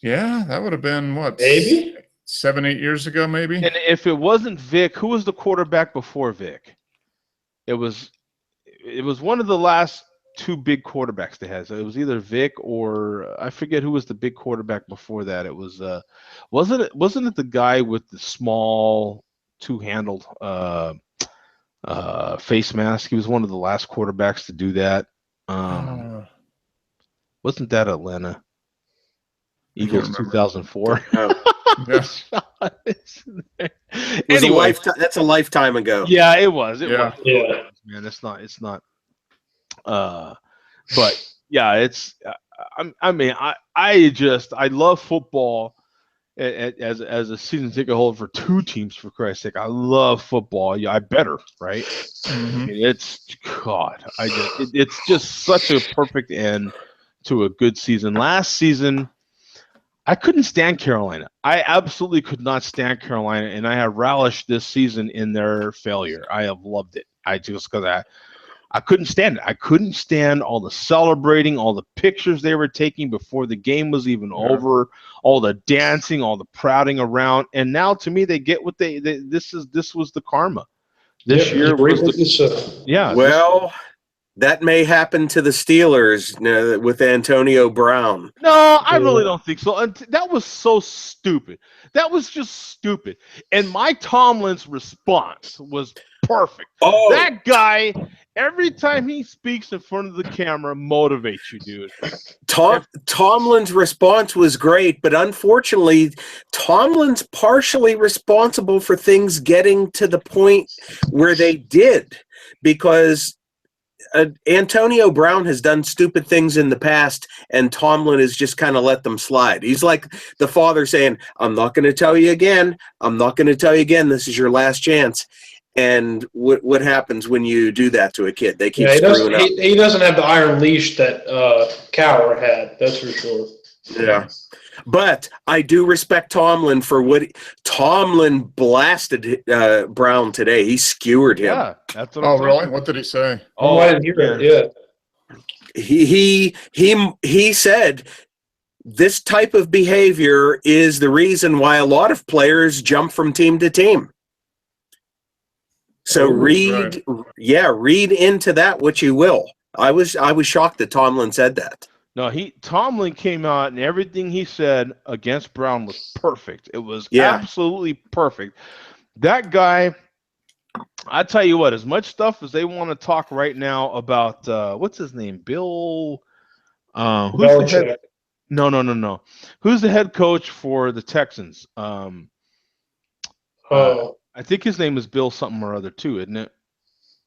Yeah, that would have been what? Maybe 7-8 years ago, maybe. And if it wasn't Vic, who was the quarterback before Vic? It was one of the last. two big quarterbacks they had. So it was either Vic or I forget who was the big quarterback before that. It was wasn't it the guy with the small two-handled face mask? He was one of the last quarterbacks to do that. Wasn't that Atlanta Eagles 2004? Yeah. Anyway, that's a lifetime ago. yeah, it was. It Yeah. was. Yeah. Man, it's not. But yeah, it's. I mean, I love football as a season ticket holder for two teams. For Christ's sake, I love football. Yeah, I better, right? Mm-hmm. I mean, it's it's just such a perfect end to a good season. Last season, I couldn't stand Carolina. I absolutely could not stand Carolina, and I have relished this season in their failure. I have loved it. Because I couldn't stand it. I couldn't stand all the celebrating, all the pictures they were taking before the game was even over, all the dancing, all the crowding around. And now, to me, they get what this was the karma. This year was Well, that may happen to the Steelers with Antonio Brown. No, I really don't think so. And that was so stupid. That was just stupid. And Mike Tomlin's response was perfect. Oh, that guy, every time he speaks in front of the camera, motivates you, dude. Tomlin's response was great, but unfortunately, Tomlin's partially responsible for things getting to the point where they did, because Antonio Brown has done stupid things in the past, and Tomlin has just kind of let them slide. He's like the father saying, I'm not going to tell you again. I'm not going to tell you again. This is your last chance. And what happens when you do that to a kid? They keep screwing up. He doesn't have the iron leash that Cowher had. That's for sure. Yeah. But I do respect Tomlin for Tomlin blasted Brown today. He skewered him. Yeah, that's what I'm really? saying. What did he say? Oh, I didn't hear it. Yeah. He said this type of behavior is the reason why a lot of players jump from team to team. So read into that what you will. I was shocked that Tomlin said that. No, Tomlin came out and everything he said against Brown was perfect. It was absolutely perfect. That guy, I tell you what, as much stuff as they want to talk right now about what's his name, Bill. Who's the head? No. Who's the head coach for the Texans? I think his name is Bill something or other too, isn't it?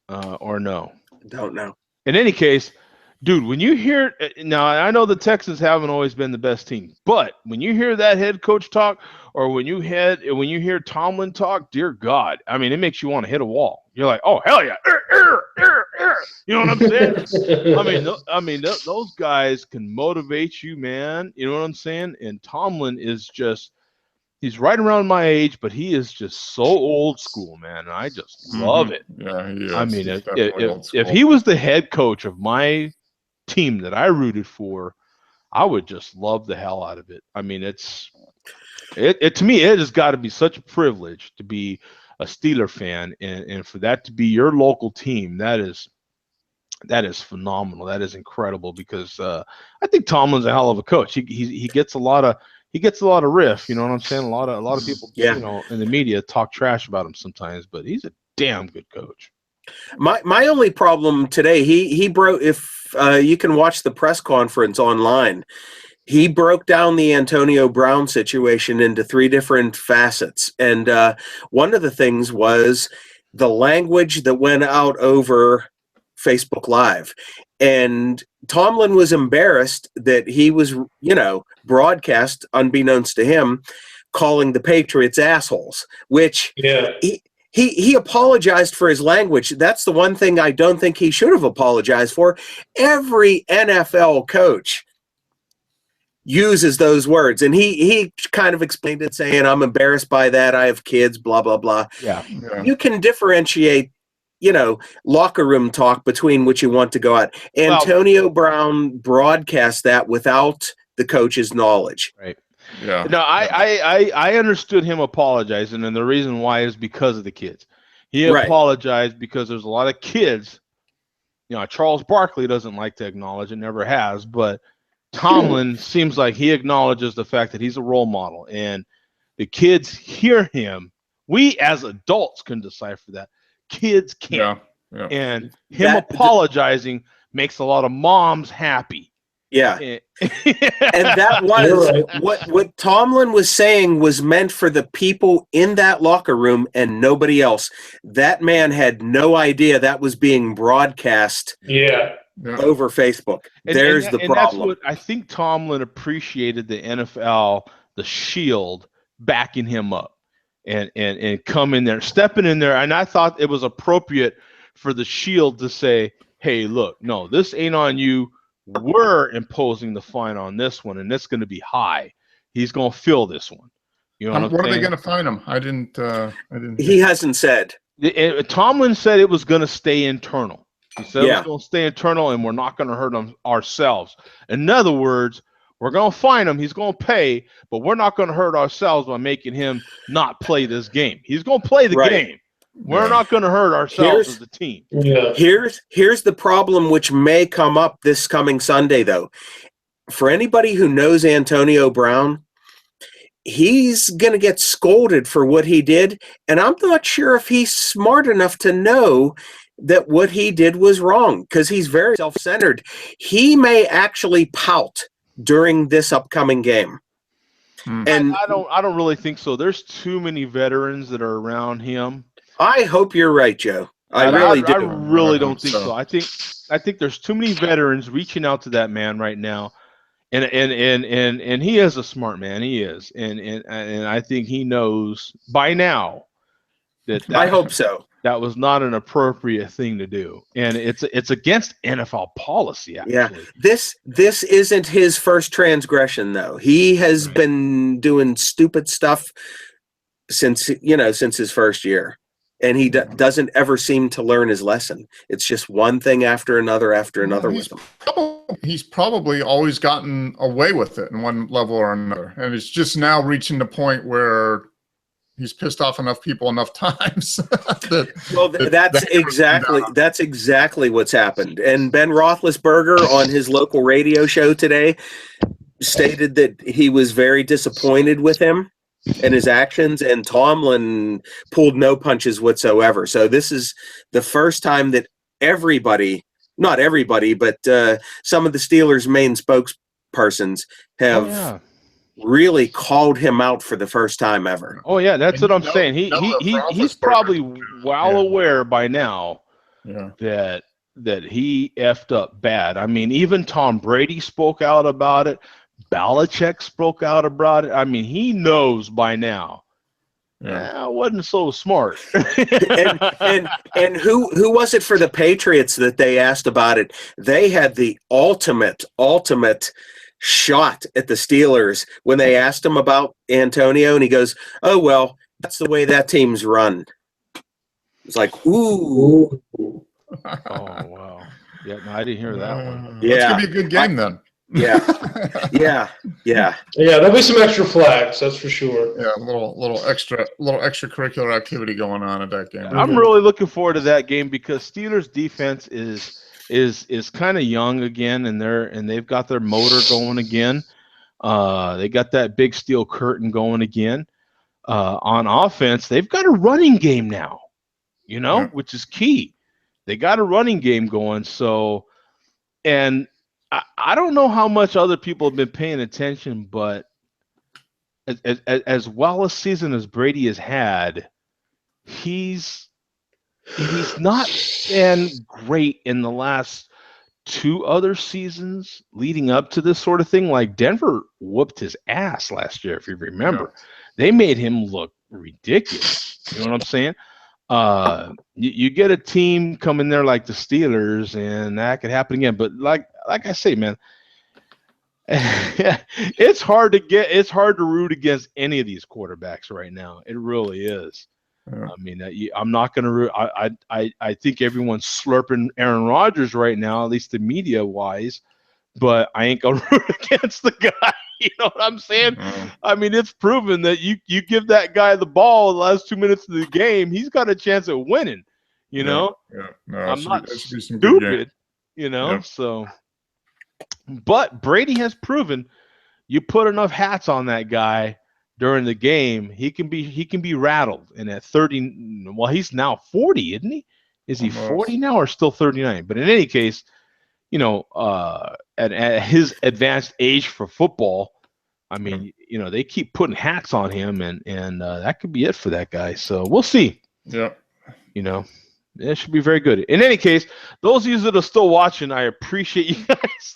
Or no? Don't know. In any case, dude, when you hear now, I know the Texans haven't always been the best team, but when you hear that head coach talk, or when you hear Tomlin talk, dear God, I mean, it makes you want to hit a wall. You're like, oh hell yeah, you know what I'm saying? I mean, those guys can motivate you, man. You know what I'm saying? And Tomlin is just—he's right around my age, but he is just so old school, man. And I just love it. Yeah, he is. I mean, if he was the head coach of my team that I rooted for, I would just love the hell out of it. I mean, it to me, it has got to be such a privilege to be a Steeler fan, and for that to be your local team, that is phenomenal. That is incredible, because I think Tomlin's a hell of a coach. He gets a lot of riff, you know what I'm saying? A lot of people, you know, in the media talk trash about him sometimes, but he's a damn good coach. My only problem today, he broke. If you can watch the press conference online, he broke down the Antonio Brown situation into 3 different facets, and one of the things was the language that went out over Facebook Live. And Tomlin was embarrassed that he was, broadcast, unbeknownst to him, calling the Patriots assholes, which he apologized for his language. That's the one thing I don't think he should have apologized for. Every NFL coach uses those words, and he kind of explained it, saying, I'm embarrassed by that. I have kids, blah, blah, blah. Yeah. You can differentiate locker room talk between which you want to go out. Antonio Brown broadcast that without the coach's knowledge. Right. Yeah. No, I understood him apologizing, and the reason why is because of the kids. He apologized because there's a lot of kids Charles Barkley doesn't like to acknowledge it, never has, but Tomlin seems like he acknowledges the fact that he's a role model, and the kids hear him. We as adults can decipher that. Kids can't. Yeah. And him apologizing makes a lot of moms happy. Yeah. And that was what Tomlin was saying was meant for the people in that locker room and nobody else. That man had no idea that was being broadcast over Facebook. There's the problem. That's what I think Tomlin appreciated, the NFL, the Shield backing him up and come in there, stepping in there. And I thought it was appropriate for the Shield to say, hey, look, no, this ain't on you. We're imposing the fine on this one, and it's going to be high. He's going to feel this one. You know what are they going to fine him? I didn't. He hasn't said. Tomlin said it was going to stay internal. He said it was going to stay internal, and we're not going to hurt him ourselves. In other words, we're going to fine him. He's going to pay, but we're not going to hurt ourselves by making him not play this game. He's going to play the game. We're not going to hurt ourselves as a team. Yeah. Here's the problem, which may come up this coming Sunday, though. For anybody who knows Antonio Brown, he's going to get scolded for what he did, and I'm not sure if he's smart enough to know that what he did was wrong, because he's very self-centered. He may actually pout during this upcoming game. And I don't really think so. There's too many veterans that are around him. I hope you're right, Joe. I really don't think so. I think there's too many veterans reaching out to that man right now, and he is a smart man. He is, and I think he knows by now that I hope so. That was not an appropriate thing to do, and it's against NFL policy. Actually. Yeah, this isn't his first transgression, though. He has been doing stupid stuff since his first year. And he doesn't ever seem to learn his lesson. It's just one thing after another with him. He's probably always gotten away with it in one level or another. And it's just now reaching the point where he's pissed off enough people enough times. That's exactly what's happened. And Ben Roethlisberger on his local radio show today stated that he was very disappointed with him and his actions, and Tomlin pulled no punches whatsoever. So this is the first time that not everybody, but some of the Steelers' main spokespersons have really called him out for the first time ever. Oh yeah, that's what I'm saying. He's probably well aware by now that he effed up bad. I mean, even Tom Brady spoke out about it. Belichick spoke out about it. I mean, he knows by now. I wasn't so smart. and who was it for the Patriots that they asked about it? They had the ultimate shot at the Steelers when they asked him about Antonio, and he goes, "Oh well, that's the way that team's run." It's like, ooh. Oh wow. Yeah, no, I didn't hear that one. It's gonna be a good game then. Yeah. There'll be some extra flags, that's for sure. Yeah, a little extracurricular activity going on at that game. I'm really looking forward to that game because Steelers defense is kind of young again, and they've got their motor going again. They got that big steel curtain going again. On offense, they've got a running game now, which is key. They got a running game going, and I don't know how much other people have been paying attention, but as well a season as Brady has had, he's not been great in the last two other seasons leading up to this sort of thing. Like Denver whooped his ass last year, if you remember. They made him look ridiculous. You know what I'm saying? You get a team coming there like the Steelers, and that could happen again. But like I say, man, it's hard to root against any of these quarterbacks right now. It really is. I mean, I'm not going to root. I think everyone's slurping Aaron Rodgers right now, at least the media wise, but I ain't going to root against the guy. You know what I'm saying? I mean, it's proven that you give that guy the ball the last 2 minutes of the game, he's got a chance at winning. I'm not stupid. You know, Yeah. so. But Brady has proven you put enough hats on that guy during the game, he can be rattled. And at 30, well, he's now 40, isn't he? Is he 40 now or still 39? But in any case, you know, at his advanced age for football, I mean, you know, they keep putting hats on him, and that could be it for that guy. So we'll see. Yeah. You know, it should be very good. In any case, those of you that are still watching, I appreciate you guys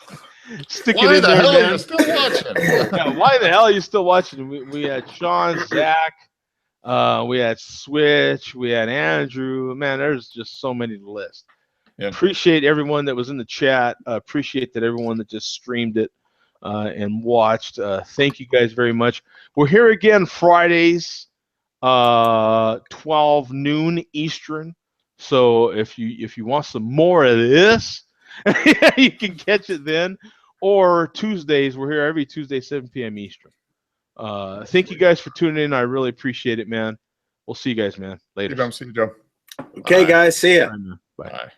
sticking Why in the there, hell man. are you still watching? Yeah, why the hell are you still watching? We had Sean, Zach, we had Switch, we had Andrew. Man, there's just so many to list. Yeah. Appreciate everyone that was in the chat. Appreciate that everyone that just streamed it and watched. Thank you guys very much. We're here again Fridays, 12 noon Eastern. So if you want some more of this, you can catch it then. Or Tuesdays, we're here every Tuesday, 7 p.m. Eastern. Thank you guys for tuning in. I really appreciate it, man. We'll see you guys, man. Later. See you, Joe. Okay, guys. See ya. Bye. Bye.